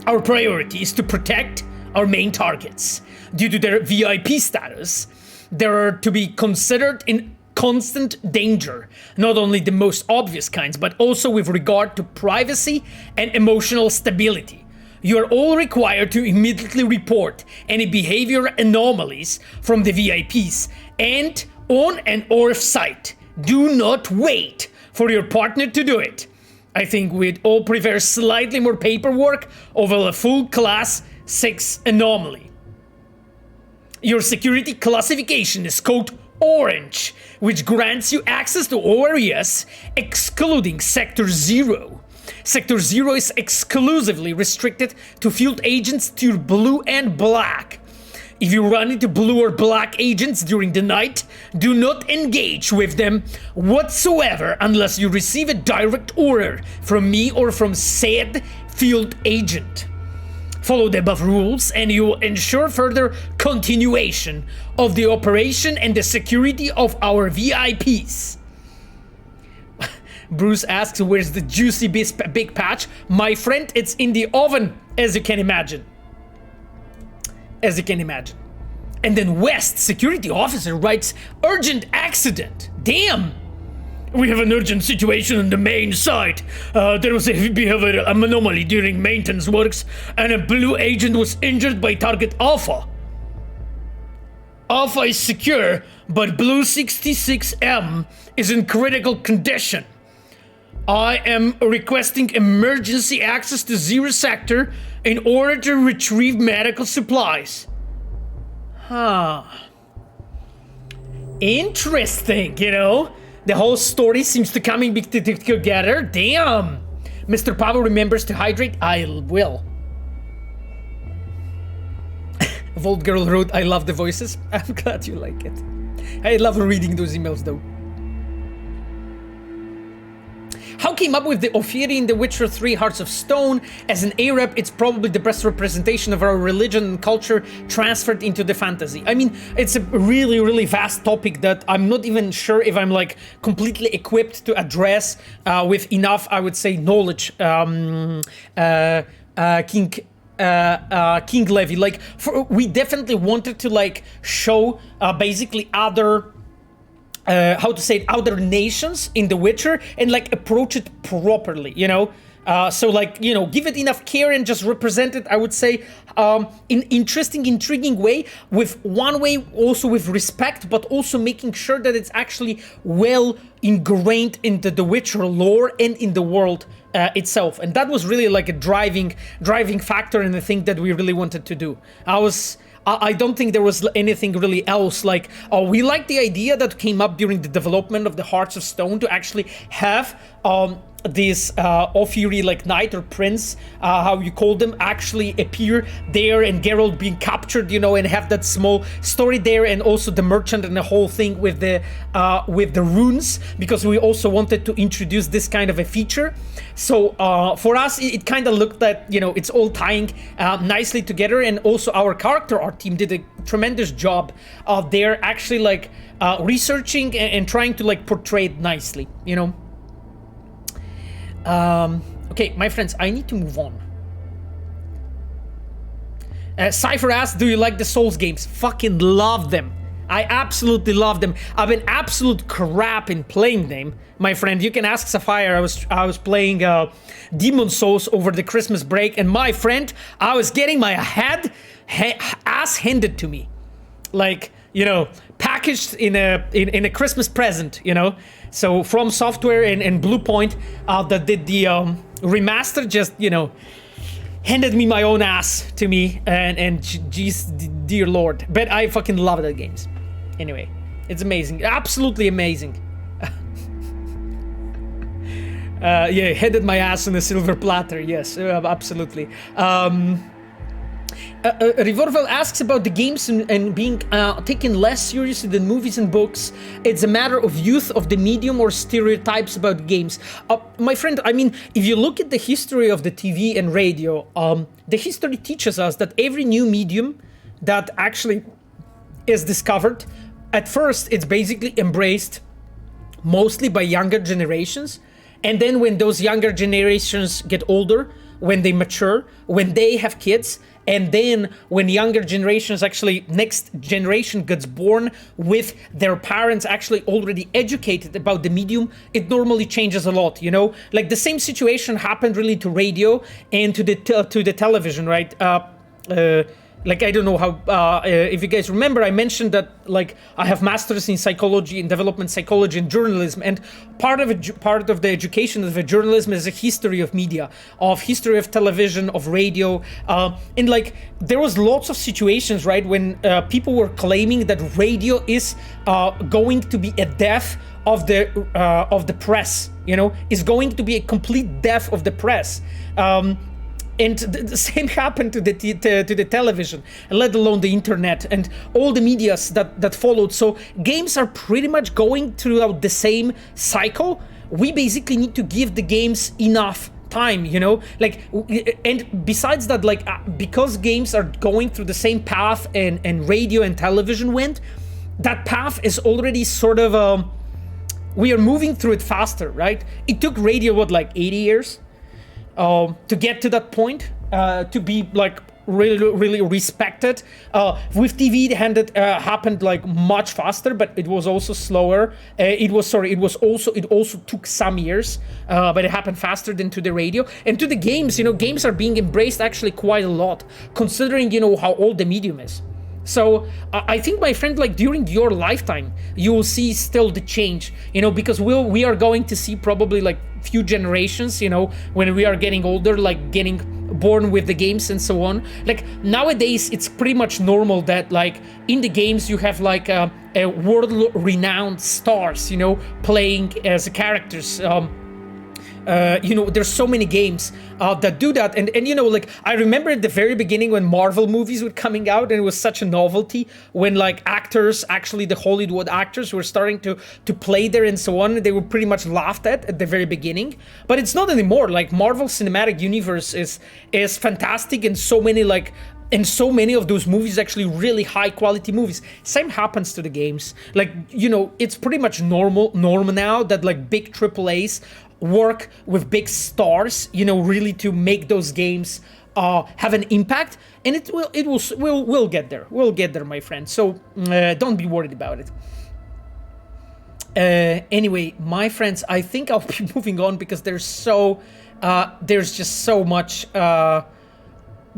Our priority is to protect our main targets. Due to their VIP status, they are to be considered in constant danger, not only the most obvious kinds, but also with regard to privacy and emotional stability. You are all required to immediately report any behavior anomalies from the VIPs and on and off site. Do not wait for your partner to do it. I think we'd all prefer slightly more paperwork over a full class 6 anomaly. Your security classification is code Orange, which grants you access to all areas, excluding Sector 0. Sector 0 is exclusively restricted to field agents to blue and black. If you run into blue or black agents during the night, do not engage with them whatsoever unless you receive a direct order from me or from said field agent. Follow the above rules and you will ensure further continuation of the operation and the security of our VIPs. Bruce asks, where's the juicy big patch? My friend, it's in the oven, as you can imagine. As you can imagine. And then West, security officer, writes, urgent accident. Damn! We have an urgent situation on the main site. There was a behavioral anomaly during maintenance works, and a blue agent was injured by target Alpha. Alpha is secure, but Blue 66M is in critical condition. I am requesting emergency access to 0 sector in order to retrieve medical supplies. Huh. Interesting, you know? The whole story seems to coming together. Damn. Mr. Pavel remembers to hydrate. I will. Vault Girl wrote, I love the voices. I'm glad you like it. I love reading those emails though. How came up with the Ofieri in The Witcher 3 Hearts of Stone? As an Arab, it's probably the best representation of our religion and culture transferred into the fantasy. I mean, it's a really, really vast topic that I'm not even sure if I'm like completely equipped to address with enough, I would say, knowledge. King Levy, like, we definitely wanted to like show basically other other nations in The Witcher and like approach it properly, you know? So like, you know, give it enough care and just represent it, I would say, in interesting, intriguing way, with one way also with respect, but also making sure that it's actually well ingrained into The Witcher lore and in the world itself. And that was really like a driving factor and the thing that we really wanted to do. I don't think there was anything really else. Like, we liked the idea that came up during the development of the Hearts of Stone to actually have this Ofieri, like knight or prince, how you call them, actually appear there, and Geralt being captured, you know, and have that small story there, and also the merchant and the whole thing with the runes, because we also wanted to introduce this kind of a feature. So for us, it kind of looked that, you know, it's all tying nicely together, and also our character art team did a tremendous job of there actually like researching and trying to like portray it nicely, you know. Okay, my friends, I need to move on. Cypher asks, do you like the Souls games? Fucking love them. I absolutely love them. I've been absolute crap in playing them, my friend. You can ask Sapphire. I was playing Demon Souls over the Christmas break, and my friend, I was getting my ass handed to me, like, you know, packaged in a Christmas present, you know. So From Software and Bluepoint that did the remaster, just, you know, handed me my own ass to me, and geez, dear lord, but I fucking love the games. Anyway, it's amazing, absolutely amazing. Yeah, handed my ass on a silver platter. Yes, absolutely. Revolvel asks about the games and being taken less seriously than movies and books. It's a matter of youth of the medium or stereotypes about games. My friend, I mean, if you look at the history of the TV and radio, the history teaches us that every new medium that actually is discovered, at first it's basically embraced mostly by younger generations. And then when those younger generations get older, when they mature, when they have kids, and then when younger generations actually, next generation gets born with their parents actually already educated about the medium, it normally changes a lot, you know? Like the same situation happened really to radio and to the television, right? Like, I don't know how, if you guys remember, I mentioned that, like, I have masters in psychology and development psychology and journalism, and part of the education of the journalism is a history of media, of history of television, of radio, and like, there was lots of situations, right, when people were claiming that radio is going to be a death of the press, you know, is going to be a complete death of the press. And the same happened to the television, let alone the internet and all the medias that followed. So games are pretty much going throughout the same cycle. We basically need to give the games enough time, you know, like, and besides that, like, because games are going through the same path and radio and television went, that path is already sort of, we are moving through it faster, right? It took radio, what, like 80 years? To get to that point, to be like really respected. With TV, it happened like much faster, but it was also slower. It also took some years, but it happened faster than to the radio. And to the games, you know, games are being embraced actually quite a lot, considering, you know, how old the medium is. So I think, my friend, like during your lifetime, you will see still the change, you know, because we are going to see probably like few generations, you know, when we are getting older, like getting born with the games and so on. Like nowadays, it's pretty much normal that like in the games you have like a world-renowned stars, you know, playing as characters. You know, there's so many games that do that, and you know, like I remember at the very beginning when Marvel movies were coming out, and it was such a novelty when like actors, actually the Hollywood actors, were starting to play there and so on. They were pretty much laughed at the very beginning, but it's not anymore. Like Marvel Cinematic Universe is fantastic, and so many like. And so many of those movies actually really high quality movies. Same happens to the games. Like, you know, it's pretty much normal now that like big AAAs work with big stars, you know, really to make those games have an impact, and we'll get there. We'll get there, my friend. So don't be worried about it. Anyway, my friends, I think I'll be moving on because there's just so much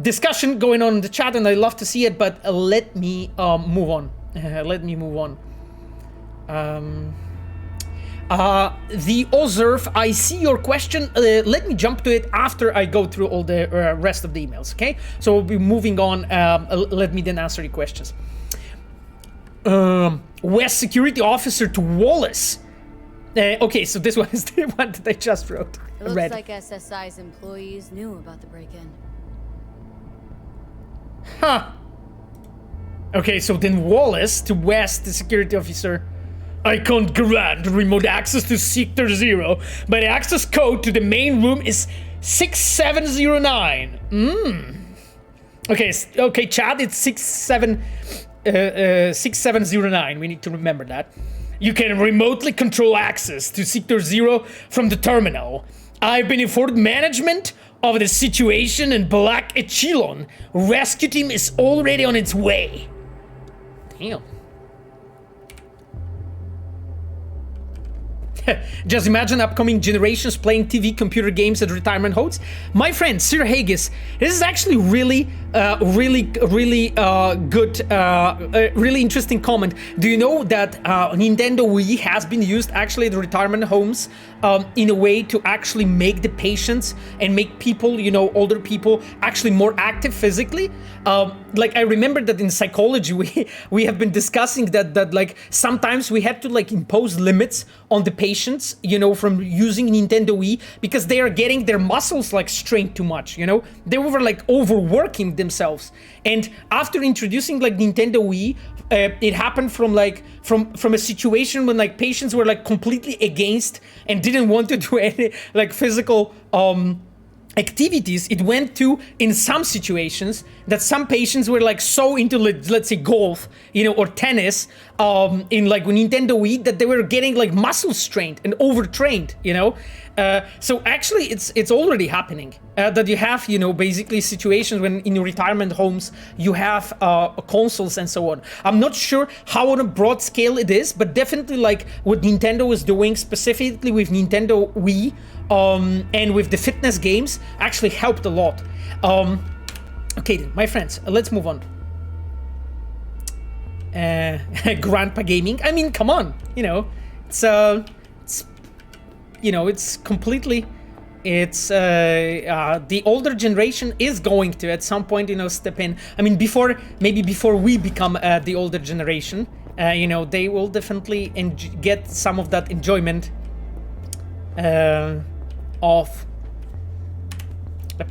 discussion going on in the chat, and I love to see it, but let me move on. The Ozerf, I see your question. Let me jump to it after I go through all the rest of the emails, okay? So we'll be moving on. Let me then answer your questions. West Security Officer to Wallace. Okay, so this one is the one that I just wrote. It looks like SSI's employees knew about the break-in. Huh. Okay, so then Wallace to West, the security officer. I can't grant remote access to Sector 0, but access code to the main room is 6709. Okay, chat, it's 6709. We need to remember that. You can remotely control access to Sector 0 from the terminal. I've been informed management of the situation in Black Echelon. Rescue team is already on its way. Damn. Just imagine upcoming generations playing TV computer games at retirement homes. My friend, Sir Haggis, this is actually really good, really interesting comment. Do you know that Nintendo Wii has been used actually at the retirement homes in a way to actually make the patients and make people, you know, older people actually more active physically? Like I remember that in psychology we have been discussing that like sometimes we had to like impose limits on the patients, you know, from using Nintendo Wii because they are getting their muscles like strained too much, you know? They were like overworking themselves. And after introducing like Nintendo Wii, it happened from like from a situation when like patients were like completely against and didn't want to do any like physical activities. It went to, in some situations, that some patients were like so into, let's say, golf, you know, or tennis, in like Nintendo Wii, that they were getting like muscle strained and overtrained, you know. So actually, it's already happening that you have, you know, basically situations when in retirement homes you have consoles and so on. I'm not sure how on a broad scale it is, but definitely like what Nintendo is doing specifically with Nintendo Wii. And with the fitness games actually helped a lot. Okay, then, my friends, let's move on. Grandpa gaming. I mean, come on, you know, it's you know, it's completely. It's the older generation is going to at some point, you know, step in. I mean, maybe before we become the older generation, you know, they will definitely get some of that enjoyment. Of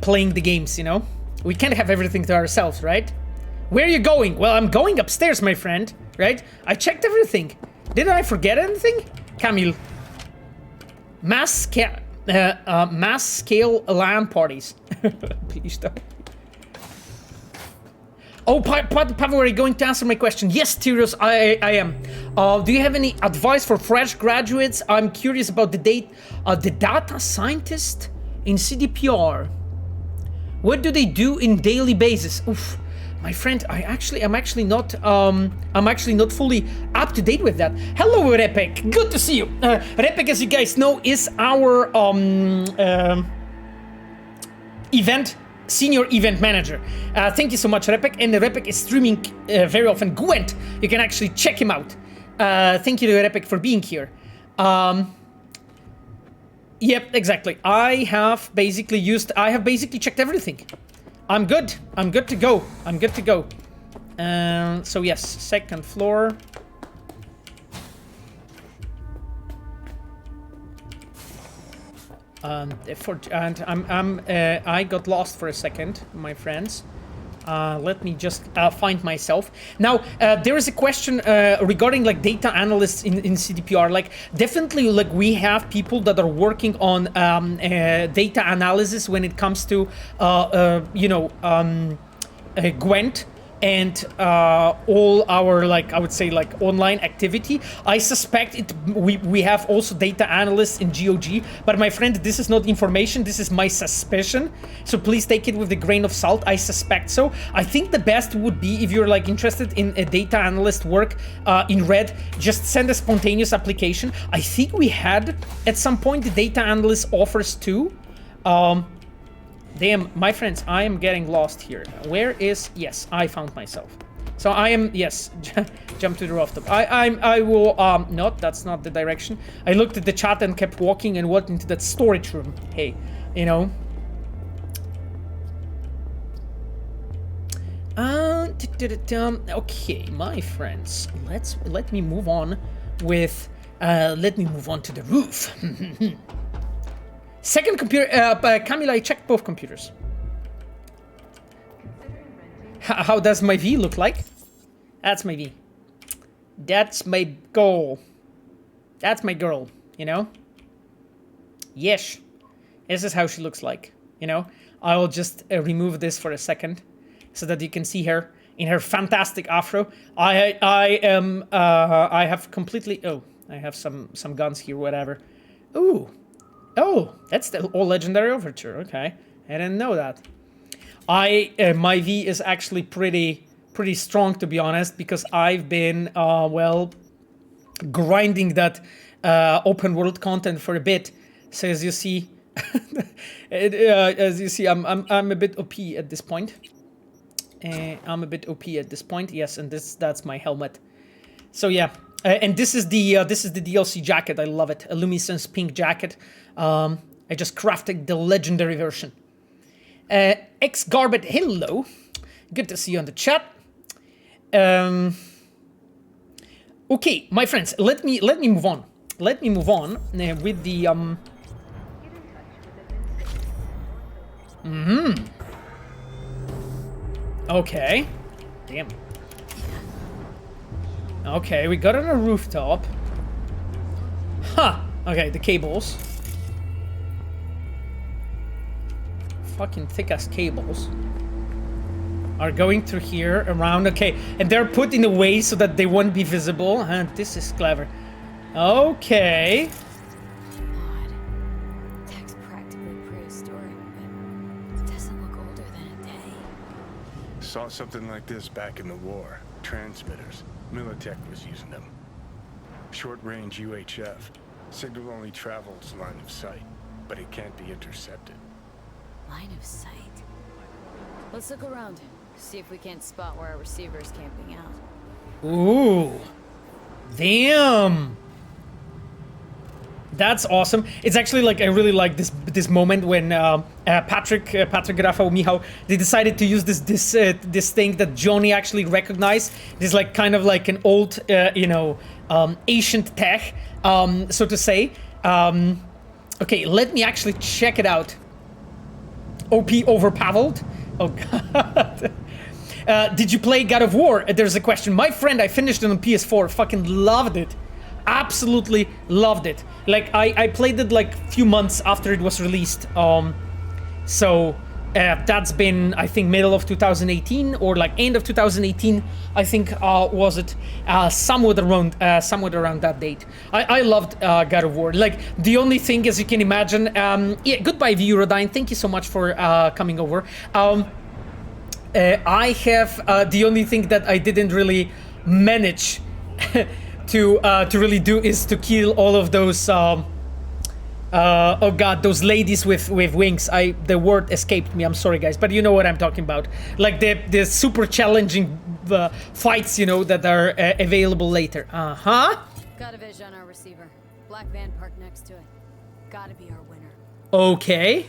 playing the games, you know? We can't have everything to ourselves, right? Where are you going? Well, I'm going upstairs, my friend, right? I checked everything. Didn't I forget anything? Camille. Mass scale LAN parties. Please don't. Oh, Pavel, are you going to answer my question? Yes, Tyrios, I am. Do you have any advice for fresh graduates? I'm curious about the data scientist in CDPR. What do they do in daily basis? Oof, my friend, I'm actually not fully up to date with that. Hello, Repek. Good to see you. Repek, as you guys know, is our senior event manager. Thank you so much, Repek. And Repek is streaming very often. Gwent, you can actually check him out. Thank you to Repek for being here. Yep, exactly. I have basically checked everything. I'm good to go. So yes, second floor. I got lost for a second, my friends. Let me just find myself. Now, there is a question regarding like data analysts in CDPR. Like, definitely, like we have people that are working on data analysis when it comes to, Gwent and all our, like, I would say, like, online activity. I suspect we have also data analysts in GOG, but my friend, this is not information, this is my suspicion, so please take it with a grain of salt. I suspect so. I think the best would be, if you're like interested in a data analyst work in Red, just send a spontaneous application. I think we had at some point the data analyst offers too. Damn, my friends, I am getting lost here. Where is... Yes, I found myself. So I am... Yes, jump to the rooftop. I will... Not, that's not the direction. I looked at the chat and kept walking and walked into that storage room. Hey, you know. Okay, my friends. Let me move on with... let me move on to the roof. Second computer, Camila, I checked both computers. How does my V look like? That's my V. That's my goal. That's my girl, you know? Yes. This is how she looks like, you know? I will just remove this for a second so that you can see her in her fantastic afro. I have completely... Oh, I have some guns here, whatever. Ooh. Oh, that's the all legendary overture. Okay, I didn't know that. My V is actually pretty strong, to be honest, because I've been well grinding that open world content for a bit. So as you see, I'm a bit OP at this point. I'm a bit OP at this point. Yes, and that's my helmet. So yeah, and this is the DLC jacket. I love it. A luminescence pink jacket. I just crafted the legendary version. X Garbet, hello. Good to see you on the chat. Okay, my friends, let me move on. Let me move on with the Okay. Damn. Okay, we got on a rooftop. Huh. Okay, the cables. Fucking thick-ass cables are going through here, around. Okay, and they're put in a way so that they won't be visible. This is clever. Okay. Odd. Tech's practically prehistoric, but it doesn't look older than a day. Saw something like this back in the war. Transmitters. Militech was using them. Short-range UHF. Signal only travels line of sight, but it can't be intercepted. Line of sight. Let's look around. See if we can't spot where our receiver's camping out. Ooh. Damn. That's awesome. It's actually like I really like this moment when Patrick Rafał, Michał, they decided to use this thing that Johnny actually recognized. This like kind of like an old ancient tech, so to say. Okay, let me actually check it out. OP overpowered. Oh god. Did you play God of War? There's a question. My friend, I finished it on PS4. Fucking loved it. Absolutely loved it. Like I played it like a few months after it was released. So that's been, I think, middle of 2018 or like end of 2018. I think was it somewhat around that date. I loved God of War. Like the only thing, as you can imagine, yeah. Goodbye, Vurodine. Thank you so much for coming over. I have the only thing that I didn't really manage to really do is to kill all of those oh god, those ladies with wings. The word escaped me. I'm sorry guys, but you know what I'm talking about. Like the super challenging fights, you know, that are available later. Got a vision on our receiver. Black van parked next to it. Gotta be our winner. Okay.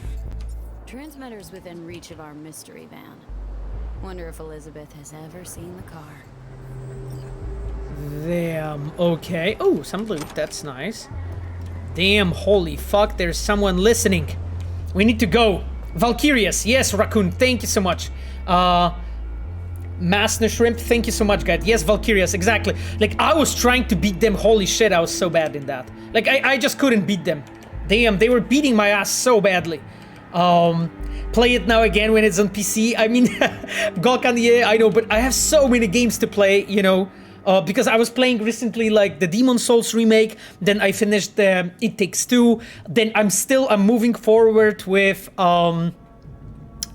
Transmitter's within reach of our mystery van. Wonder if Elizabeth has ever seen the car. Damn, okay. Oh, some loot, that's nice. Damn, holy fuck, there's someone listening. We need to go. Valkyrias, yes, Raccoon, thank you so much. Masner Shrimp, thank you so much, guys. Yes, Valkyrias, exactly. Like, I was trying to beat them, holy shit, I was so bad in that. Like, I just couldn't beat them. Damn, they were beating my ass so badly. Play it now again when it's on PC. I mean, Golkan, yeah, I know, but I have so many games to play, you know, because I was playing recently like the Demon Souls remake, then I finished It Takes Two, then I'm moving forward with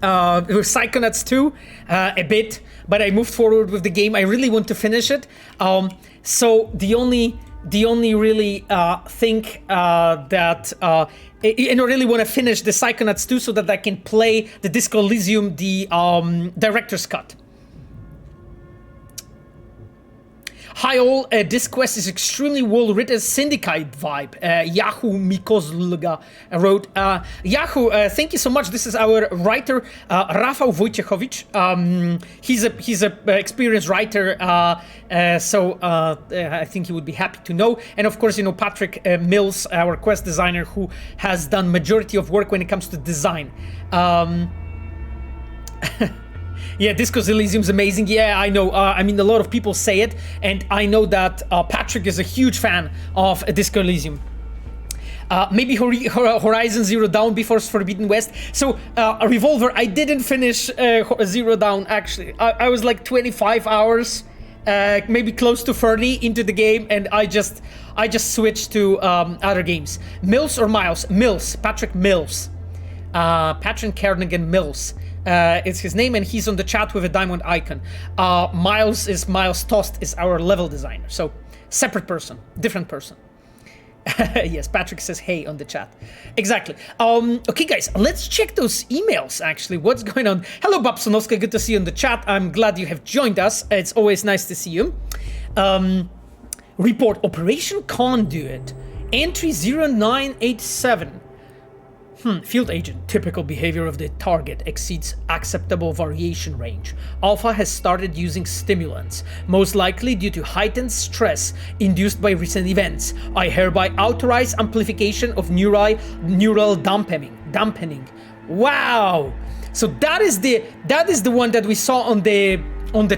Psychonauts 2 a bit, but I moved forward with the game. I really want to finish it. So the only really thing that I really want to finish the Psychonauts 2 so that I can play the Disco Elysium, the director's cut. Hi all, this quest is extremely well written, syndicate vibe. Yahoo Mikozlga wrote. Yahoo, thank you so much. This is our writer, Rafał Wojciechowicz. He's a experienced writer, so I think he would be happy to know. And of course, you know, Patrick Mills, our quest designer, who has done majority of work when it comes to design. Yeah, Disco Elysium's amazing. Yeah, I know. I mean, a lot of people say it, and I know that Patrick is a huge fan of Disco Elysium. Maybe Horizon Zero Dawn before Forbidden West. So, Revolver, I didn't finish Zero Dawn, actually. I was like 25 hours maybe close to 30 into the game, and I just switched to other games. Mills or Miles? Mills. Patrick Mills. Patrick Kernigan Mills. It's his name, and he's on the chat with a diamond icon. Miles Tost is our level designer. So separate person, different person. Yes, Patrick says hey on the chat. Exactly. Okay, guys, let's check those emails, actually. What's going on? Hello, Babsonovska. Good to see you in the chat. I'm glad you have joined us. It's always nice to see you. Report Operation Conduit. Entry 0987. Field agent, typical behavior of the target exceeds acceptable variation range. Alpha has started using stimulants, most likely due to heightened stress induced by recent events. I hereby authorize amplification of neural dampening. Wow! So that is the one that we saw on the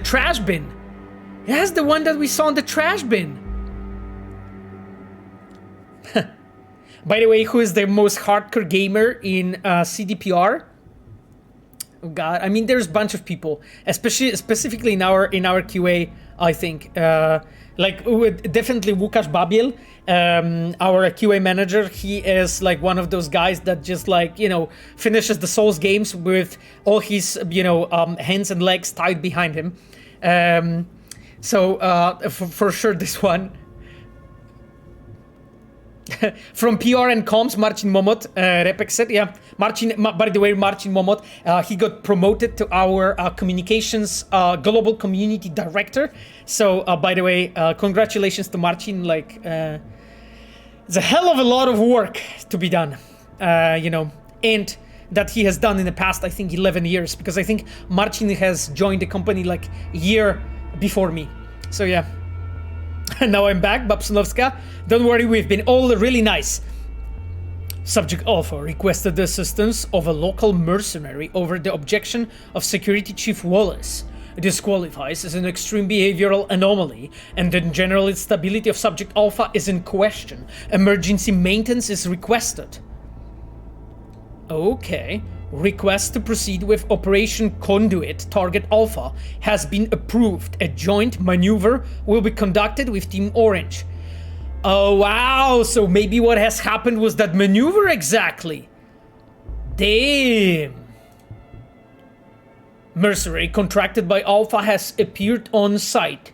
trash bin. That's the one that we saw on the trash bin. By the way, who is the most hardcore gamer in CDPR? Oh God, I mean, there's a bunch of people, specifically in our QA. I think, definitely Łukasz Babiel, our QA manager. He is like one of those guys that just finishes the Souls games with all his hands and legs tied behind him. For sure, this one. From PR and Comms, Marcin Momot, Repek said, yeah. By the way, Marcin Momot, he got promoted to our communications global community director. So, by the way, congratulations to Marcin. It's a hell of a lot of work to be done, and that he has done in the past, I think, 11 years, because I think Marcin has joined the company a year before me. So, yeah. Now I'm back, Babsonovska. Don't worry, we've been all really nice. Subject Alpha requested the assistance of a local mercenary over the objection of Security Chief Wallace. This qualifies as an extreme behavioral anomaly, and in general its stability of Subject Alpha is in question. Emergency maintenance is requested. Okay. Request to proceed with Operation Conduit Target Alpha has been approved. A joint maneuver will be conducted with Team Orange. Oh wow, so maybe what has happened was that maneuver exactly. Damn. Mercenary contracted by Alpha has appeared on site.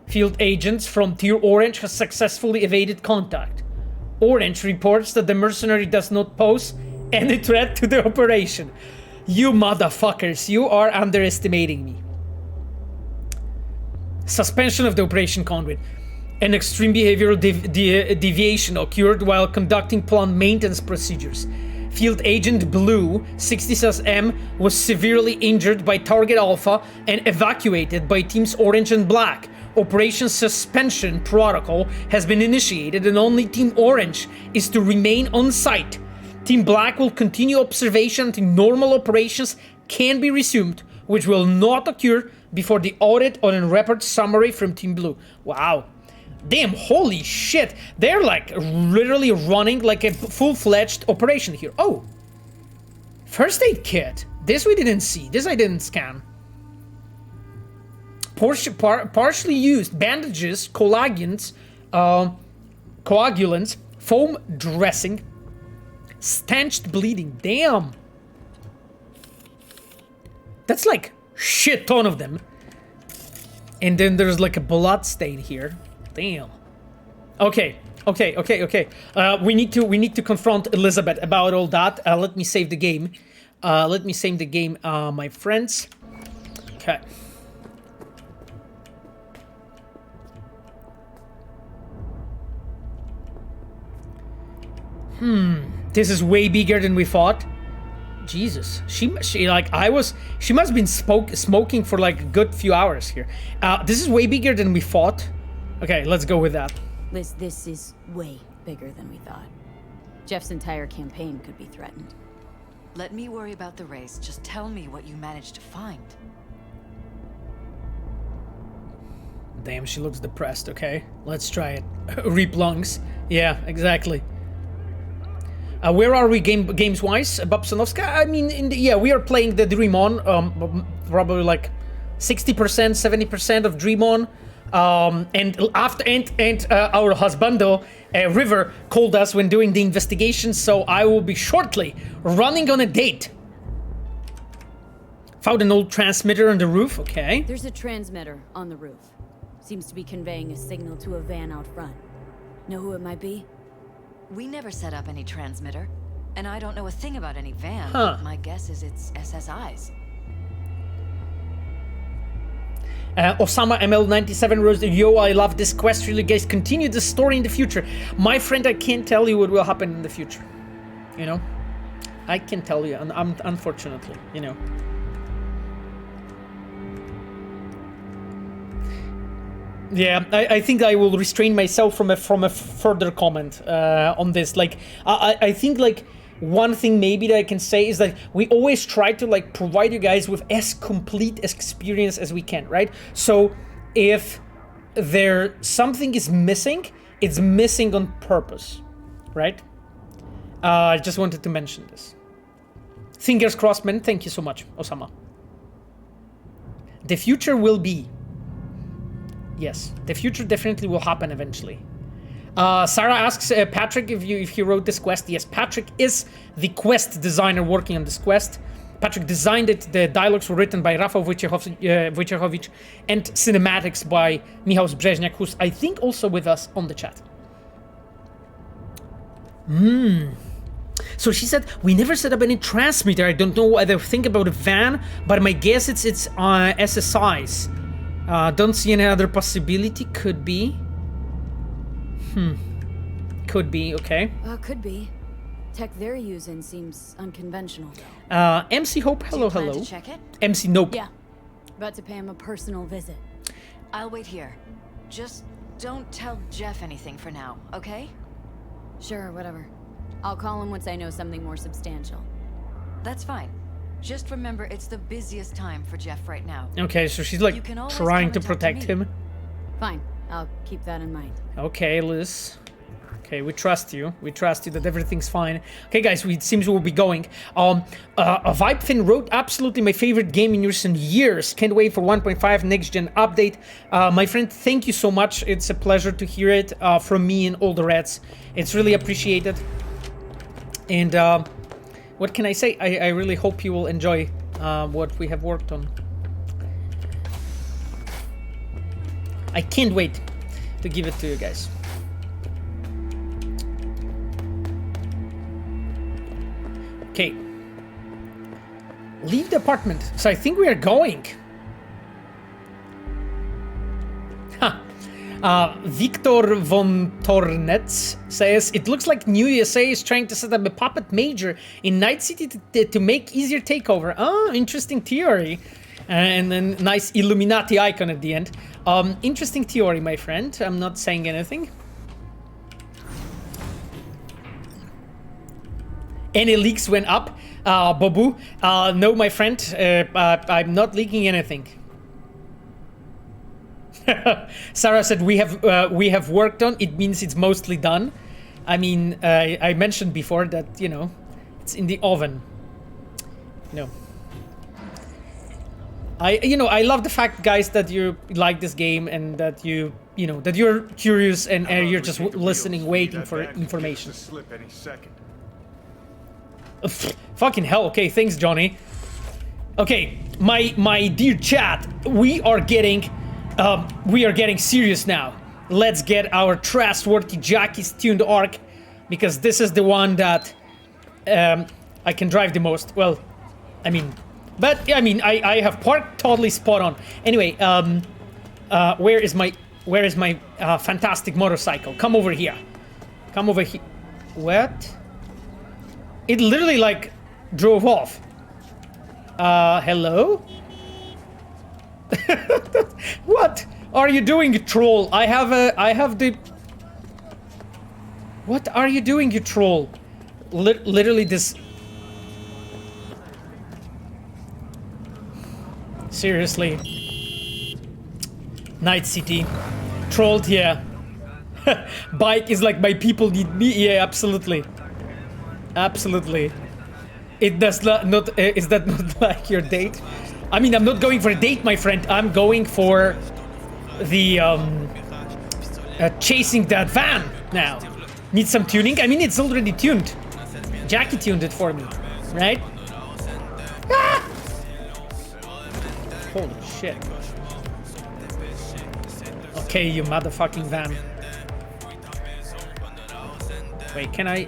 Field agents from Tier Orange has successfully evaded contact. Orange reports that the mercenary does not pose any threat to the operation. You motherfuckers, you are underestimating me. Suspension of the Operation Conduit. An extreme behavioral deviation occurred while conducting plant maintenance procedures. Field Agent Blue, 60M, was severely injured by Target Alpha and evacuated by Teams Orange and Black. Operation Suspension Protocol has been initiated and only Team Orange is to remain on site. Team Black will continue observation until normal operations can be resumed, which will not occur before the audit on a report summary from Team Blue. Wow. Damn, holy shit. They're literally running like a full-fledged operation here. Oh. First aid kit. This we didn't see. This I didn't scan. Partially used bandages, coagulants, foam dressing, stanched bleeding. Damn. That's shit ton of them. And then there's a blood stain here. Damn. Okay. We need to confront Elizabeth about all that. Let me save the game. My friends. Okay. This is way bigger than we thought. Jesus, she must have been smoking for a good few hours here. This is way bigger than we thought. Okay, let's go with that. Liz, this is way bigger than we thought. Jeff's entire campaign could be threatened. Let me worry about the race. Just tell me what you managed to find. Damn, she looks depressed, okay? Let's try it. Reap lungs. Yeah, exactly. Where are we games-wise, Babsonovska? I mean, we are playing the Dream On. Probably 60%, 70% of Dream On. And after our husbando River called us when doing the investigation, so I will be shortly running on a date. Found an old transmitter on the roof. Okay. There's a transmitter on the roof. Seems to be conveying a signal to a van out front. Know who it might be? We never set up any transmitter, and I don't know a thing about any van. Huh. My guess is it's SSI's. Osama ML97 Rose, yo, I love this quest. Really, guys, continue the story in the future. My friend, I can't tell you what will happen in the future. You know? I can tell you, unfortunately, you know. Yeah, I think I will restrain myself from a further comment on this. Like, I think, like, one thing maybe that I can say is that we always try to, like, provide you guys with as complete experience as we can, right? So if something is missing, it's missing on purpose, right? I just wanted to mention this. Fingers crossed, man. Thank you so much, Osama. The future will be. Yes, the future definitely will happen eventually. Sarah asks Patrick if he wrote this quest. Yes, Patrick is the quest designer working on this quest. Patrick designed it. The dialogues were written by Rafał Wojciechowicz and cinematics by Michał Brzeźniak, who's I think also with us on the chat. So she said, we never set up any transmitter. I don't know what they think about a van, but my guess it's SSI's. Don't see any other possibility. Could be. Could be, okay. Could be. Tech they're using seems unconventional, though. MC Hope, hello, Do you plan hello. to check it? MC Nope. Yeah. About to pay him a personal visit. I'll wait here. Just don't tell Jeff anything for now, okay? Sure, whatever. I'll call him once I know something more substantial. That's fine. Just remember, it's the busiest time for Jeff right now. Okay, so she's like You can always trying come to and talk to protect me. him. Fine, I'll keep that in mind. Okay, Liz. Okay, we trust you. We trust you that everything's fine. Okay, guys, it seems we'll be going. A Vibefin wrote, absolutely my favorite game in recent years. Can't wait for 1.5 next-gen update. My friend, thank you so much. It's a pleasure to hear it from me and all the Reds. It's really appreciated. And what can I say? I really hope you will enjoy what we have worked on. I can't wait to give it to you guys. Okay. Leave the apartment. So I think we are going. Victor von Tornetz says, it looks like New USA is trying to set up a puppet major in Night City to make easier takeover. Oh, interesting theory. And then nice Illuminati icon at the end. Interesting theory, my friend. I'm not saying anything. Any leaks went up? Babu? No, my friend. I'm not leaking anything. Sarah said we have worked on. It means it's mostly done. I mean, I mentioned before that, you know, it's in the oven. No. I love the fact, guys, that you like this game and that that you're curious and you're just listening, waiting for information. Slip any second. Fucking hell. Okay, thanks, Johnny. Okay, my dear chat, we are getting serious now. Let's get our trustworthy Jackie's tuned arc, because this is the one that I can drive the most. Well, I mean, I have parked totally spot on. Anyway, where is my fantastic motorcycle? Come over here. Come over here. What? It literally like drove off. Hello? What are you doing, you troll? I have the... What are you doing, you troll? Literally this... Seriously. Night City. Trolled, yeah. Bike is like my people need me. Yeah, absolutely. Absolutely. It does not is that not like your date? I mean, I'm not going for a date, my friend. I'm going for chasing that van now. Needs some tuning. I mean, it's already tuned. Jackie tuned it for me, right? Ah! Holy shit. Okay, you motherfucking van. Wait, can I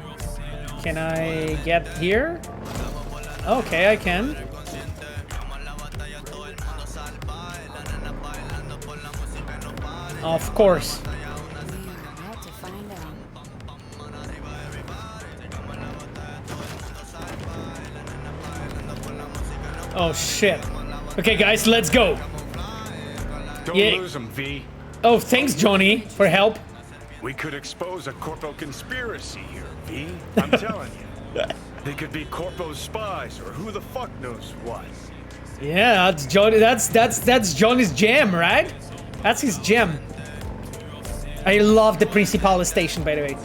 get here? Okay, I can. Of course. Oh shit. Okay guys, let's go. Don't lose him, V. Oh, thanks Johnny for help. We could expose a Corpo conspiracy here, V. I'm telling you. They could be Corpo's spies or who the fuck knows what. Yeah, that's Johnny. That's Johnny's jam, right? That's his jam. I love the Principal station, by the way.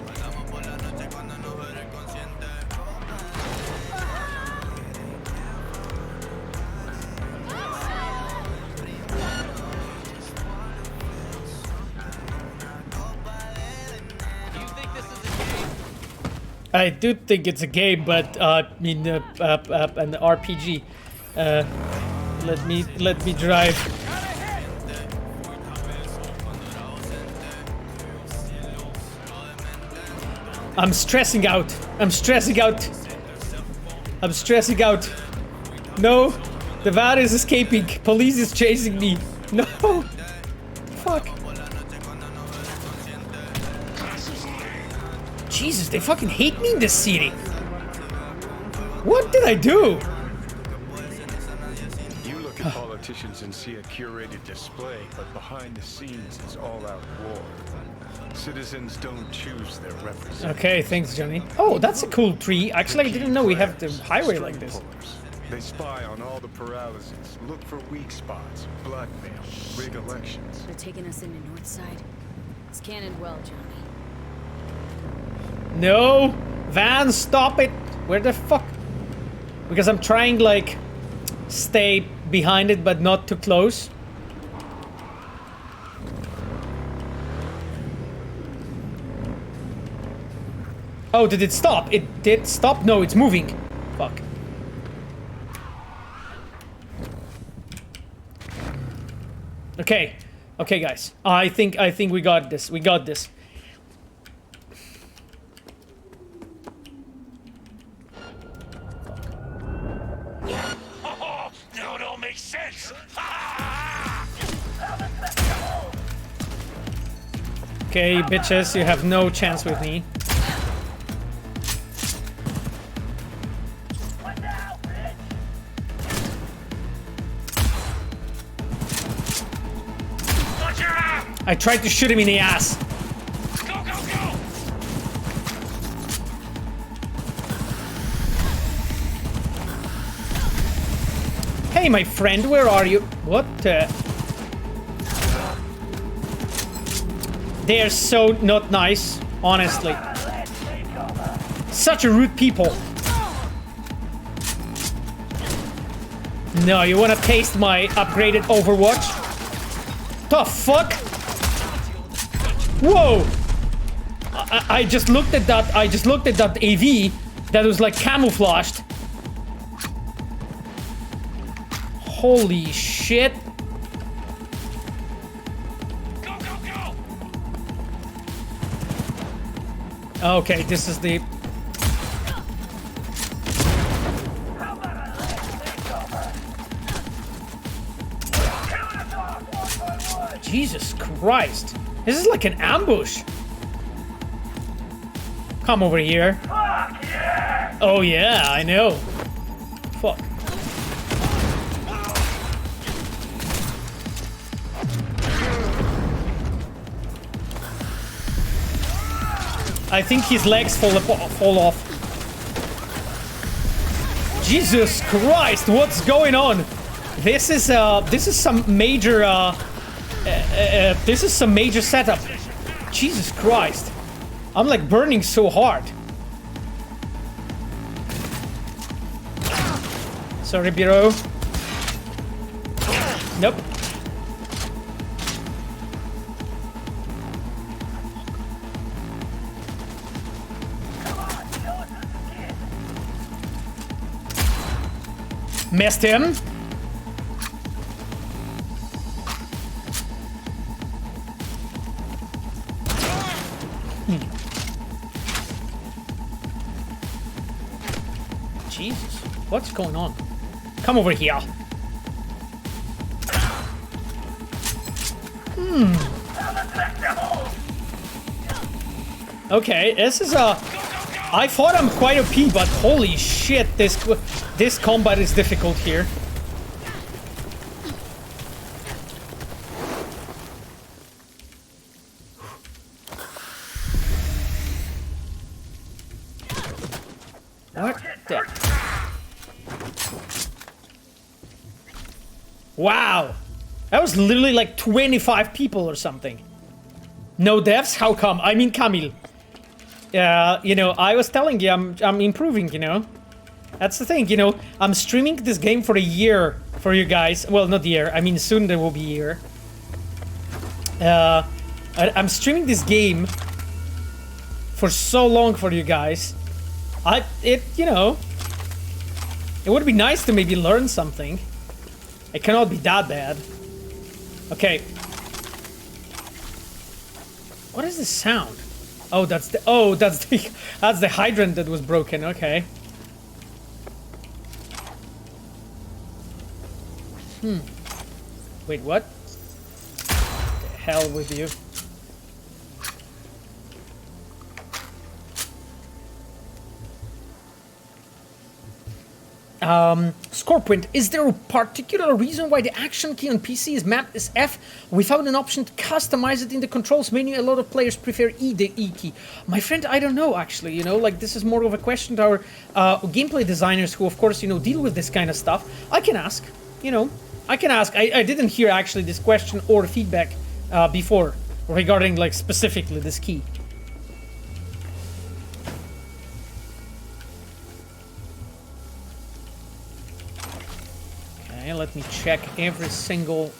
I do think it's a game, but I mean an RPG. Let me drive. I'm stressing out. I'm stressing out. I'm stressing out. No, the van is escaping. Police is chasing me. No, fuck. Jesus, they fucking hate me in this city. What did I do? You look at politicians and see a curated display, but behind the scenes it's all-out war. Citizens don't choose their representatives. Okay, thanks, Johnny. Oh, that's a cool tree. Actually, I didn't know we have the highway like this. They spy on all the Peralezs, look for weak spots, blackmail, rig elections. They're taking us into Northside. It's cannoned well, Johnny. No! Van, stop it! Where the fuck? Because I'm trying, like, stay behind it, but not too close. Oh, did it stop? It did stop? No, it's moving. Fuck. Okay. Okay, guys. I think we got this. We got this. No, it all makes sense. Okay, bitches, you have no chance with me. I tried to shoot him in the ass. Go, go, go! Hey, my friend, where are you? What the? They are so not nice, honestly. Such a rude people. No, you wanna taste my upgraded Overwatch? The fuck? Whoa! I just looked at that. I just looked at that AV that was like camouflaged. Holy shit! Go, go, go! Okay, this is the. Jesus Christ! This is like an ambush. Come over here. Fuck yeah! Oh yeah, I know. Fuck. I think his legs fall off. Jesus Christ, what's going on? This is some major this is some major setup. Jesus Christ. I'm like burning so hard. Sorry, Biro. Nope. Missed him. Jesus, what's going on? Come over here. Okay, this is a... I thought I'm quite OP, but holy shit, this combat is difficult here. What the... Wow! That was literally like 25 people or something. No deaths? How come? I mean, Camille. You know, I was telling you, I'm improving, you know? That's the thing, you know? I'm streaming this game for a year for you guys. Well, not a year. I mean, soon there will be a year. I'm streaming this game for so long for you guys. You know... It would be nice to maybe learn something. It cannot be that bad. Okay. What is this sound? Oh, that's the hydrant that was broken. Okay. Wait, what? The hell with you? Scorpion, is there a particular reason why the action key on PC is mapped as F without an option to customize it in the controls menu? A lot of players prefer the E key. My friend, I don't know, actually, you know, like, this is more of a question to our gameplay designers who, of course, you know, deal with this kind of stuff. I can ask, you know, I can ask. I didn't hear, actually, this question or feedback before regarding, like, specifically this key. Let me check every single...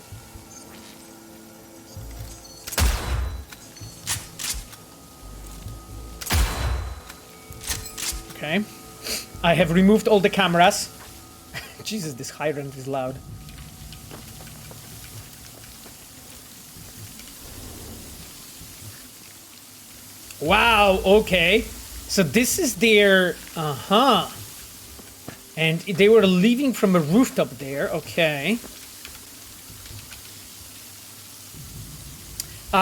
Okay. I have removed all the cameras. Jesus, this hydrant is loud. Wow, okay. So this is their... Uh-huh. And they were leaving from a rooftop there, okay.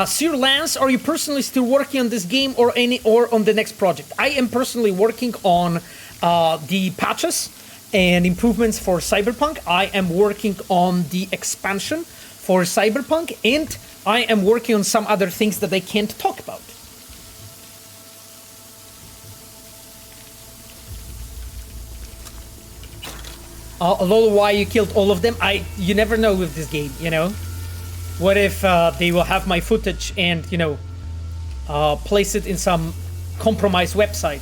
Sir Lance, are you personally still working on this game or on the next project? I am personally working on the patches and improvements for Cyberpunk. I am working on the expansion for Cyberpunk, and I am working on some other things that I can't talk about. Although why you killed all of them, you never know with this game, you know? What if they will have my footage and, you know, place it in some compromised website?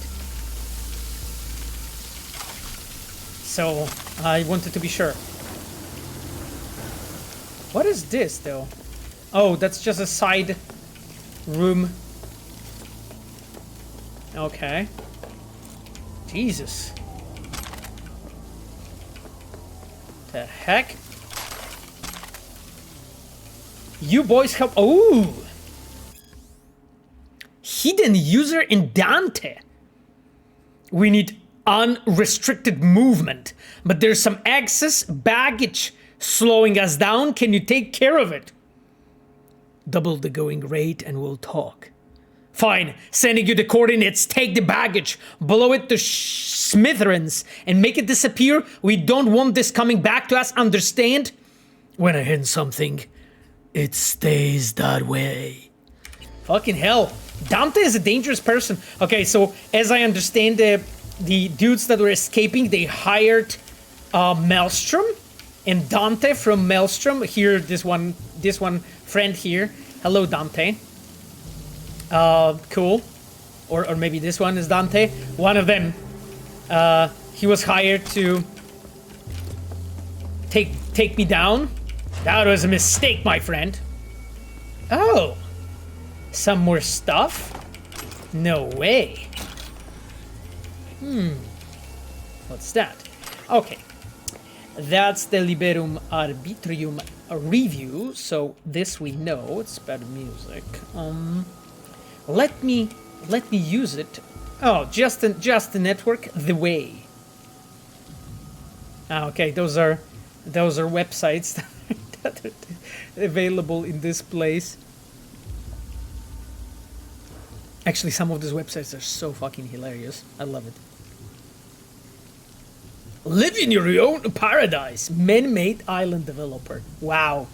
So, I wanted to be sure. What is this, though? Oh, that's just a side room. Okay. Jesus. The heck? You boys help. Oh! Hidden user in Dante. We need unrestricted movement, but there's some excess baggage slowing us down. Can you take care of it? Double the going rate and we'll talk. Fine, sending you the coordinates. Take the baggage, blow it to smithereens, and make it disappear. We don't want this coming back to us, understand? When I hint something, it stays that way. Fucking hell. Dante is a dangerous person. Okay, so as I understand, the dudes that were escaping, they hired Maelstrom and Dante from Maelstrom. Here, this one friend here. Hello, Dante. Cool. Or maybe this one is Dante. One of them. He was hired to take me down. That was a mistake, my friend. Oh. Some more stuff? No way. What's that? Okay. That's the Liberum Arbitrium review, so this we know. It's better music. Let me use it. Oh, just the network, the way. Okay, those are websites that are available in this place. Actually, some of these websites are so fucking hilarious. I love it. Live in your own paradise. Man-made island developer. Wow.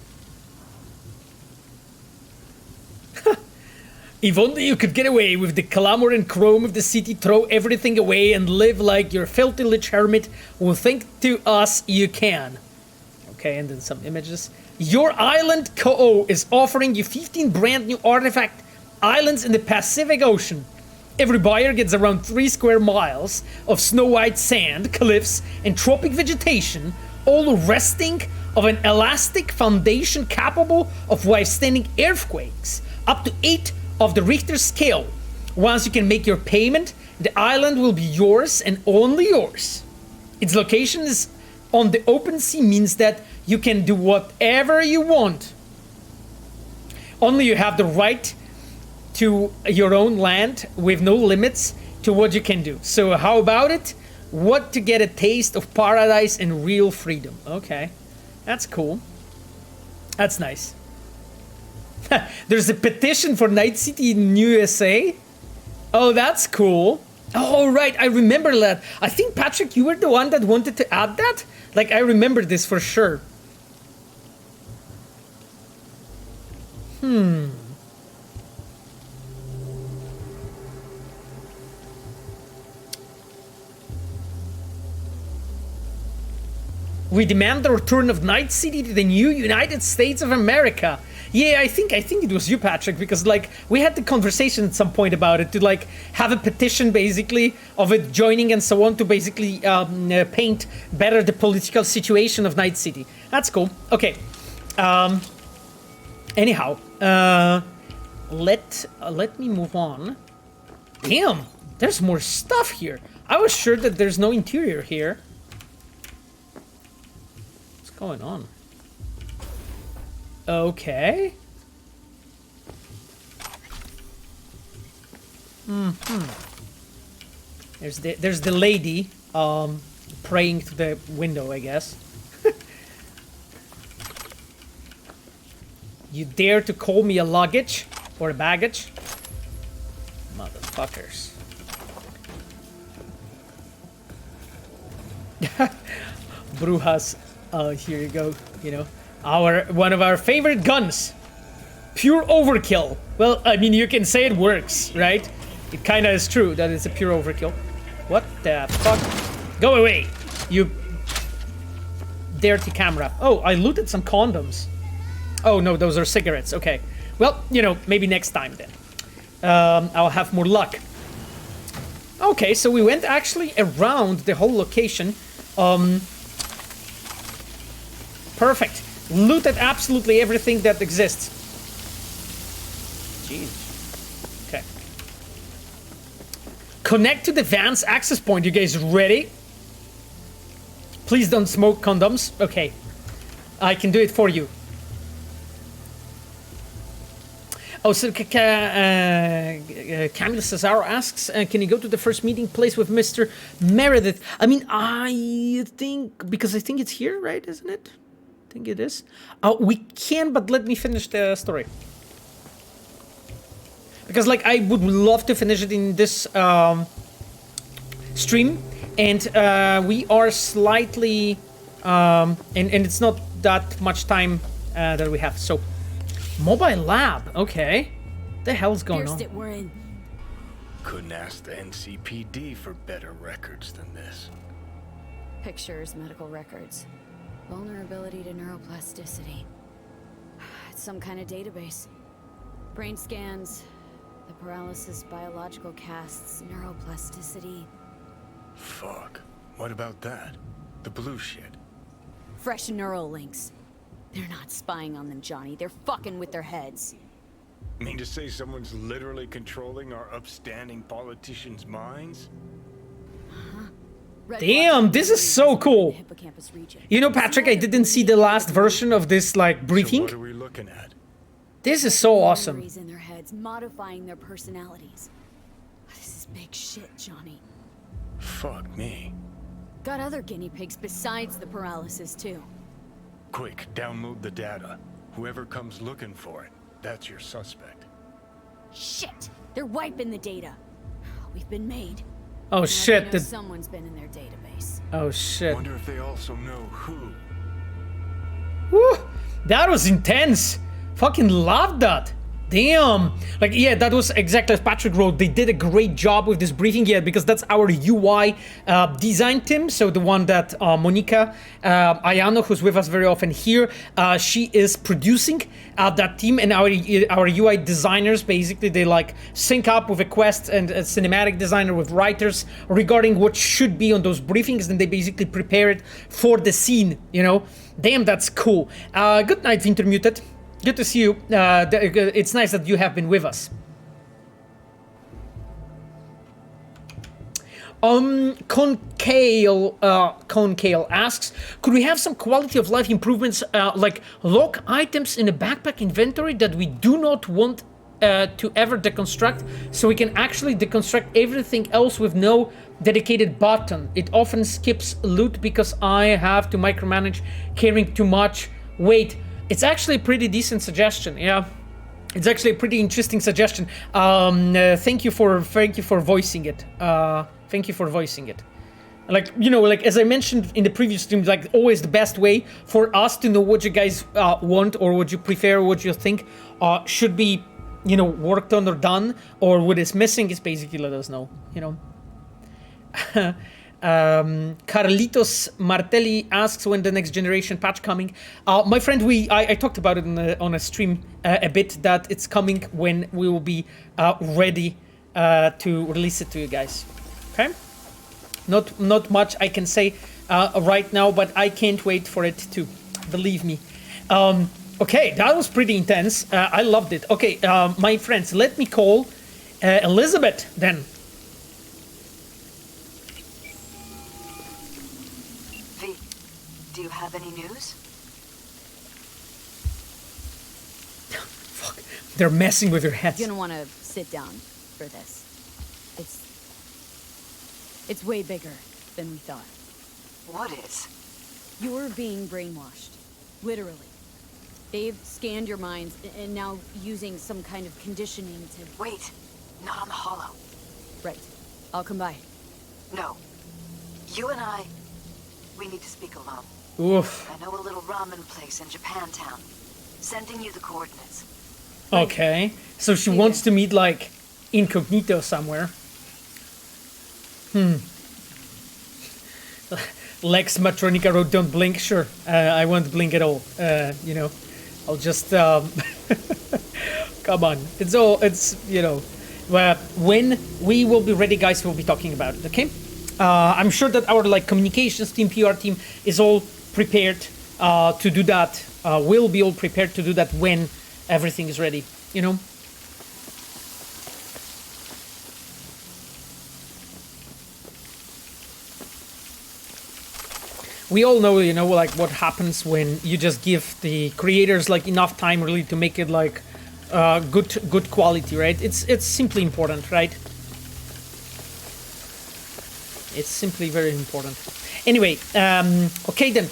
If only you could get away with the clamor and chrome of the city, throw everything away and live like your filthy lich hermit. Well, think to us you can. Okay, and then some images. Your island co is offering you 15 brand new artifact islands in the Pacific Ocean. Every buyer gets around 3 square miles of snow-white sand, cliffs, and tropic vegetation, all resting of an elastic foundation capable of withstanding earthquakes, up to 8 of the Richter scale. Once you can make your payment, the island will be yours and only yours. Its location is on the open sea means that you can do whatever you want. Only you have the right to your own land with no limits to what you can do. So how about it? What to get a taste of paradise and real freedom. Okay, that's cool. That's nice. There's a petition for Night City in USA. Oh, that's cool. Oh, right, I remember that. I think, Patrick, you were the one that wanted to add that? Like, I remember this for sure. We demand the return of Night City to the new United States of America. Yeah, I think it was you, Patrick, because like we had the conversation at some point about it to like have a petition basically of it joining and so on to basically paint better the political situation of Night City. That's cool. Okay. Anyhow, let me move on. Damn, there's more stuff here. I was sure that there's no interior here. What's going on? Okay. There's the lady praying to the window, I guess. You dare to call me a luggage or a baggage? Motherfuckers. Brujas, here you go, you know. One of our favorite guns. Pure overkill. Well, I mean, you can say it works, right? It kinda is true that it's a pure overkill. What the fuck? Go away, you dirty camera. Oh, I looted some condoms. Oh no, those are cigarettes, okay. Well, you know, maybe next time then. I'll have more luck. Okay, so we went actually around the whole location. Perfect. Looted absolutely everything that exists. Jeez. Okay. Connect to the van's access point. You guys ready? Please don't smoke condoms. Okay. I can do it for you. Oh, so Camille Cesaro asks, can you go to the first meeting place with Mr. Meredith? I mean, I think, because I think it's here, right? Isn't it? I think it is. We can, but let me finish the story. Because, like, I would love to finish it in this stream. And we are slightly... and it's not that much time that we have. So, Mobile Lab. Okay. The hell's going on? We're in. Couldn't ask the NCPD for better records than this. Pictures, medical records. Vulnerability to neuroplasticity. It's some kind of database. Brain scans, the Peralezs' biological casts, neuroplasticity. Fuck. What about that? The blue shit. Fresh neural links. They're not spying on them, Johnny. They're fucking with their heads. Mean to say someone's literally controlling our upstanding politicians' minds? Uh-huh. Damn, this is so cool. Hippocampus region. You know, Patrick, I didn't see the last version of this, like, briefing. So what are we looking at? This is so awesome. Memories in their heads, modifying their personalities. This is big shit, Johnny. Fuck me. Got other guinea pigs besides the Peralezs too. Quick, download the data. Whoever comes looking for it, that's your suspect. Shit! They're wiping the data. We've been made. Oh Now shit. they know someone's been in their database. Oh shit. Wonder if they also know who. Woo! That was intense. Fucking loved that. Damn. Like, yeah, that was exactly as Patrick wrote. They did a great job with this briefing, yeah, because that's our UI design team. So the one that Monica Ayano, who's with us very often here, she is producing that team, and our UI designers, basically, they like sync up with a quest and a cinematic designer with writers regarding what should be on those briefings, and they basically prepare it for the scene, you know? Damn, that's cool. Good night, Intermuted. Good to see you. It's nice that you have been with us. Concale asks, could we have some quality of life improvements, like lock items in a backpack inventory that we do not want to ever deconstruct, so we can actually deconstruct everything else with no dedicated button? It often skips loot because I have to micromanage carrying too much weight. It's actually a pretty decent suggestion, yeah. It's actually a pretty interesting suggestion. Thank you for voicing it. Thank you for voicing it. Like, you know, like as I mentioned in the previous stream, like always the best way for us to know what you guys want or what you prefer, what you think should be, you know, worked on or done, or what is missing is basically let us know, you know. Carlitos Martelli asks when the next generation patch coming. My friend, I talked about it on a stream a bit, that it's coming when we will be ready to release it to you guys. Okay, not much I can say right now, but I can't wait for it to, believe me. Okay, that was pretty intense. I loved it. Okay, my friends, let me call Elizabeth then. Do you have any news? Fuck, they're messing with your heads. You're gonna want to sit down for this. It's way bigger than we thought. What is? You're being brainwashed, literally. They've scanned your minds and now using some kind of conditioning to... Wait, not on the hollow. Right, I'll come by. No, you and I, we need to speak alone. Oof. I know a little ramen place in Japantown. Sending you the coordinates. Okay, so she wants to meet like incognito somewhere. Lex Matronica wrote, "Don't blink." Sure, I won't blink at all. You know, I'll just come on. It's you know, when we will be ready, guys, we'll be talking about it. Okay. I'm sure that our like communications team, PR team is all prepared to do that. We'll be all prepared to do that when everything is ready, you know? We all know, you know, like what happens when you just give the creators like enough time really to make it like good quality, right? It's simply important, right? It's simply very important. Anyway, okay then,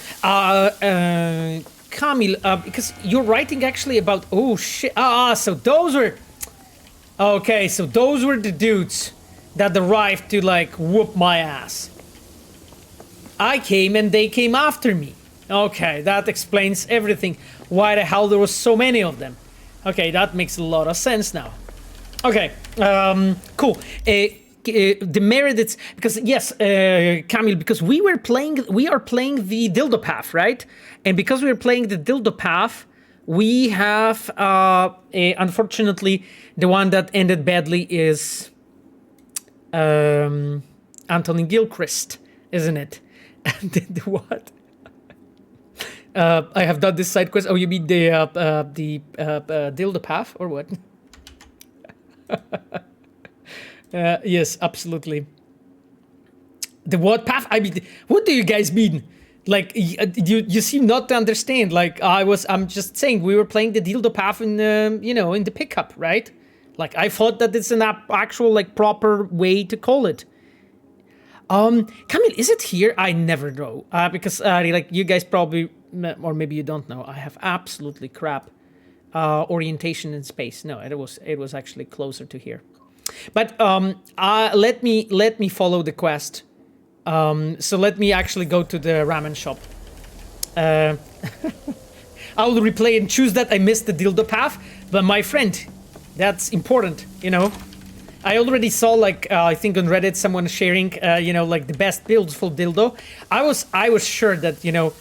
Camille, because you're writing actually about, oh shit, so those were, okay, so those were the dudes that arrived to like whoop my ass. I came and they came after me. Okay, that explains everything. Why the hell there was so many of them. Okay, that makes a lot of sense now. Okay, cool. The Merediths, because yes, Camille, because we are playing the dildo path, right? And because we are playing the dildo path, we have unfortunately the one that ended badly is Anthony Gilchrist, isn't it? And the what? I have done this side quest. Oh, you mean the dildo path or what? Yes, absolutely. The what path? I mean, what do you guys mean? Like, you seem not to understand. Like, I'm just saying we were playing the dildo path in, you know, in the pickup, right? Like, I thought that it's an actual, like, proper way to call it. Camille, is it here? I never know. Because, like, you guys probably, or maybe you don't know, I have absolutely crap orientation in space. No, it was actually closer to here. But let me follow the quest. So let me actually go to the ramen shop. I'll replay and choose that I missed the dildo path, but my friend, that's important, you know. I already saw, like, I think on Reddit someone sharing, you know, like the best builds for dildo. I was sure that, you know,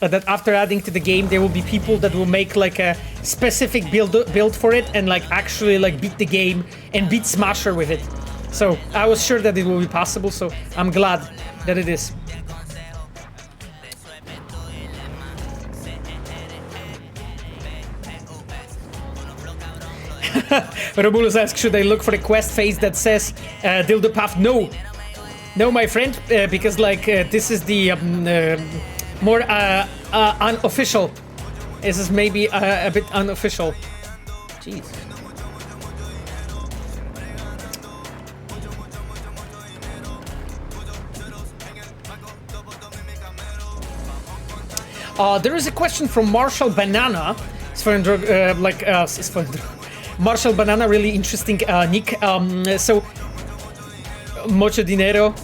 that after adding to the game, there will be people that will make like a specific build for it and like actually like beat the game and beat Smasher with it. So I was sure that it will be possible, so I'm glad that it is. Romulus asks, should I look for the quest phase that says dildo path? No. No, my friend, because like this is the more unofficial. This is maybe a bit unofficial. Jeez. There is a question from Marshall Banana. Marshall Banana, really interesting nick. So, mucho dinero.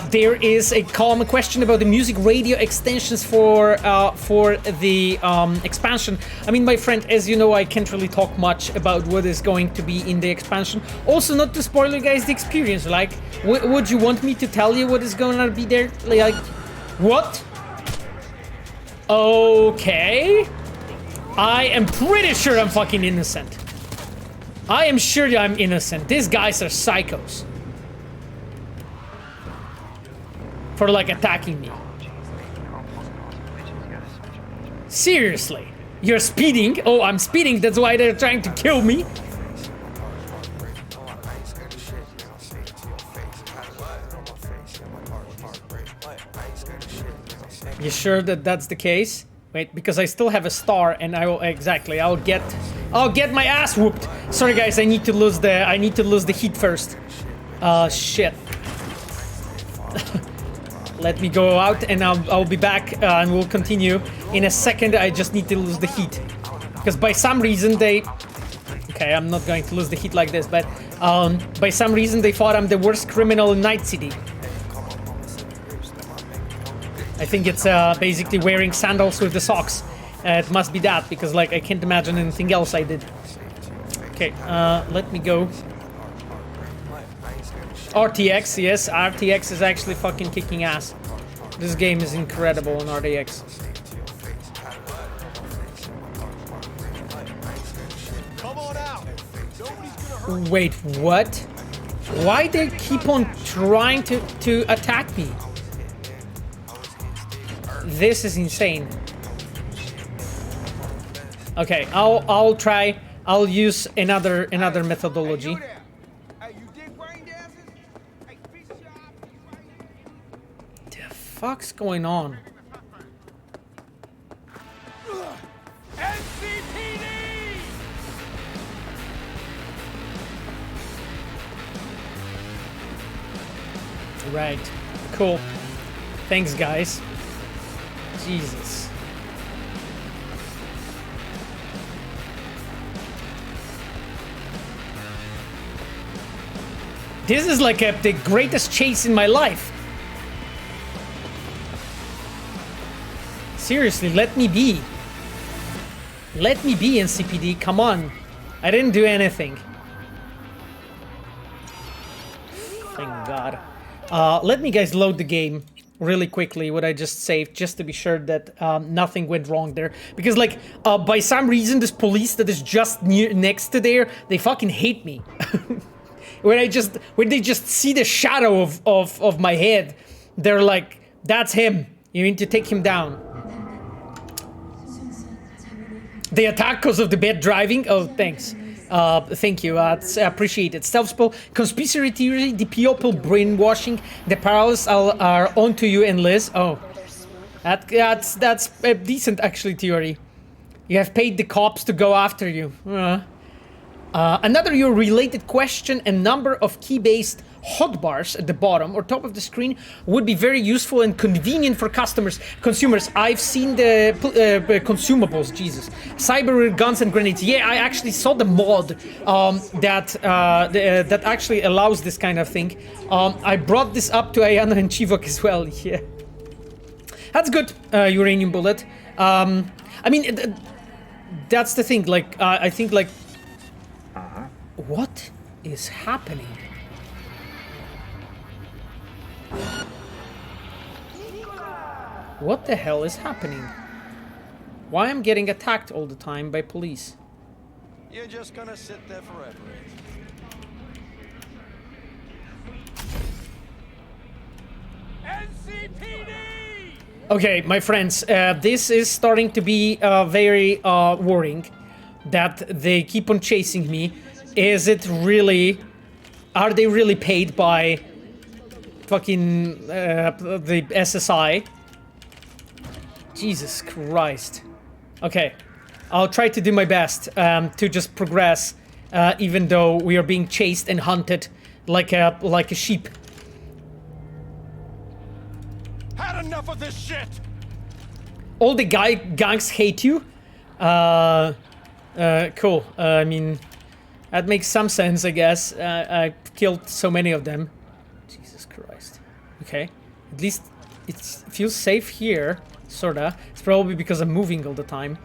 There is a common question about the music radio extensions for the expansion. I mean, my friend, as you know, I can't really talk much about what is going to be in the expansion. Also, not to spoil you guys the experience. Like, would you want me to tell you what is going to be there? Like, what? Okay. I am pretty sure I'm fucking innocent. I am sure I'm innocent. These guys are psychos. For like attacking me. Seriously? You're speeding? Oh, I'm speeding. That's why they're trying to kill me. You sure that that's the case? Wait, because I still have a star, and I will exactly. I'll get my ass whooped. Sorry, guys. I need to lose the heat first. Shit. Let me go out, and I'll be back, and we'll continue in a second. I just need to lose the heat, because by some reason they. Okay, I'm not going to lose the heat like this, but by some reason they thought I'm the worst criminal in Night City. I think it's basically wearing sandals with the socks. It must be that, because like I can't imagine anything else I did. Okay, let me go. RTX, yes, RTX is actually fucking kicking ass. This game is incredible on RTX. Wait, what? Why they keep on trying to attack me? This is insane. Okay, I'll try. I'll use another methodology. The fuck's going on? Right. Cool. Thanks, guys. Jesus. This is like the greatest chase in my life. Seriously, let me be. Let me be, NCPD, come on. I didn't do anything. Thank God. Let me guys load the game really quickly, what I just saved, just to be sure that nothing went wrong there. Because like, by some reason, this police that is just next to there, they fucking hate me. When they just see the shadow of my head, they're like, that's him. You need to take him down. They attack because of the bad driving? Oh, thanks. Thank you. It's appreciated. Stealth spell, conspiracy theory, the people brainwashing, the Peralezs are onto you and Liz. Oh, that's a decent actually theory. You have paid the cops to go after you. Another your related question: a number of key-based hotbars at the bottom or top of the screen would be very useful and convenient for consumers. I've seen the consumables. Jesus, cyber guns and grenades. Yeah, I actually saw the mod that actually allows this kind of thing. I brought this up to Ayana and Chivok as well. Yeah, that's good. Uranium bullet. I mean, that's the thing. Like, I think like, what is happening? What the hell is happening? Why am I getting attacked all the time by police? You're just gonna sit there forever. NCPD! Okay, my friends, this is starting to be very worrying that they keep on chasing me. Is it really... Are they really paid by fucking the SSI? Jesus Christ. Okay, I'll try to do my best to just progress, even though we are being chased and hunted like a sheep. Had enough of this shit. All the gangs hate you. Cool. I mean, that makes some sense, I guess. I killed so many of them. Jesus Christ. Okay, at least it feels safe here. Sorta. It's probably because I'm moving all the time.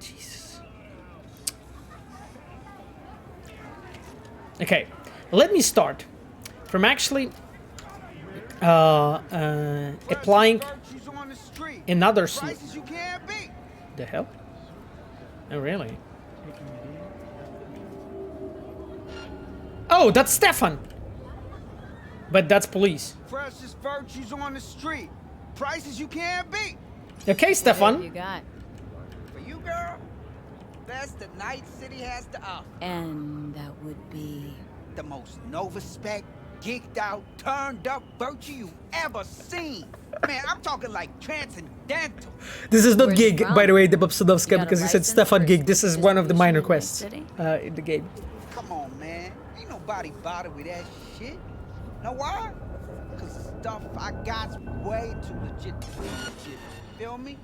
Jesus. Okay, let me start from actually applying another sleep. The hell? Oh, really? Oh, that's Stefan! But that's police. Freshest virtues on the street. Prices you can't beat. Okay, Stefan. What you got? For you, girl, best the Night City has to offer. And that would be... The most no-respect, geeked out, turned up virtue you ever seen. Man, I'm talking like transcendental. This is not Where's gig, from? by the way, the Babsudovska, You got a because you said license Stefan for gig. This is one of the minor quests city? in the game. Come on, man. Ain't nobody bothered with that shit. Know why? Cause the stuff I got's way too legit to be legit. Feel me?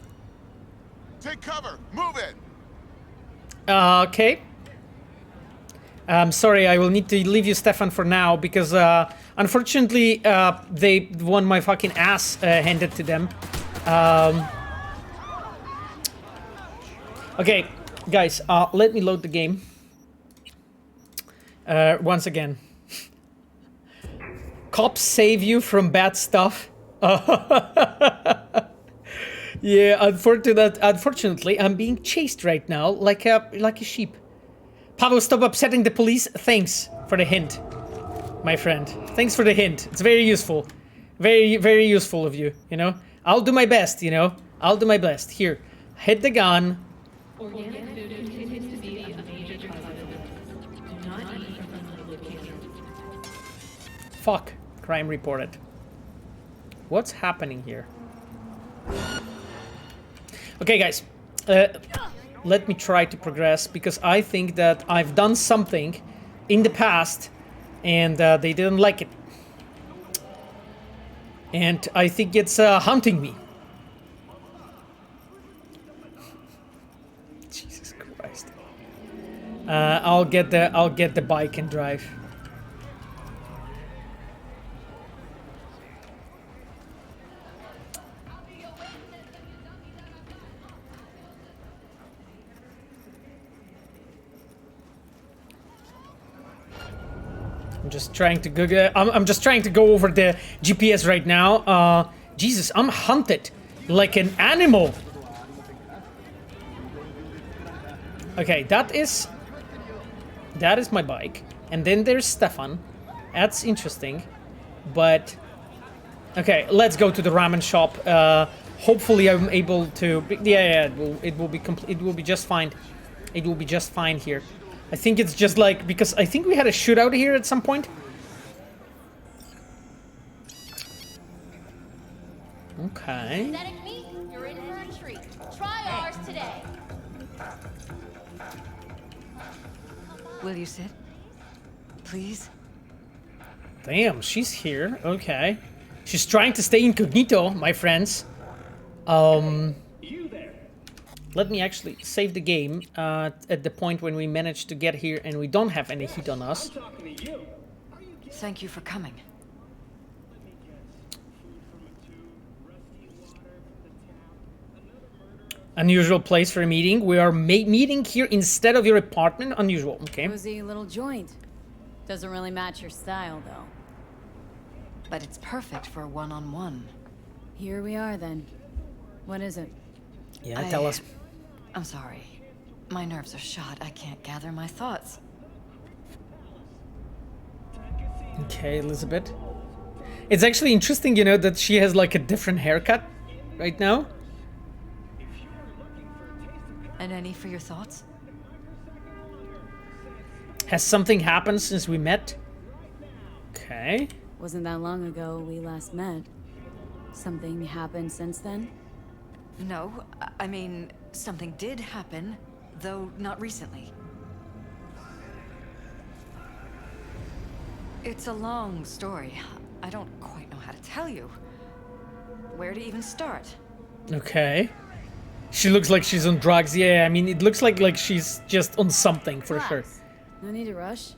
Take cover. Move it. Okay. Sorry, I will need to leave you, Stefan, for now, because unfortunately they won my fucking ass handed to them. Okay, guys, let me load the game. Once again. Cops save you from bad stuff. Yeah, unfortunately, I'm being chased right now like a sheep. Pavel, stop upsetting the police. Thanks for the hint, my friend. Thanks for the hint. It's very useful. Very, very useful of you, you know? I'll do my best, you know? I'll do my best. Here, hit the gun. Organic food continues to be a major possibility. Do not eat from the location. Fuck. Crime reported. What's happening here? Okay, guys. Let me try to progress, because I think that I've done something in the past and they didn't like it. And I think it's hunting me. Jesus Christ. I'll get the bike and drive. I'm just trying to go. I'm just trying to go over the GPS right now. Jesus, I'm hunted like an animal. Okay, that is my bike, and then there's Stefan. That's interesting, but okay, let's go to the ramen shop. Hopefully, I'm able to. Yeah, it will be complete. It will be just fine. It will be just fine here. I think it's just like, because I think we had a shootout here at some point. Okay. Synthetic meat, you're in for a treat. Try ours today. Will you sit? Please? Damn, she's here. Okay. She's trying to stay incognito, my friends. Let me actually save the game at the point when we manage to get here and we don't have any heat on us. Thank you for coming. Unusual place for a meeting. We are meeting here instead of your apartment. Unusual. Okay. Cozy little joint. Doesn't really match your style, though. But it's perfect for a one-on-one. Here we are, then. What is it? Yeah, tell us. I'm sorry. My nerves are shot. I can't gather my thoughts. Okay, Elizabeth. It's actually interesting, you know, that she has like a different haircut right now. And any for your thoughts? Has something happened since we met? Okay. Wasn't that long ago we last met. Something happened since then? No, I mean, something did happen, though not recently. It's a long story. I don't quite know how to tell you. Where to even start? Okay. She looks like she's on drugs. Yeah, I mean, it looks like she's just on something for sure. No need to rush.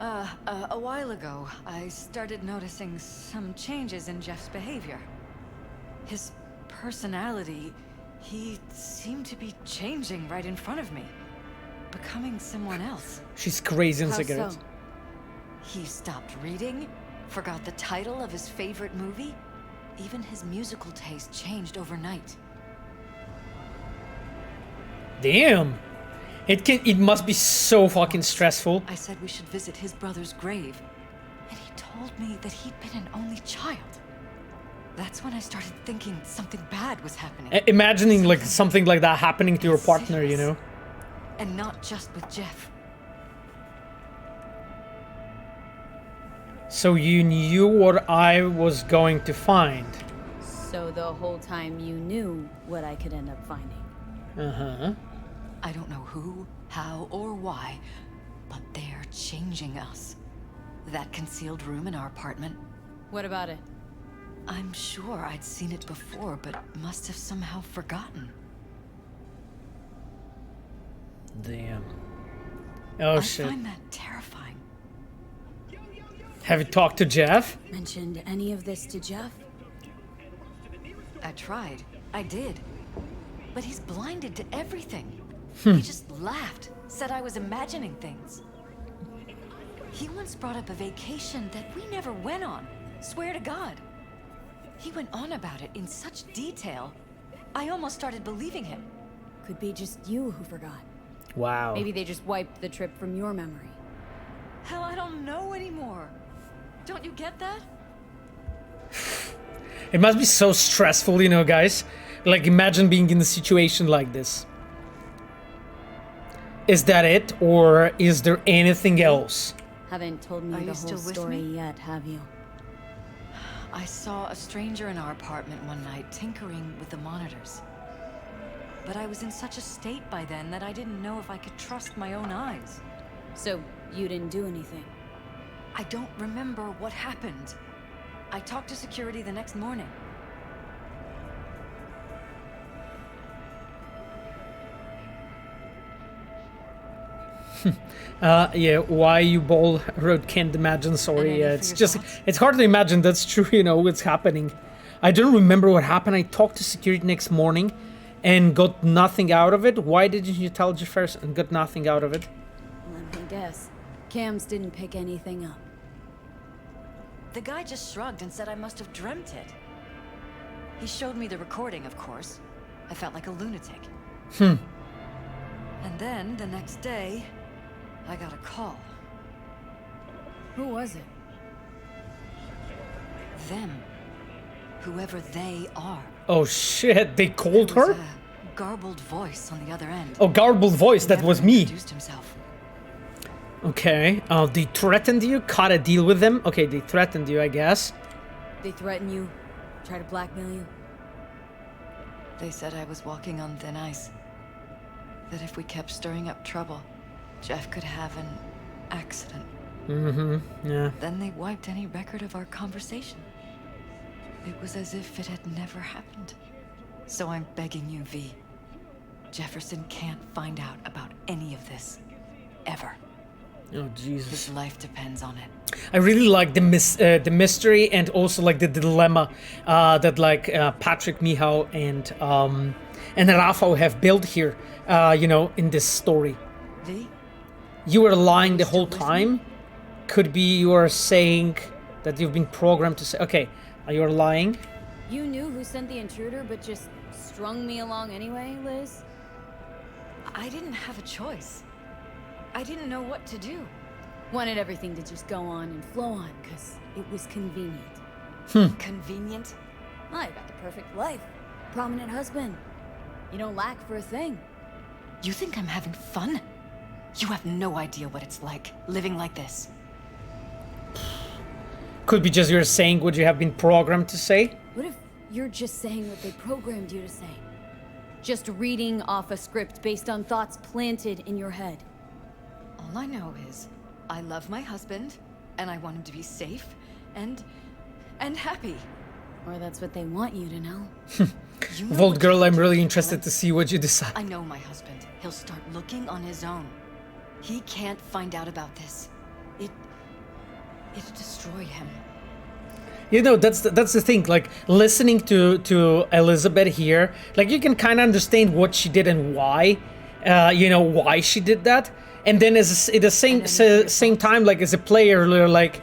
A while ago, I started noticing some changes in Jeff's behavior. His personality, he seemed to be changing right in front of me. Becoming someone else. She's crazy on How cigarettes. so? He stopped reading, forgot the title of his favorite movie. Even his musical taste changed overnight. Damn. It must be so fucking stressful. I said we should visit his brother's grave, and he told me that he'd been an only child. That's when I started thinking something bad was happening. Imagining like something like that happening to your partner, you know. And not just with Jeff. So you knew what I was going to find. So the whole time you knew what I could end up finding. Uh-huh. I don't know who, how, or why, but they're changing us. That concealed room in our apartment. What about it? I'm sure I'd seen it before, but must have somehow forgotten. Damn. Oh shit. I find that terrifying. Have you talked to Jeff? Mentioned any of this to Jeff? I tried. I did. But he's blinded to everything. Hmm. He just laughed, said I was imagining things. He once brought up a vacation that we never went on. Swear to God. He went on about it in such detail. I almost started believing him. Could be just you who forgot. Wow. Maybe they just wiped the trip from your memory. Hell, I don't know anymore. Don't you get that? It must be so stressful, you know, guys. Like, imagine being in a situation like this. Is that it, or is there anything else? Haven't told me Are the you whole still with story me? yet, have you? I saw a stranger in our apartment one night tinkering with the monitors. But I was in such a state by then that I didn't know if I could trust my own eyes. So, you didn't do anything? I don't remember what happened. I talked to security the next morning. Yeah, why you ball road can't imagine, sorry. Yeah, it's just, it's hard to imagine that's true, you know, what's happening. I don't remember what happened. I talked to security next morning and got nothing out of it. Why didn't you tell Jefferson and got nothing out of it? Let me guess. Cams didn't pick anything up. The guy just shrugged and said I must have dreamt it. He showed me the recording, of course. I felt like a lunatic. Hmm. And then, the next day, I got a call. Who was it? Them. Whoever they are. Oh shit, they called It was her? a garbled voice on the other end. Oh, garbled voice, that was me. Introduced himself. Okay, they threatened you? Cut a deal with them? Okay, they threatened you, I guess. They threaten you, try to blackmail you. They said I was walking on thin ice. That if we kept stirring up trouble, Jeff could have an accident. Yeah. Then they wiped any record of our conversation. It was as if it had never happened. So I'm begging you, V. Jefferson can't find out about any of this. Ever. Oh, Jesus. His life depends on it. I really like the mystery and also like the dilemma that like Patrick, Michał, and Rafał have built here, you know, in this story. V? You were lying the whole time? Could be you are saying that you've been programmed to say... Okay, you're lying? You knew who sent the intruder, but just strung me along anyway, Liz? I didn't have a choice. I didn't know what to do. Wanted everything to just go on and flow on, because it was convenient. Convenient? I got the perfect life. Prominent husband. You don't lack for a thing. You think I'm having fun? You have no idea what it's like, living like this. Could be just you're saying what you have been programmed to say? What if you're just saying what they programmed you to say? Just reading off a script based on thoughts planted in your head. All I know is, I love my husband, and I want him to be safe, and happy. Or that's what they want you to know. Vault Girl, I'm really interested to see what you decide. I know my husband. He'll start looking on his own. He can't find out about this. It'll destroy him. You know, that's the thing. Like listening to Elizabeth here, like you can kind of understand what she did and why, you know, why she did that. And then at the same time, like as a player, you're like,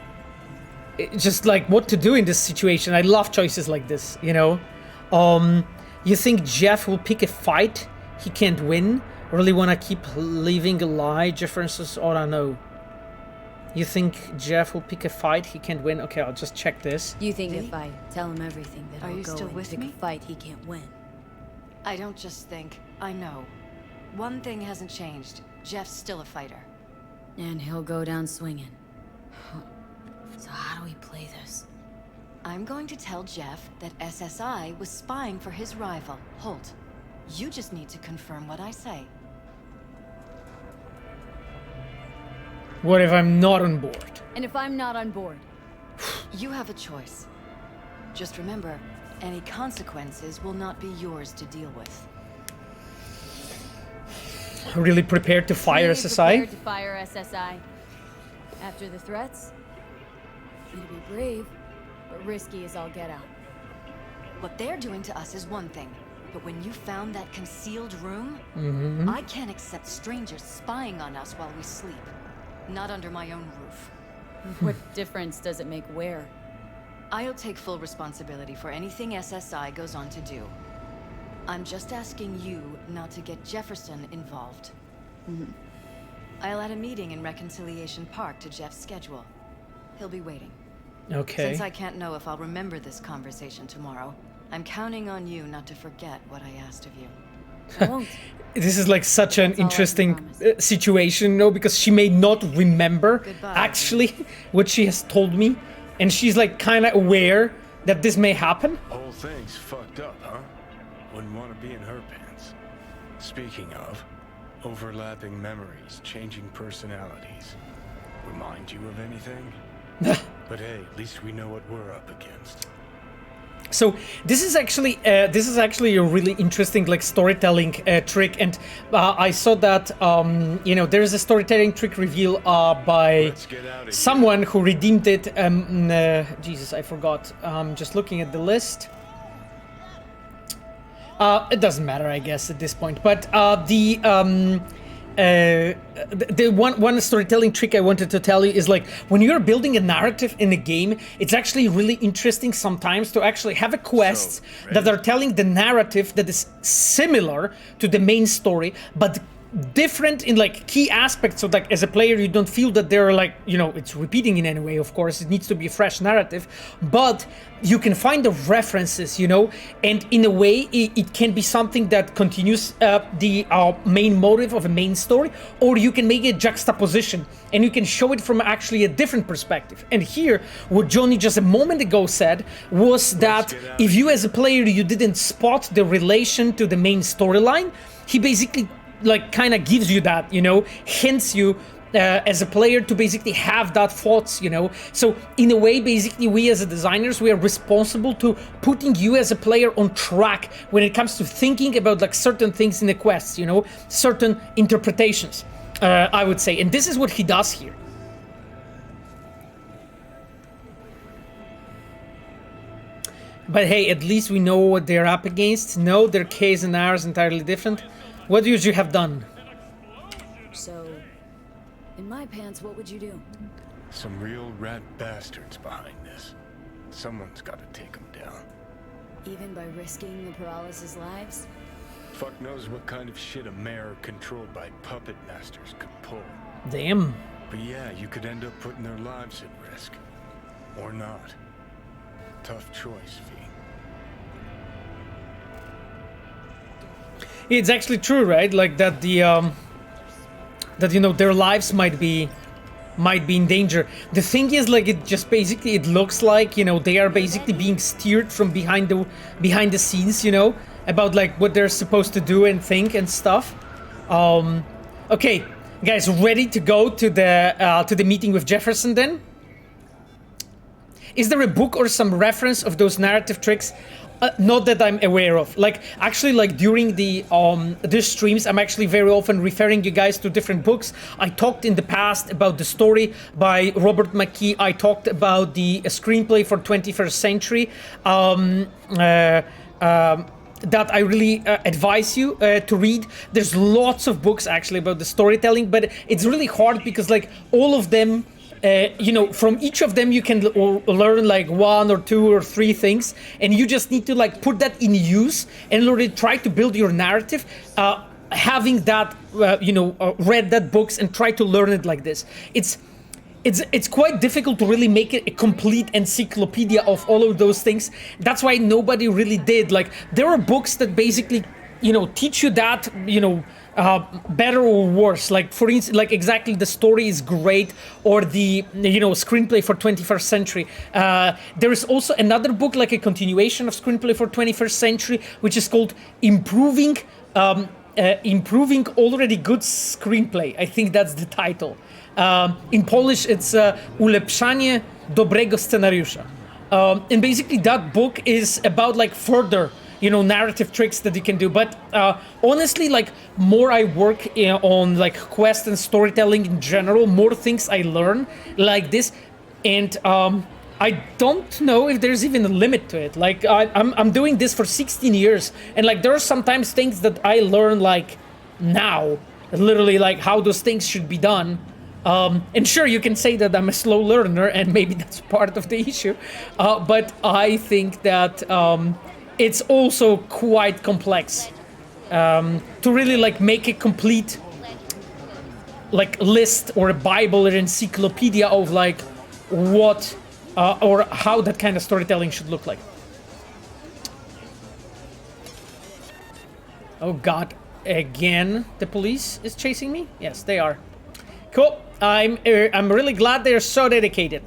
just like what to do in this situation. I love choices like this. You know, you think Jeff will pick a fight he can't win? Really want to keep living a lie? Jefferson's, oh, I don't know. You think Jeff will pick a fight he can't win? Okay, I'll just check this. You think if I tell him everything that Are he'll you go still and with pick me? a fight he can't win? I don't just think, I know. One thing hasn't changed. Jeff's still a fighter. And he'll go down swinging. So how do we play this? I'm going to tell Jeff that SSI was spying for his rival, Holt. You just need to confirm what I say. What if I'm not on board? And if I'm not on board? You have a choice. Just remember, any consequences will not be yours to deal with. Really prepared to fire Really SSI? prepared to fire SSI. After the threats? You'd be brave, but risky as all get out. What they're doing to us is one thing, but when you found that concealed room, I can't accept strangers spying on us while we sleep. Not under my own roof. What difference does it make where? I'll take full responsibility for anything SSI goes on to do. I'm just asking you not to get Jefferson involved. I'll add a meeting in Reconciliation Park to Jeff's schedule. He'll be waiting. Okay. Since I can't know if I'll remember this conversation tomorrow, I'm counting on you not to forget what I asked of you. I won't. This is like such an interesting situation, you know, because she may not remember actually what she has told me, and she's like kind of aware that this may happen. Whole thing's fucked up, huh? Wouldn't want to be in her pants. Speaking of, overlapping memories, changing personalities. Remind you of anything? But hey, at least we know what we're up against. So this is actually a really interesting like storytelling trick, and I saw that you know, there is a storytelling trick reveal by someone who redeemed it. Jesus, I forgot. Just looking at the list. It doesn't matter, I guess, at this point. But the one storytelling trick I wanted to tell you is like when you're building a narrative in a game, it's actually really interesting sometimes to actually have a quests that are telling the narrative that is similar to the main story, but different in like key aspects. So like as a player, you don't feel that they're like, you know, it's repeating in any way. Of course, it needs to be a fresh narrative, but you can find the references, you know, and in a way it can be something that continues the main motive of a main story, or you can make a juxtaposition and you can show it from actually a different perspective. And here, what Johnny just a moment ago said was that if you as a player, you didn't spot the relation to the main storyline, he basically like kind of gives you that, you know, hints you as a player to basically have that thoughts, you know. So in a way, basically, we as a designers, we are responsible to putting you as a player on track when it comes to thinking about like certain things in the quests, you know, certain interpretations, I would say. And this is what he does here. But hey, at least we know what they're up against. No, their case and ours entirely different. What would you have done? So, in my pants, what would you do? Some real rat bastards behind this. Someone's got to take them down. Even by risking the Peralezs' lives? Fuck knows what kind of shit a mayor controlled by puppet masters could pull. Damn. But yeah, you could end up putting their lives at risk. Or not. Tough choice, V. It's actually true, right? Like that the that, you know, their lives might be in danger. The thing is, like, it just basically, it looks like, you know, they are basically being steered from behind the scenes, you know, about like what they're supposed to do and think and stuff. Okay, guys, ready to go to the meeting with Jefferson then? Is there a book or some reference of those narrative tricks? Not that I'm aware of. Like, actually, like during the these streams, I'm actually very often referring you guys to different books. I talked in the past about The Story by Robert McKee. I talked about the screenplay for 21st Century. That I really advise you to read. There's lots of books actually about the storytelling, but it's really hard because like all of them, you know, from each of them you can learn like 1 or 2 or 3 things, and you just need to like put that in use and really try to build your narrative, having that, you know, read that books and try to learn it like this. It's quite difficult to really make it a complete encyclopedia of all of those things. That's why nobody really did. Like, there are books that basically, you know, teach you that, you know, better or worse. Like, for instance, like exactly The Story is great, or the, you know, screenplay for 21st Century. There is also another book, like a continuation of screenplay for 21st Century, which is called Improving Already Good Screenplay. I think that's the title. In Polish, it's Ulepszanie dobrego scenariusza. And basically that book is about like further, you know, narrative tricks that you can do. But honestly, like, more I work on like quest and storytelling in general, more things I learn like this. And I don't know if there's even a limit to it. Like, I'm doing this for 16 years. And like, there are sometimes things that I learn like now, literally like how those things should be done. And sure, you can say that I'm a slow learner, and maybe that's part of the issue. But I think that it's also quite complex to really like make a complete like list or a Bible or encyclopedia of like what or how that kind of storytelling should look like. Oh God, again, the police is chasing me? Yes, they are. Cool. I'm really glad they're so dedicated.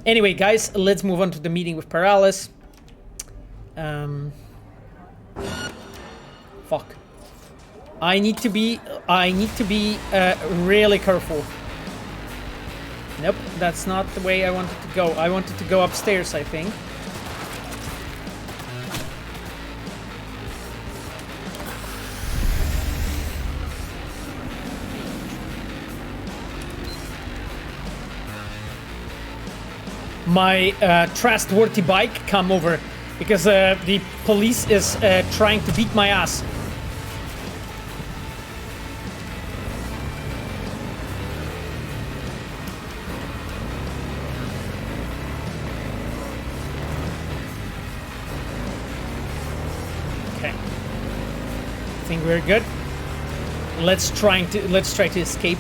Anyway, guys, let's move on to the meeting with Peralez. Fuck. I need to be really careful. Nope, that's not the way I wanted to go. I wanted to go upstairs, I think. My trustworthy bike come over because the police is trying to beat my ass. Okay. I think we're good. let's try to escape.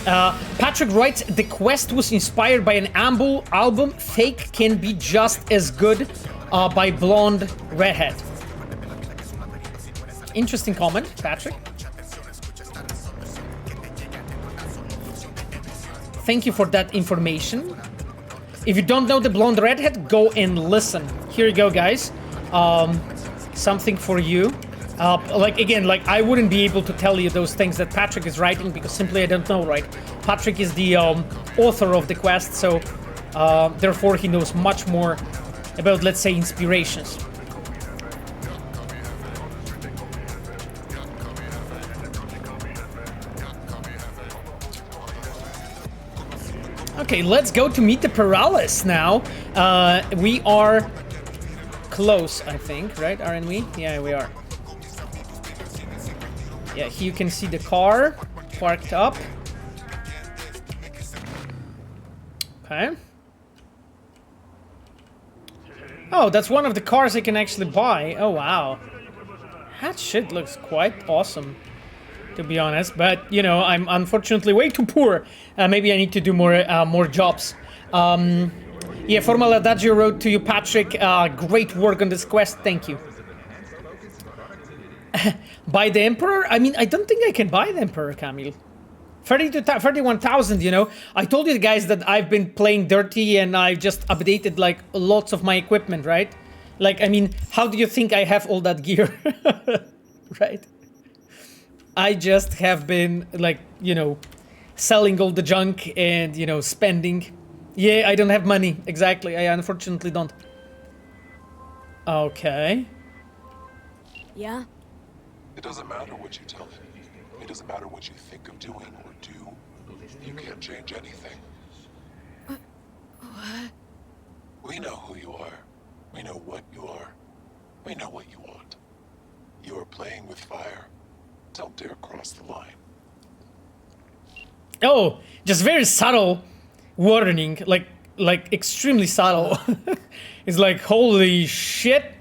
Patrick writes, the quest was inspired by an album, Fake Can Be Just As Good, by Blonde Redhead. Interesting comment, Patrick. Thank you for that information. If you don't know the Blonde Redhead, go and listen. Here you go, guys. Something for you. Like, again, like, I wouldn't be able to tell you those things that Patrick is writing because simply I don't know, right? Patrick is the author of the quest, so therefore he knows much more about, let's say, inspirations. Okay, let's go to meet the Peralezs now. We are close, I think, right? Aren't we? Yeah, we are. Yeah, here you can see the car parked up. Okay. Oh, that's one of the cars I can actually buy. Oh, wow. That shit looks quite awesome, to be honest. But, you know, I'm unfortunately way too poor. Maybe I need to do more jobs. Yeah, Formal Adagio wrote to you, Patrick. Great work on this quest. Thank you. Buy the Emperor? I mean, I don't think I can buy the Emperor, Camille. 31,000, you know. I told you guys that I've been playing dirty and I just updated, like, lots of my equipment, right? Like, I mean, how do you think I have all that gear? Right? I just have been, like, you know, selling all the junk and, you know, spending. Yeah, I don't have money. Exactly. I unfortunately don't. Okay. Yeah? It doesn't matter what you tell him. It doesn't matter what you think of doing or do. You can't change anything. What? We know who you are. We know what you are. We know what you want. You are playing with fire. Don't dare cross the line. Oh, just very subtle warning, like extremely subtle. It's like, holy shit.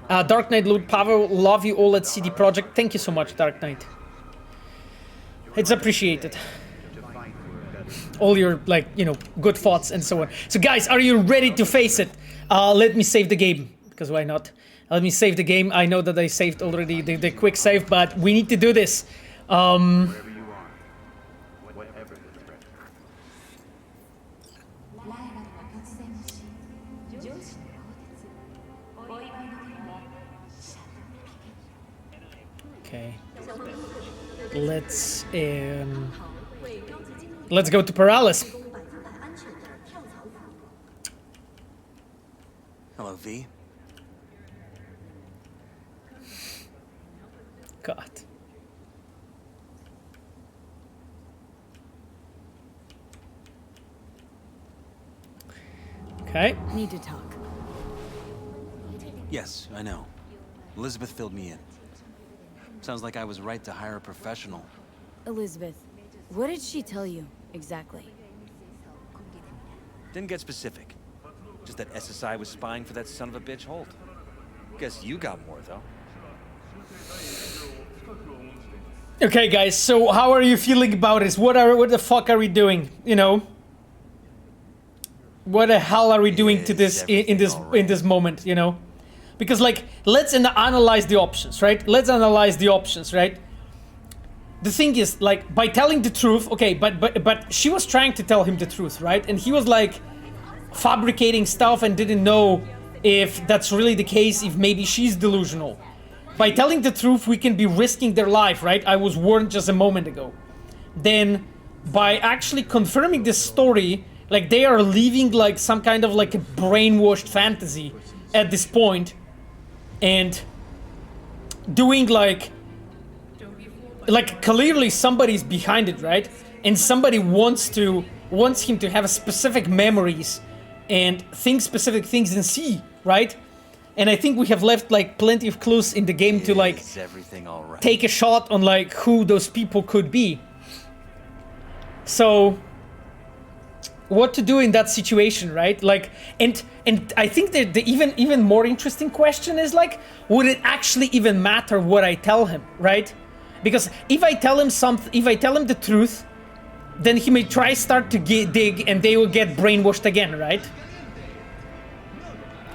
Dark Knight Lord Pavel, love you all at CD Projekt. Thank you so much, Dark Knight. It's appreciated. All your, like, you know, good thoughts and so on. So guys, are you ready to face it? Let me save the game, because why not? Let me save the game. I know that I saved already the quick save, but we need to do this. Okay. Let's go to Peralez. Hello, V. God. Okay. Need to talk. Yes, I know. Elizabeth filled me in. Sounds like I was right to hire a professional. Elizbeth, what did she tell you, exactly? Didn't get specific. Just that SSI was spying for that son of a bitch Holt. Guess you got more, though. Okay, guys, so how are you feeling about this? What the fuck are we doing? You know? What the hell are we doing to this in this moment, you know? Because, like, let's analyze the options, right? Let's analyze the options, right? The thing is, like, by telling the truth, okay, but she was trying to tell him the truth, right? And he was, like, fabricating stuff and didn't know if that's really the case, if maybe she's delusional. By telling the truth, we can be risking their life, right? I was warned just a moment ago. Then, by actually confirming this story, like, they are leaving, like, some kind of, like, a brainwashed fantasy at this point. And doing, like, clearly somebody's behind it, right? And somebody wants him to have specific memories and think specific things and see, right? And I think we have left, like, plenty of clues in the game to, like, everything all right? Take a shot on, like, who those people could be. So what to do in that situation, right? Like, and I think that the even more interesting question is like, would it actually even matter what I tell him, right? Because if I tell him the truth, then he may start to dig, and they will get brainwashed again, right?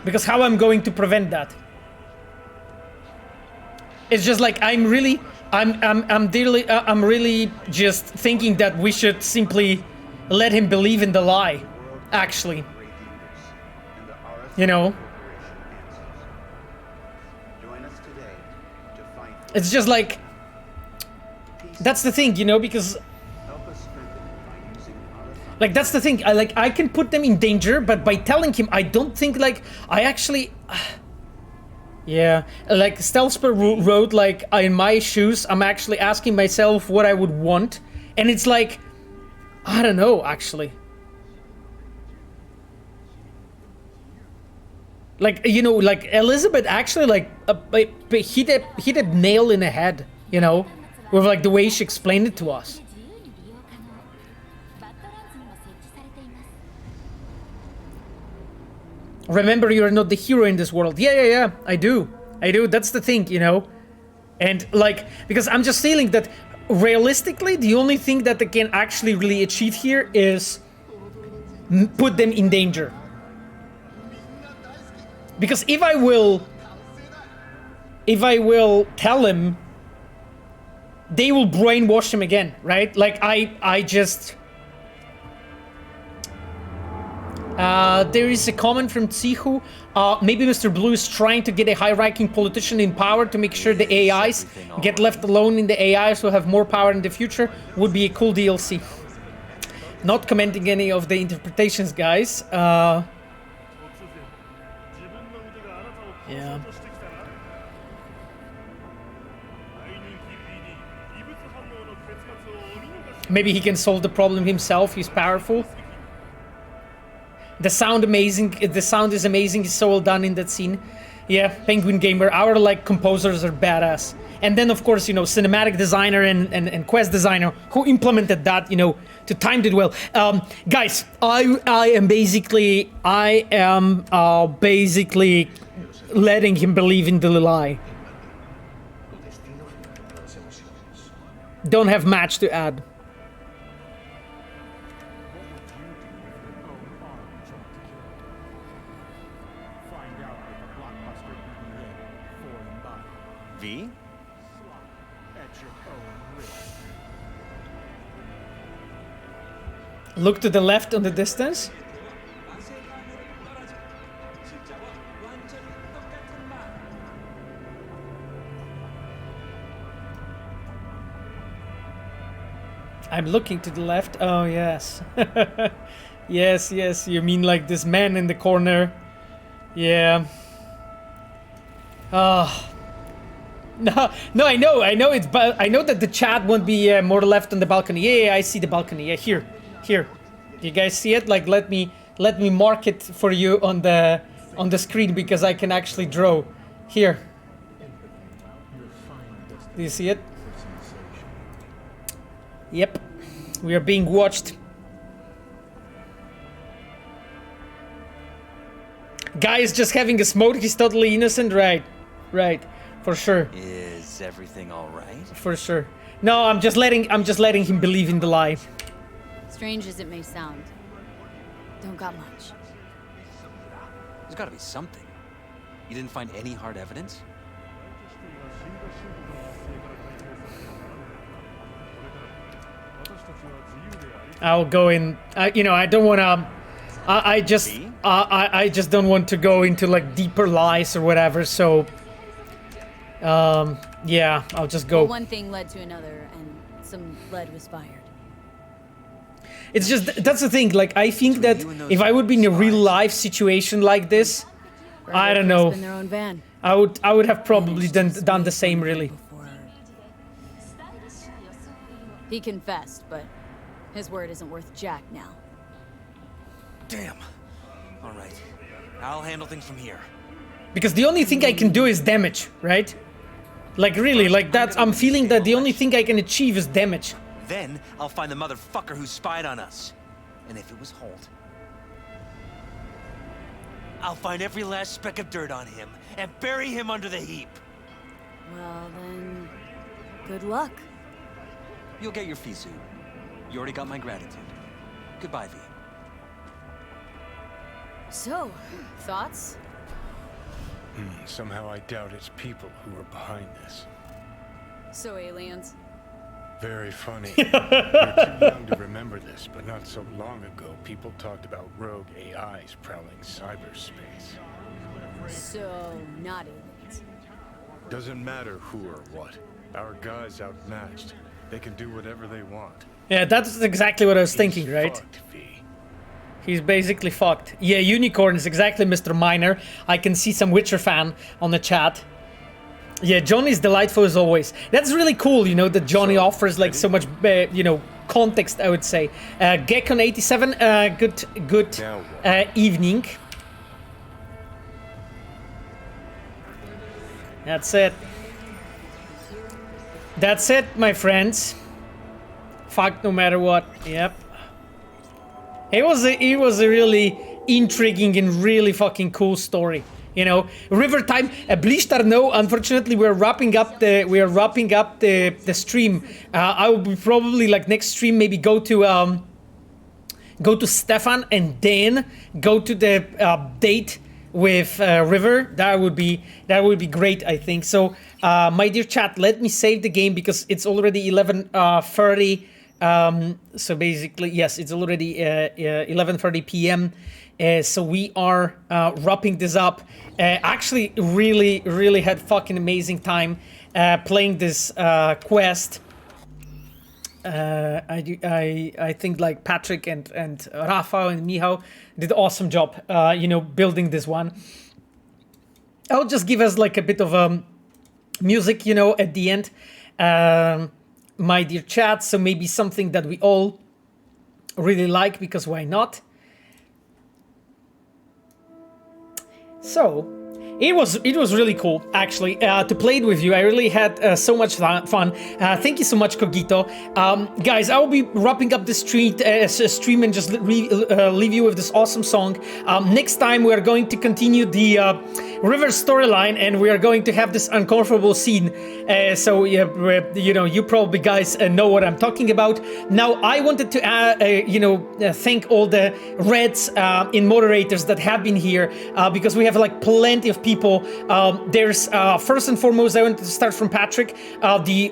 Because how I'm going to prevent that? It's just like I'm really just thinking that we should simply let him believe in the lie, actually. You know? It's just like, that's the thing, you know, because like, that's the thing, I can put them in danger, but by telling him, I don't think, like, I actually... yeah, like, Stelsper wrote, like, in my shoes, I'm actually asking myself what I would want, and it's like, I don't know, actually. Like, you know, like, Elizabeth actually, like, hit a nail in the head, you know, with, like, the way she explained it to us. Remember, you are not the hero in this world. Yeah, I do. That's the thing, you know? And, like, because I'm just feeling that, realistically, the only thing that they can actually really achieve here is put them in danger. Because if I will tell him, they will brainwash him again, right? Like, I just... there is a comment from Tsihu. Maybe Mr. Blue is trying to get a high-ranking politician in power to make sure the AIs get left alone in the AIs will have more power in the future. Would be a cool DLC. Not commenting any of the interpretations, guys. Yeah. Maybe he can solve the problem himself. He's powerful. The sound amazing. The sound is amazing. It's so well done in that scene. Yeah, Penguin Gamer. Our like composers are badass. And then of course, you know, cinematic designer and quest designer who implemented that, you know, to timed it well. Guys, I am basically letting him believe in the lie. Don't have much to add. V? Look to the left on the distance. I'm looking to the left. Oh, yes. Yes. You mean like this man in the corner? Yeah. Oh. No, I know it's, but I know that the chat won't be more left on the balcony. Yeah, I see the balcony. Yeah, here. You guys see it? Like, let me mark it for you on the screen because I can actually draw. Here. Do you see it? Yep. We are being watched. Guy is just having a smoke. He's totally innocent. Right. For sure. Is everything all right? For sure. No, I'm just letting him believe in the lie. Strange as it may sound, don't got much. There's got to be something. You didn't find any hard evidence? I'll go in. You know, I don't want to. I just don't want to go into like deeper lies or whatever. So. Yeah, I'll just go. Well, one thing led to another, and some lead was fired. It's just, that's the thing, like, I think that if I would be in a real life situation like this, I don't know, their own van. I would have probably done the same, really. He confessed, but his word isn't worth jack now. Damn. All right, I'll handle things from here. Because the only thing I can do is damage, right? Like, really, like that, I'm feeling that the only thing I can achieve is damage. Then I'll find the motherfucker who spied on us. And if it was Holt, I'll find every last speck of dirt on him and bury him under the heap. Well then, good luck. You'll get your fee soon. You already got my gratitude. Goodbye, V. So, thoughts? Somehow I doubt it's people who are behind this. So aliens? Very funny. You're too young to remember this, but not so long ago, people talked about rogue AIs prowling cyberspace. So, not aliens. Doesn't matter who or what. Our guy's outmatched. They can do whatever they want. Yeah, that's exactly what I was thinking, right? Fucked, V. He's basically fucked. Yeah, Unicorn is exactly Mr. Miner. I can see some Witcher fan on the chat. Yeah, Johnny's delightful as always. That's really cool, you know, that Johnny offers like so much, you know, context, I would say. Gekon87, good evening. That's it. That's it, my friends. Fuck no matter what. Yep. It was a really intriguing and really fucking cool story. You know, River Time. Blishtar, no. Unfortunately, we're wrapping up the stream. I will be probably like next stream maybe go to Stefan and then go to the date with River. That would be great, I think. So, my dear chat, let me save the game because it's already 11:30. So basically, yes, it's already 11:30 p.m. So we are wrapping this up. Actually, really had fucking amazing time playing this quest. I think like Patrick and Rafa and Michał did an awesome job, you know, building this one. I'll just give us like a bit of music, you know, at the end. My dear chat, so maybe something that we all really like, because why not? So it was really cool actually to play it with you. I really had so much fun. Thank you so much, Cogito. Guys, I will be wrapping up the stream and just leave you with this awesome song. Next time we are going to continue the River storyline, and we are going to have this uncomfortable scene. So yeah, you know, you probably guys know what I'm talking about. Now I wanted to thank all the Reds in moderators that have been here, because we have like plenty of people. There's first and foremost, I wanted to start from Patrick, the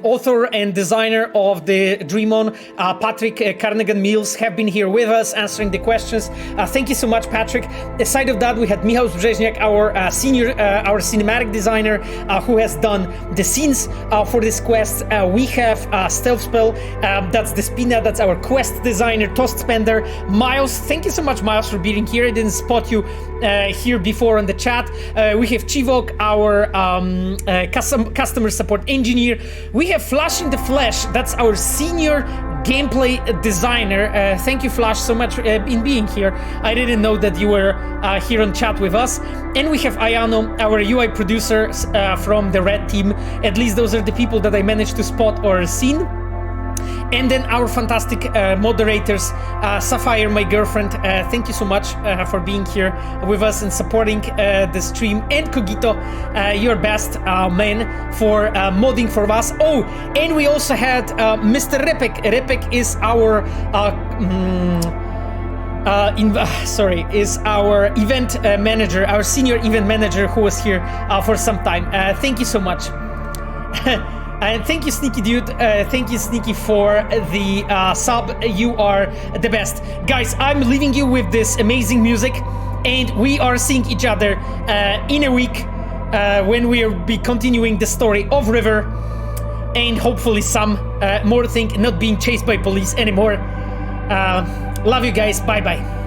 author and designer of the Dream On. Patrick Carnegan Mills have been here with us answering the questions. Thank you so much, Patrick. Aside of that, we had Michał Brzeźniak, our senior, our cinematic designer, who has done the scenes for this quest. We have Stealth Spell, that's the Spina, that's our quest designer, Toast Spender. Miles, thank you so much, Miles, for being here. I didn't spot you here before on the chat. We have Chivok, our customer support engineer. We have Flash in the Flesh, that's our senior gameplay designer. Thank you, Flash, so much in being here. I didn't know that you were here on chat with us. And we have Ayano, our UI producer from the Red team. At least those are the people that I managed to spot or seen. And then our fantastic moderators, Sapphire, my girlfriend, thank you so much for being here with us and supporting the stream. And Cogito, your best man for modding for us. Oh, and we also had Mr. Repek. Repek is our is our event manager, our senior event manager, who was here for some time. Thank you so much. And thank you, Sneaky Dude. Thank you, Sneaky, for the sub. You are the best. Guys, I'm leaving you with this amazing music, and we are seeing each other in a week when we will be continuing the story of River, and hopefully some more thing, not being chased by police anymore. Love you guys. Bye-bye.